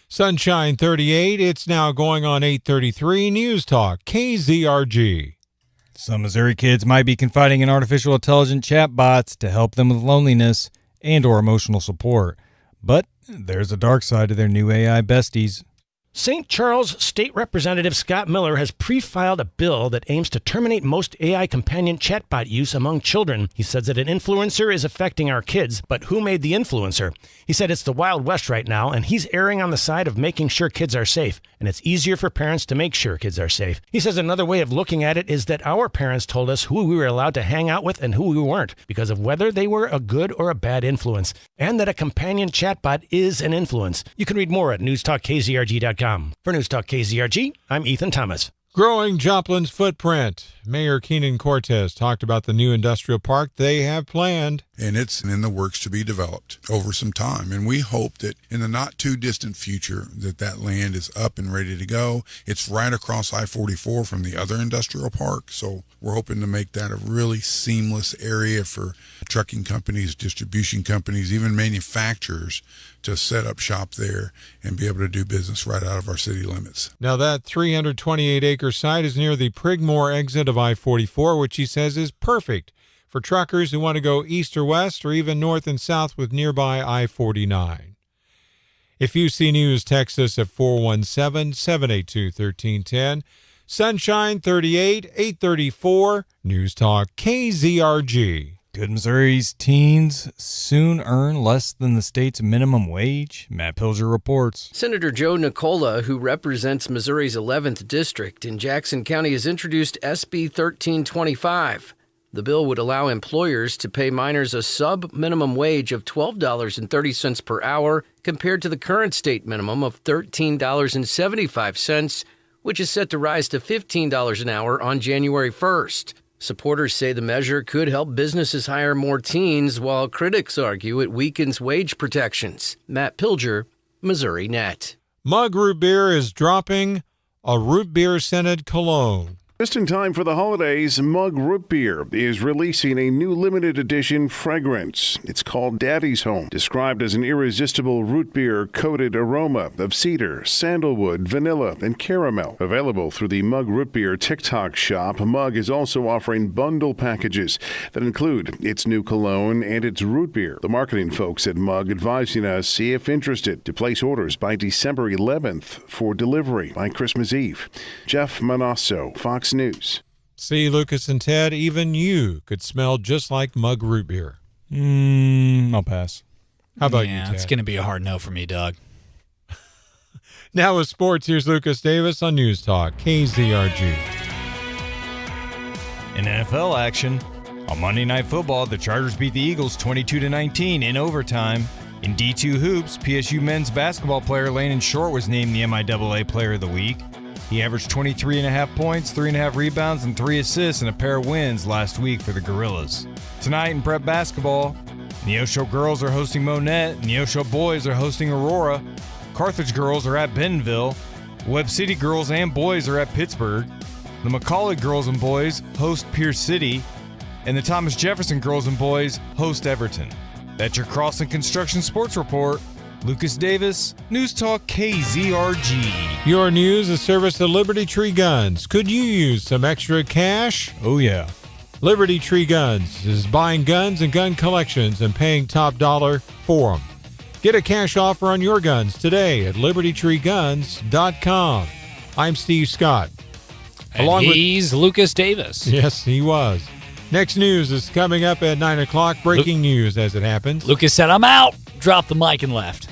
S4: Sunshine 38, it's now going on 8:33 News Talk, KZRG.
S8: Some Missouri kids might be confiding in artificial intelligence chatbots to help them with loneliness and or emotional support. But there's a dark side to their new AI besties.
S7: St. Charles State Representative Scott Miller has pre-filed a bill that aims to terminate most AI companion chatbot use among children. He says that an influencer is affecting our kids, but who made the influencer? He said it's the Wild West right now, and he's erring on the side of making sure kids are safe, and it's easier for parents to make sure kids are safe. He says another way of looking at it is that our parents told us who we were allowed to hang out with and who we weren't, because of whether they were a good or a bad influence, and that a companion chatbot is an influence. You can read more at newstalkkzrg.com. For News Talk KZRG, I'm Ethan Thomas.
S4: Growing Joplin's footprint. Mayor Keenan Cortez talked about the new industrial park they have planned.
S9: And it's in the works to be developed over some time. And we hope that in the not too distant future that land is up and ready to go. It's right across I-44 from the other industrial park. So we're hoping to make that a really seamless area for trucking companies, distribution companies, even manufacturers to set up shop there and be able to do business right out of our city limits.
S4: Now that 328-acre site is near the Prigmore exit of I-44, which he says is perfect for truckers who want to go east or west or even north and south with nearby I-49. If you see news, text us at 417-782-1310. Sunshine 38, 834, News Talk KZRG.
S8: Could Missouri's teens soon earn less than the state's minimum wage? Matt Pilger reports.
S17: Senator Joe Nicola, who represents Missouri's 11th district in Jackson County, has introduced SB 1325. The bill would allow employers to pay minors a sub-minimum wage of $12.30 per hour compared to the current state minimum of $13.75, which is set to rise to $15 an hour on January 1st. Supporters say the measure could help businesses hire more teens, while critics argue it weakens wage protections. Matt Pilger, Missouri Net.
S4: Mug Root Beer is dropping a root beer scented cologne.
S18: Just in time for the holidays, Mug Root Beer is releasing a new limited edition fragrance. It's called Daddy's Home, described as an irresistible root beer coated aroma of cedar, sandalwood, vanilla, and caramel. Available through the Mug Root Beer TikTok shop, Mug is also offering bundle packages that include its new cologne and its root beer. The marketing folks at Mug advising us, if interested, to place orders by December 11th for delivery by Christmas Eve. Jeff Manasso, Fox News.
S4: See, Lucas and Ted, even you could smell just like Mug Root Beer.
S8: I'll pass.
S4: How about you, Ted?
S6: It's going to be a hard no for me, Doug.
S4: Now with sports, here's Lucas Davis on News Talk, KZRG.
S8: In NFL action, on Monday Night Football, the Chargers beat the Eagles 22-19 in overtime. In D2 Hoops, PSU men's basketball player Landon Short was named the MIAA Player of the Week. He averaged 23.5 points, 3.5 rebounds, and 3 assists in a pair of wins last week for the Gorillas. Tonight in prep basketball, Neosho girls are hosting Monette, Neosho boys are hosting Aurora, Carthage girls are at Bentonville, Webb City girls and boys are at Pittsburgh, the McCullough girls and boys host Pierce City, and the Thomas Jefferson girls and boys host Everton. That's your Crossing Construction Sports Report. Lucas Davis, News Talk KZRG.
S4: Your news is service to Liberty Tree Guns. Could you use some extra cash?
S8: Oh, yeah.
S4: Liberty Tree Guns is buying guns and gun collections and paying top dollar for them. Get a cash offer on your guns today at libertytreeguns.com. I'm Steve Scott.
S6: And he's Lucas Davis.
S4: Yes, he was. Next news is coming up at 9 o'clock. Breaking news as it happens.
S6: Lucas said, I'm out. Dropped the mic and left.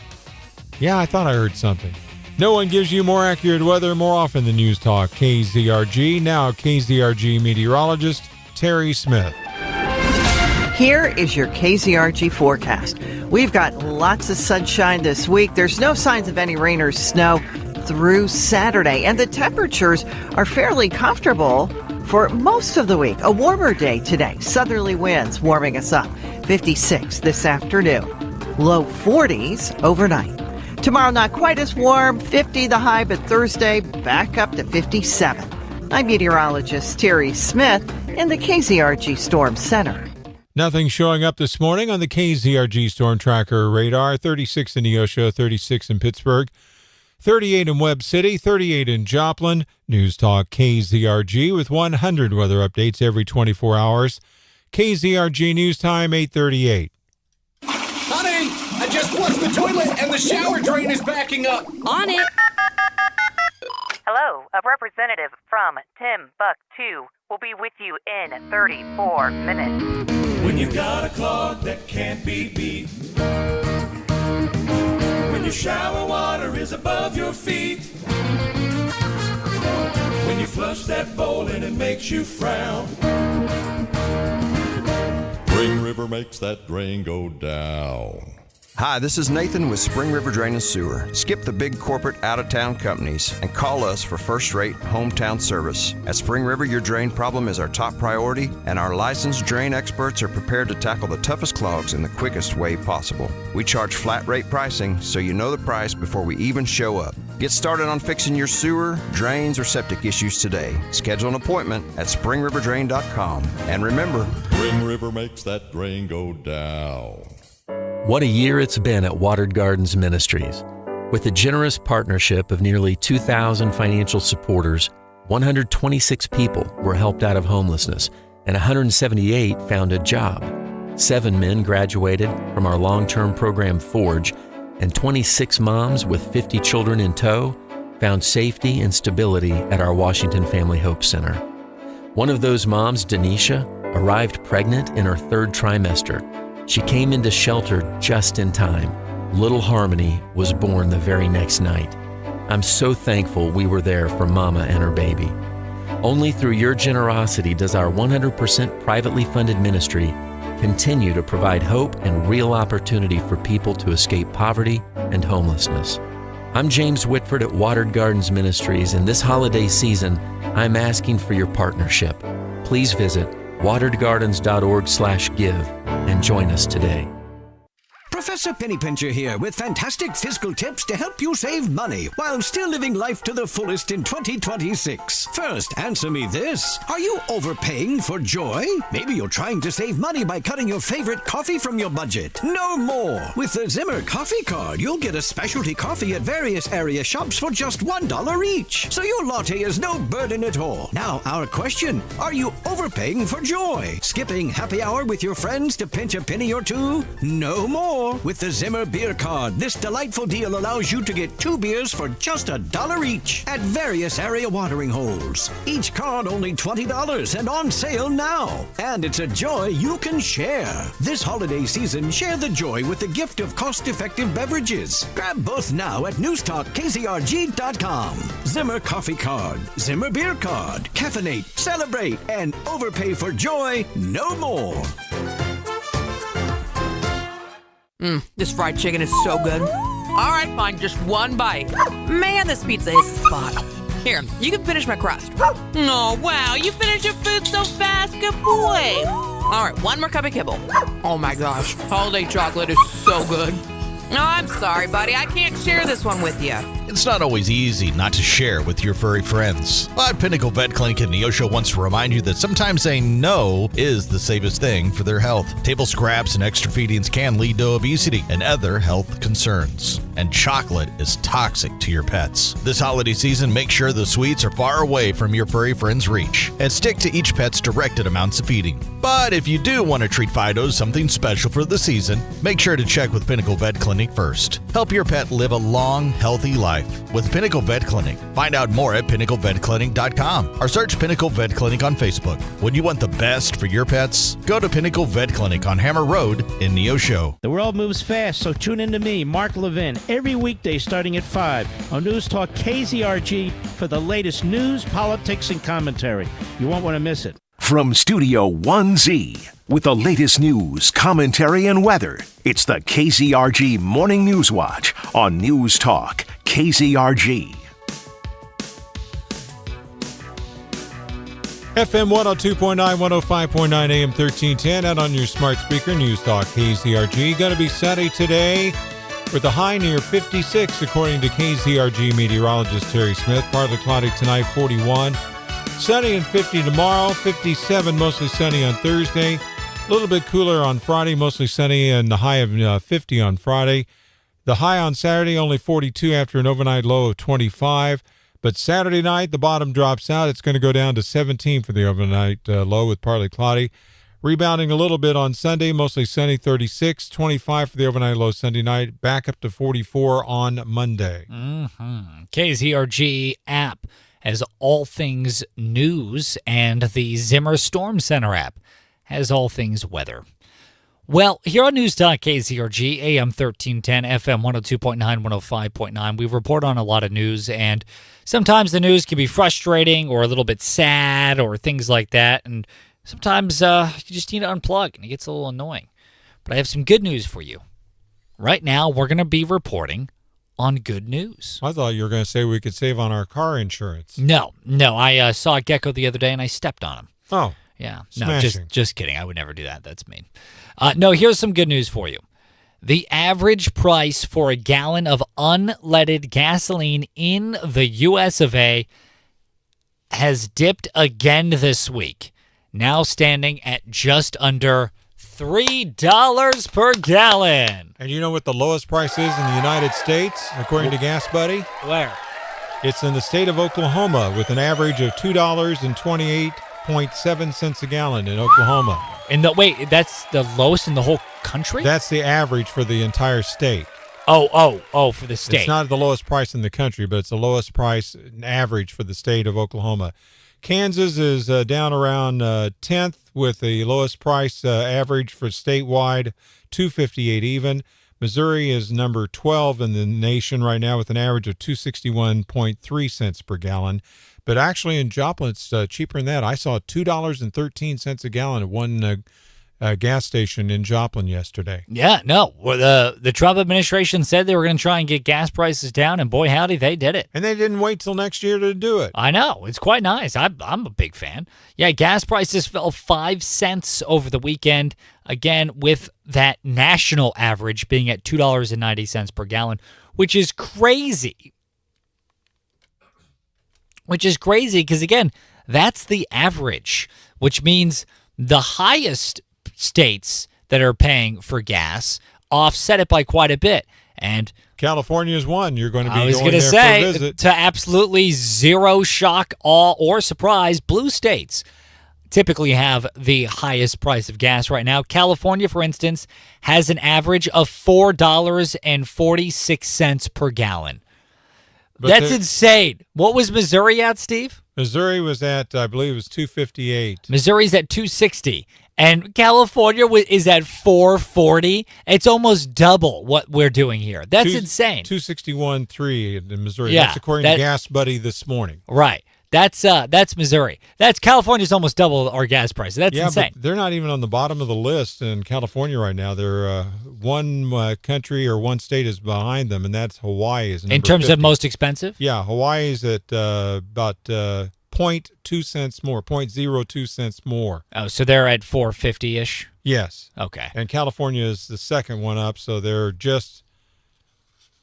S4: Yeah, I thought I heard something. No one gives you more accurate weather more often than News Talk KZRG. Now KZRG meteorologist Terry Smith.
S21: Here is your KZRG forecast. We've got lots of sunshine this week. There's no signs of any rain or snow through Saturday, and the temperatures are fairly comfortable for most of the week. A warmer day today. Southerly winds warming us up. 56 this afternoon. Low 40s overnight. Tomorrow not quite as warm. 50 the high, but Thursday back up to 57. I'm meteorologist Terry Smith in the KZRG Storm Center.
S4: Nothing showing up this morning on the KZRG Storm Tracker radar. 36 in Neosho, 36 in Pittsburgh, 38 in Webb City, 38 in Joplin. News Talk KZRG with 100 weather updates every 24 hours. KZRG News Time, 8:38.
S1: Honey, I just flushed the toilet and the shower drain is backing up.
S19: On it.
S20: Hello, a representative from Timbuktu will be with you in 34 minutes.
S22: When you got a clog that can't be beat, when your shower water is above your feet, when you flush that bowl and it makes you frown,
S23: Spring River makes that drain go down.
S25: Hi, this is Nathan with Spring River Drain and Sewer. Skip the big corporate out-of-town companies and call us for first-rate hometown service. At Spring River, your drain problem is our top priority, and our licensed drain experts are prepared to tackle the toughest clogs in the quickest way possible. We charge flat-rate pricing, so you know the price before we even show up. Get started on fixing your sewer, drains, or septic issues today. Schedule an appointment at springriverdrain.com. And remember,
S23: Spring River makes that drain go down.
S26: What a year it's been at Watered Gardens Ministries. With the generous partnership of nearly 2,000 financial supporters, 126 people were helped out of homelessness, and 178 found a job. 7 men graduated from our long-term program Forge, and 26 moms with 50 children in tow found safety and stability at our Washington Family Hope Center. One of those moms, Denisha, arrived pregnant in her 3rd trimester. She came into shelter just in time. Little Harmony was born the very next night. I'm so thankful we were there for Mama and her baby. Only through your generosity does our 100% privately funded ministry continue to provide hope and real opportunity for people to escape poverty and homelessness. I'm James Whitford at Watered Gardens Ministries, and this holiday season, I'm asking for your partnership. Please visit wateredgardens.org/give and join us today.
S24: Professor Pennypincher here with fantastic fiscal tips to help you save money while still living life to the fullest in 2026. First, answer me this. Are you overpaying for joy? Maybe you're trying to save money by cutting your favorite coffee from your budget. No more. With the Zimmer Coffee Card, you'll get a specialty coffee at various area shops for just $1 each. So your latte is no burden at all. Now, our question. Are you overpaying for joy? Skipping happy hour with your friends to pinch a penny or two? No more. With the Zimmer Beer Card, this delightful deal allows you to get 2 beers for just $1 each at various area watering holes. Each card only $20 and on sale now. And it's a joy you can share. This holiday season, share the joy with the gift of cost-effective beverages. Grab both now at newstalkkzrg.com. Zimmer Coffee Card, Zimmer Beer Card. Caffeinate, celebrate, and overpay for joy no more.
S19: This fried chicken is so good. All right, fine, just one bite. Man, this pizza is a spot. Here, you can finish my crust. Oh, wow, you finished your food so fast. Good boy. All right, one more cup of kibble. Oh, my gosh, holiday chocolate is so good. No, I'm sorry, buddy. I can't share this one with you.
S27: It's not always easy not to share with your furry friends. But Pinnacle Vet Clinic in Neosho wants to remind you that sometimes saying no is the safest thing for their health. Table scraps and extra feedings can lead to obesity and other health concerns. And chocolate is toxic to your pets. This holiday season, make sure the sweets are far away from your furry friend's reach and stick to each pet's directed amounts of feeding. But if you do want to treat Fido something special for the season, make sure to check with Pinnacle Vet Clinic first. Help your pet live a long, healthy life with Pinnacle Vet Clinic. Find out more at pinnaclevetclinic.com or search Pinnacle Vet Clinic on Facebook. When you want the best for your pets, go to Pinnacle Vet Clinic on Hammer Road in Neosho.
S28: The world moves fast, so tune in to me, Mark Levin, every weekday starting at 5 on News Talk KZRG for the latest news, politics, and commentary. You won't want to miss it.
S2: From Studio 1Z, with the latest news, commentary, and weather, it's the KZRG Morning News Watch on News Talk, KZRG.
S4: FM 102.9, 105.9 AM 1310, and on your smart speaker, News Talk KZRG. Going to be sunny today with a high near 56, according to KZRG meteorologist Terry Smith. Partly cloudy tonight, 41. Sunny and 50 tomorrow, 57, mostly sunny on Thursday. A little bit cooler on Friday, mostly sunny, and the high of 50 on Friday. The high on Saturday, only 42 after an overnight low of 25. But Saturday night, the bottom drops out. It's going to go down to 17 for the overnight low with partly cloudy. Rebounding a little bit on Sunday, mostly sunny, 36. 25 for the overnight low Sunday night. Back up to 44 on Monday.
S6: KZRG app has all things news, and the Zimmer Storm Center app has all things weather. Well, here on News Talk KZRG, AM 1310, FM 102.9, 105.9, we report on a lot of news, and sometimes the news can be frustrating or a little bit sad or things like that, and sometimes you just need to unplug, and it gets a little annoying. But I have some good news for you. Right now, we're going to be reporting on good news.
S4: I thought you were going to say we could save on our car insurance.
S6: No, I saw a gecko the other day, and I stepped on him.
S4: Oh.
S6: Yeah,
S4: Smashing.
S6: no, just kidding. I would never do that. That's mean. No, here's some good news for you. The average price for a gallon of unleaded gasoline in the US of A has dipped again this week, now standing at just under $3 per gallon.
S4: And you know what the lowest price is in the United States, according to Gas Buddy?
S6: Where?
S4: It's in the state of Oklahoma with an average of $2.28.7 a gallon in Oklahoma.
S6: And wait, that's the lowest in the whole country?
S4: That's the average for the entire state.
S6: Oh, for the state.
S4: It's not the lowest price in the country, but it's the lowest price average for the state of Oklahoma. Kansas is down around 10th with the lowest price average for statewide, $2.58 even. Missouri is number 12 in the nation right now with an average of 261.3 cents per gallon. But actually in Joplin, it's cheaper than that. I saw $2.13 a gallon at one gas station in Joplin yesterday.
S6: Yeah, no. Well, the Trump administration said they were going to try and get gas prices down, and boy, howdy, they did it.
S4: And they didn't wait till next year to do it.
S6: I know. It's quite nice. I'm a big fan. Yeah, gas prices fell 5 cents over the weekend, again, with that national average being at $2.90 per gallon, which is crazy. Which is crazy because, again, that's the average, which means the highest states that are paying for gas offset it by quite a bit. And
S4: California is one. You're going to be
S6: I was
S4: going
S6: going to
S4: there
S6: say,
S4: for a visit.
S6: to absolutely zero shock, awe, or surprise, blue states typically have the highest price of gas right now. California, for instance, has an average of $4.46 per gallon.
S4: But
S6: that's insane. What was Missouri at, Steve?
S4: Missouri was at, I believe it was $2.58.
S6: Missouri's at $2.60. And California is at $4.40. It's almost double what we're doing here. That's insane.
S4: 261.3 in Missouri.
S6: Yeah,
S4: that's according to Gas Buddy this morning.
S6: Right. That's Missouri. That's California's almost double our gas price. That's insane.
S4: But they're not even on the bottom of the list in California right now. They're one country or one state is behind them, and that's Hawaii. Is
S6: in terms
S4: 50.
S6: of most expensive?
S4: Yeah, Hawaii's at about 0.2 cents more, 0.02 cents more.
S6: Oh, so they're at $4.50-ish?
S4: Yes.
S6: Okay.
S4: And California is the second one up, so they're just,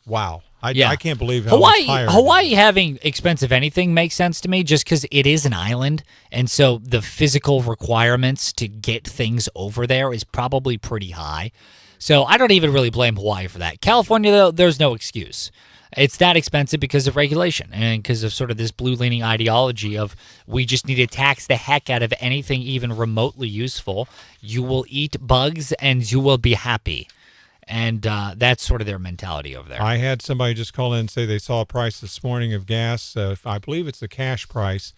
S4: wow. I can't believe how
S6: Hawaii,
S4: much higher.
S6: Hawaii having expensive anything makes sense to me just because it is an island, and so the physical requirements to get things over there is probably pretty high. So I don't even really blame Hawaii for that. California, though, there's no excuse. It's that expensive because of regulation and because of sort of this blue-leaning ideology of we just need to tax the heck out of anything even remotely useful. You will eat bugs and you will be happy. And that's sort of their mentality over there.
S4: I had somebody just call in and say they saw a price this morning of gas. I believe it's the cash price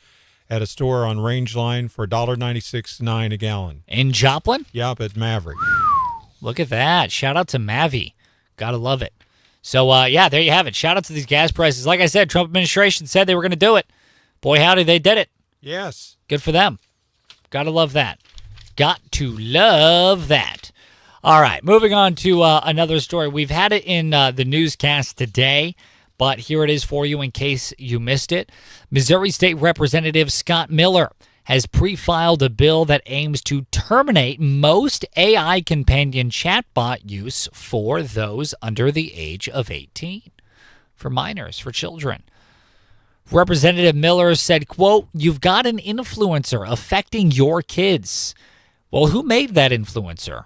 S4: at a store on Rangeline for $1.96.9 a gallon.
S6: In Joplin?
S4: Yep, at Maverick.
S6: Look at that. Shout out to Mavi. Gotta love it. So, there you have it. Shout out to these gas prices. Like I said, Trump administration said they were going to do it. Boy, howdy, they did it.
S4: Yes.
S6: Good for them. Gotta love that. Got to love that. All right, moving on to another story. We've had it in the newscast today, but here it is for you in case you missed it. Missouri State Representative Scott Miller has pre-filed a bill that aims to terminate most AI companion chatbot use for those under the age of 18, for minors, for children. Representative Miller said, quote, "You've got an influencer affecting your kids." Well, who made that influencer?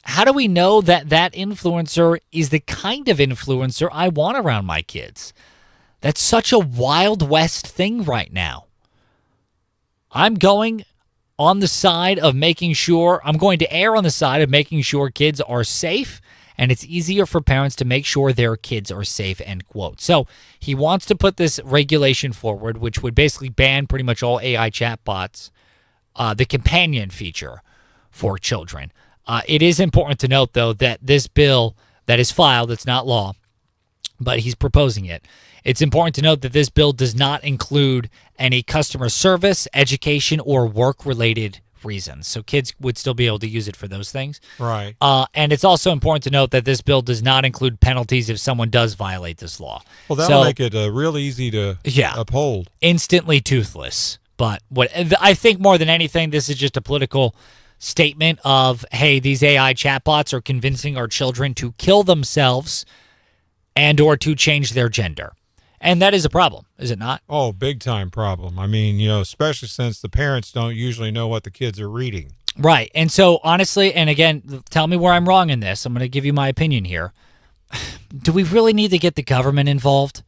S6: How do we know that that influencer is the kind of influencer I want around my kids? That's such a Wild West thing right now. I'm going on the side of making sure, I'm going to err on the side of making sure kids are safe, and it's easier for parents to make sure their kids are safe, end quote. So he wants to put this regulation forward, which would basically ban pretty much all AI chatbots, the companion feature for children. It is important to note, though, that this bill that is filed, it's not law, but he's proposing it. It's important to note that this bill does not include any customer service, education, or work-related reasons. So kids would still be able to use it for those things.
S4: Right.
S6: And it's also important to note that this bill does not include penalties if someone does violate this law.
S4: Well, that'll make it real easy to uphold.
S6: Instantly toothless. But what I think more than anything, this is just a political statement of, hey, these AI chatbots are convincing our children to kill themselves and or to change their gender. And that is a problem, is it not?
S4: Oh, big time problem. I mean, especially since the parents don't usually know what the kids are reading.
S6: Right. And so honestly, and again, tell me where I'm wrong in this. I'm going to give you my opinion here. Do we really need to get the government involved?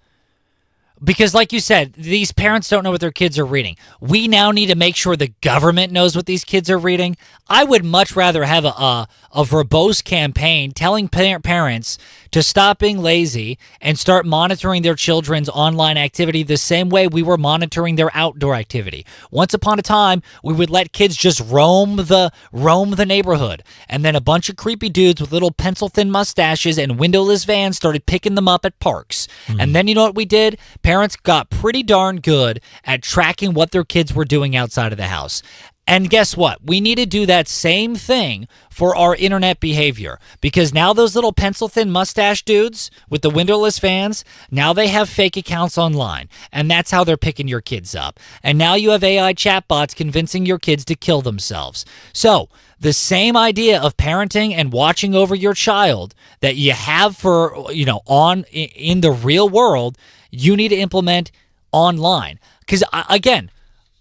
S6: Because like you said, these parents don't know what their kids are reading. We now need to make sure the government knows what these kids are reading. I would much rather have a verbose campaign telling parents to stop being lazy and start monitoring their children's online activity the same way we were monitoring their outdoor activity. Once upon a time, we would let kids just roam the neighborhood, and then a bunch of creepy dudes with little pencil-thin mustaches and windowless vans started picking them up at parks. Mm-hmm. And then you know what we did? Parents got pretty darn good at tracking what their kids were doing outside of the house. And guess what? We need to do that same thing for our internet behavior, because now those little pencil-thin mustache dudes with the windowless vans, now they have fake accounts online, and that's how they're picking your kids up. And now you have AI chatbots convincing your kids to kill themselves. So the same idea of parenting and watching over your child that you have for, in the real world, you need to implement online. Because, again,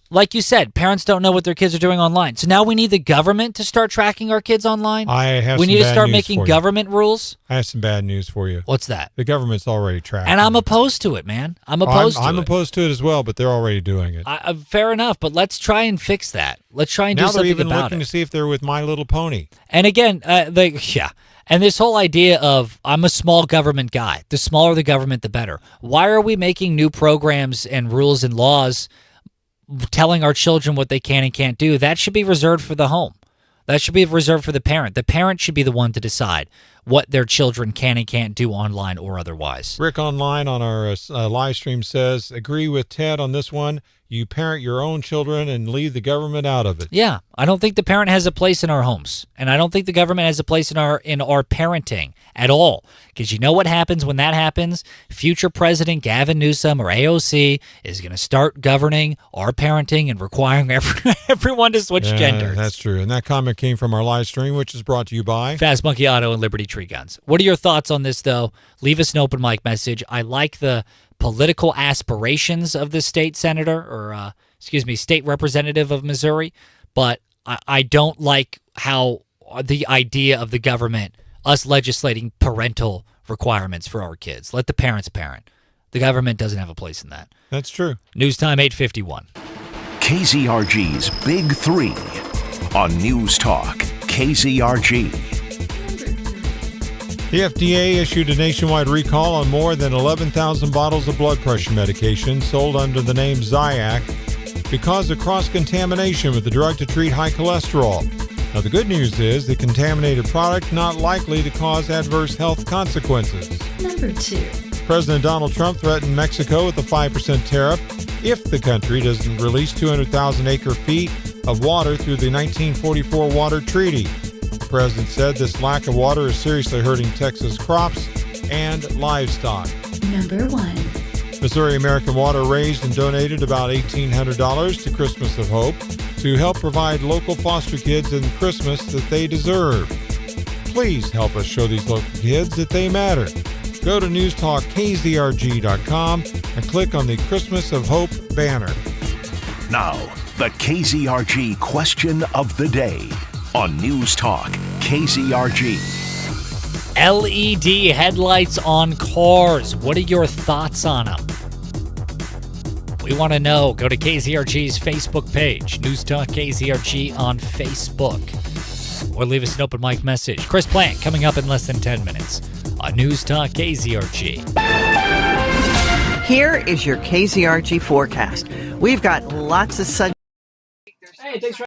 S6: like you said, parents don't know what their kids are doing online. So now we need the government to start tracking our kids online? We need to start making government rules?
S4: I have some bad news for you.
S6: What's that?
S4: The government's already tracking.
S6: And I'm opposed to it, man. I'm opposed to
S4: it as well, but they're already doing it.
S6: Fair enough, but let's try and fix that. Let's try and do something about it.
S4: Now they're even looking to see if they're with My Little Pony.
S6: And again, and this whole idea of I'm a small government guy. The smaller the government, the better. Why are we making new programs and rules and laws telling our children what they can and can't do? That should be reserved for the home. That should be reserved for the parent. The parent should be the one to decide what their children can and can't do online or otherwise.
S4: Rick online on our live stream says, agree with Ted on this one. You parent your own children and leave the government out of it.
S6: Yeah, I don't think the parent has a place in our homes, and I don't think the government has a place in our parenting at all. Because you know what happens when that happens? Future President Gavin Newsom or AOC is going to start governing our parenting and requiring everyone to switch genders.
S4: That's true. And that comment came from our live stream, which is brought to you by
S6: Fast Monkey Auto and Liberty Tree Guns. What are your thoughts on this, though? Leave us an open mic message. I like the political aspirations of the state senator or, state representative of Missouri, but I don't like how the idea of the government, us legislating parental requirements for our kids. Let the parents parent. The government doesn't have a place in that.
S4: That's true.
S6: News time 8:51.
S2: KZRG's Big Three on News Talk KZRG.
S4: The FDA issued a nationwide recall on more than 11,000 bottles of blood pressure medication sold under the name Zyac because of cross-contamination with the drug to treat high cholesterol. Now, the good news is the contaminated product not likely to cause adverse health consequences.
S5: Number 2.
S4: President Donald Trump threatened Mexico with a 5% tariff if the country doesn't release 200,000 acre-feet of water through the 1944 Water Treaty. The president said this lack of water is seriously hurting Texas crops and livestock.
S5: Number 1.
S4: Missouri American Water raised and donated about $1,800 to Christmas of Hope to help provide local foster kids the Christmas that they deserve. Please help us show these local kids that they matter. Go to newstalkkzrg.com and click on the Christmas of Hope banner.
S2: Now, the KZRG question of the day on News Talk KZRG.
S6: LED headlights on cars. What are your thoughts on them? We want to know. Go to KZRG's Facebook page, News Talk KZRG on Facebook. Or leave us an open mic message. Chris Plant coming up in less than 10 minutes on News Talk KZRG.
S21: Here is your KZRG forecast. We've got lots of sun.
S6: Hey, thanks for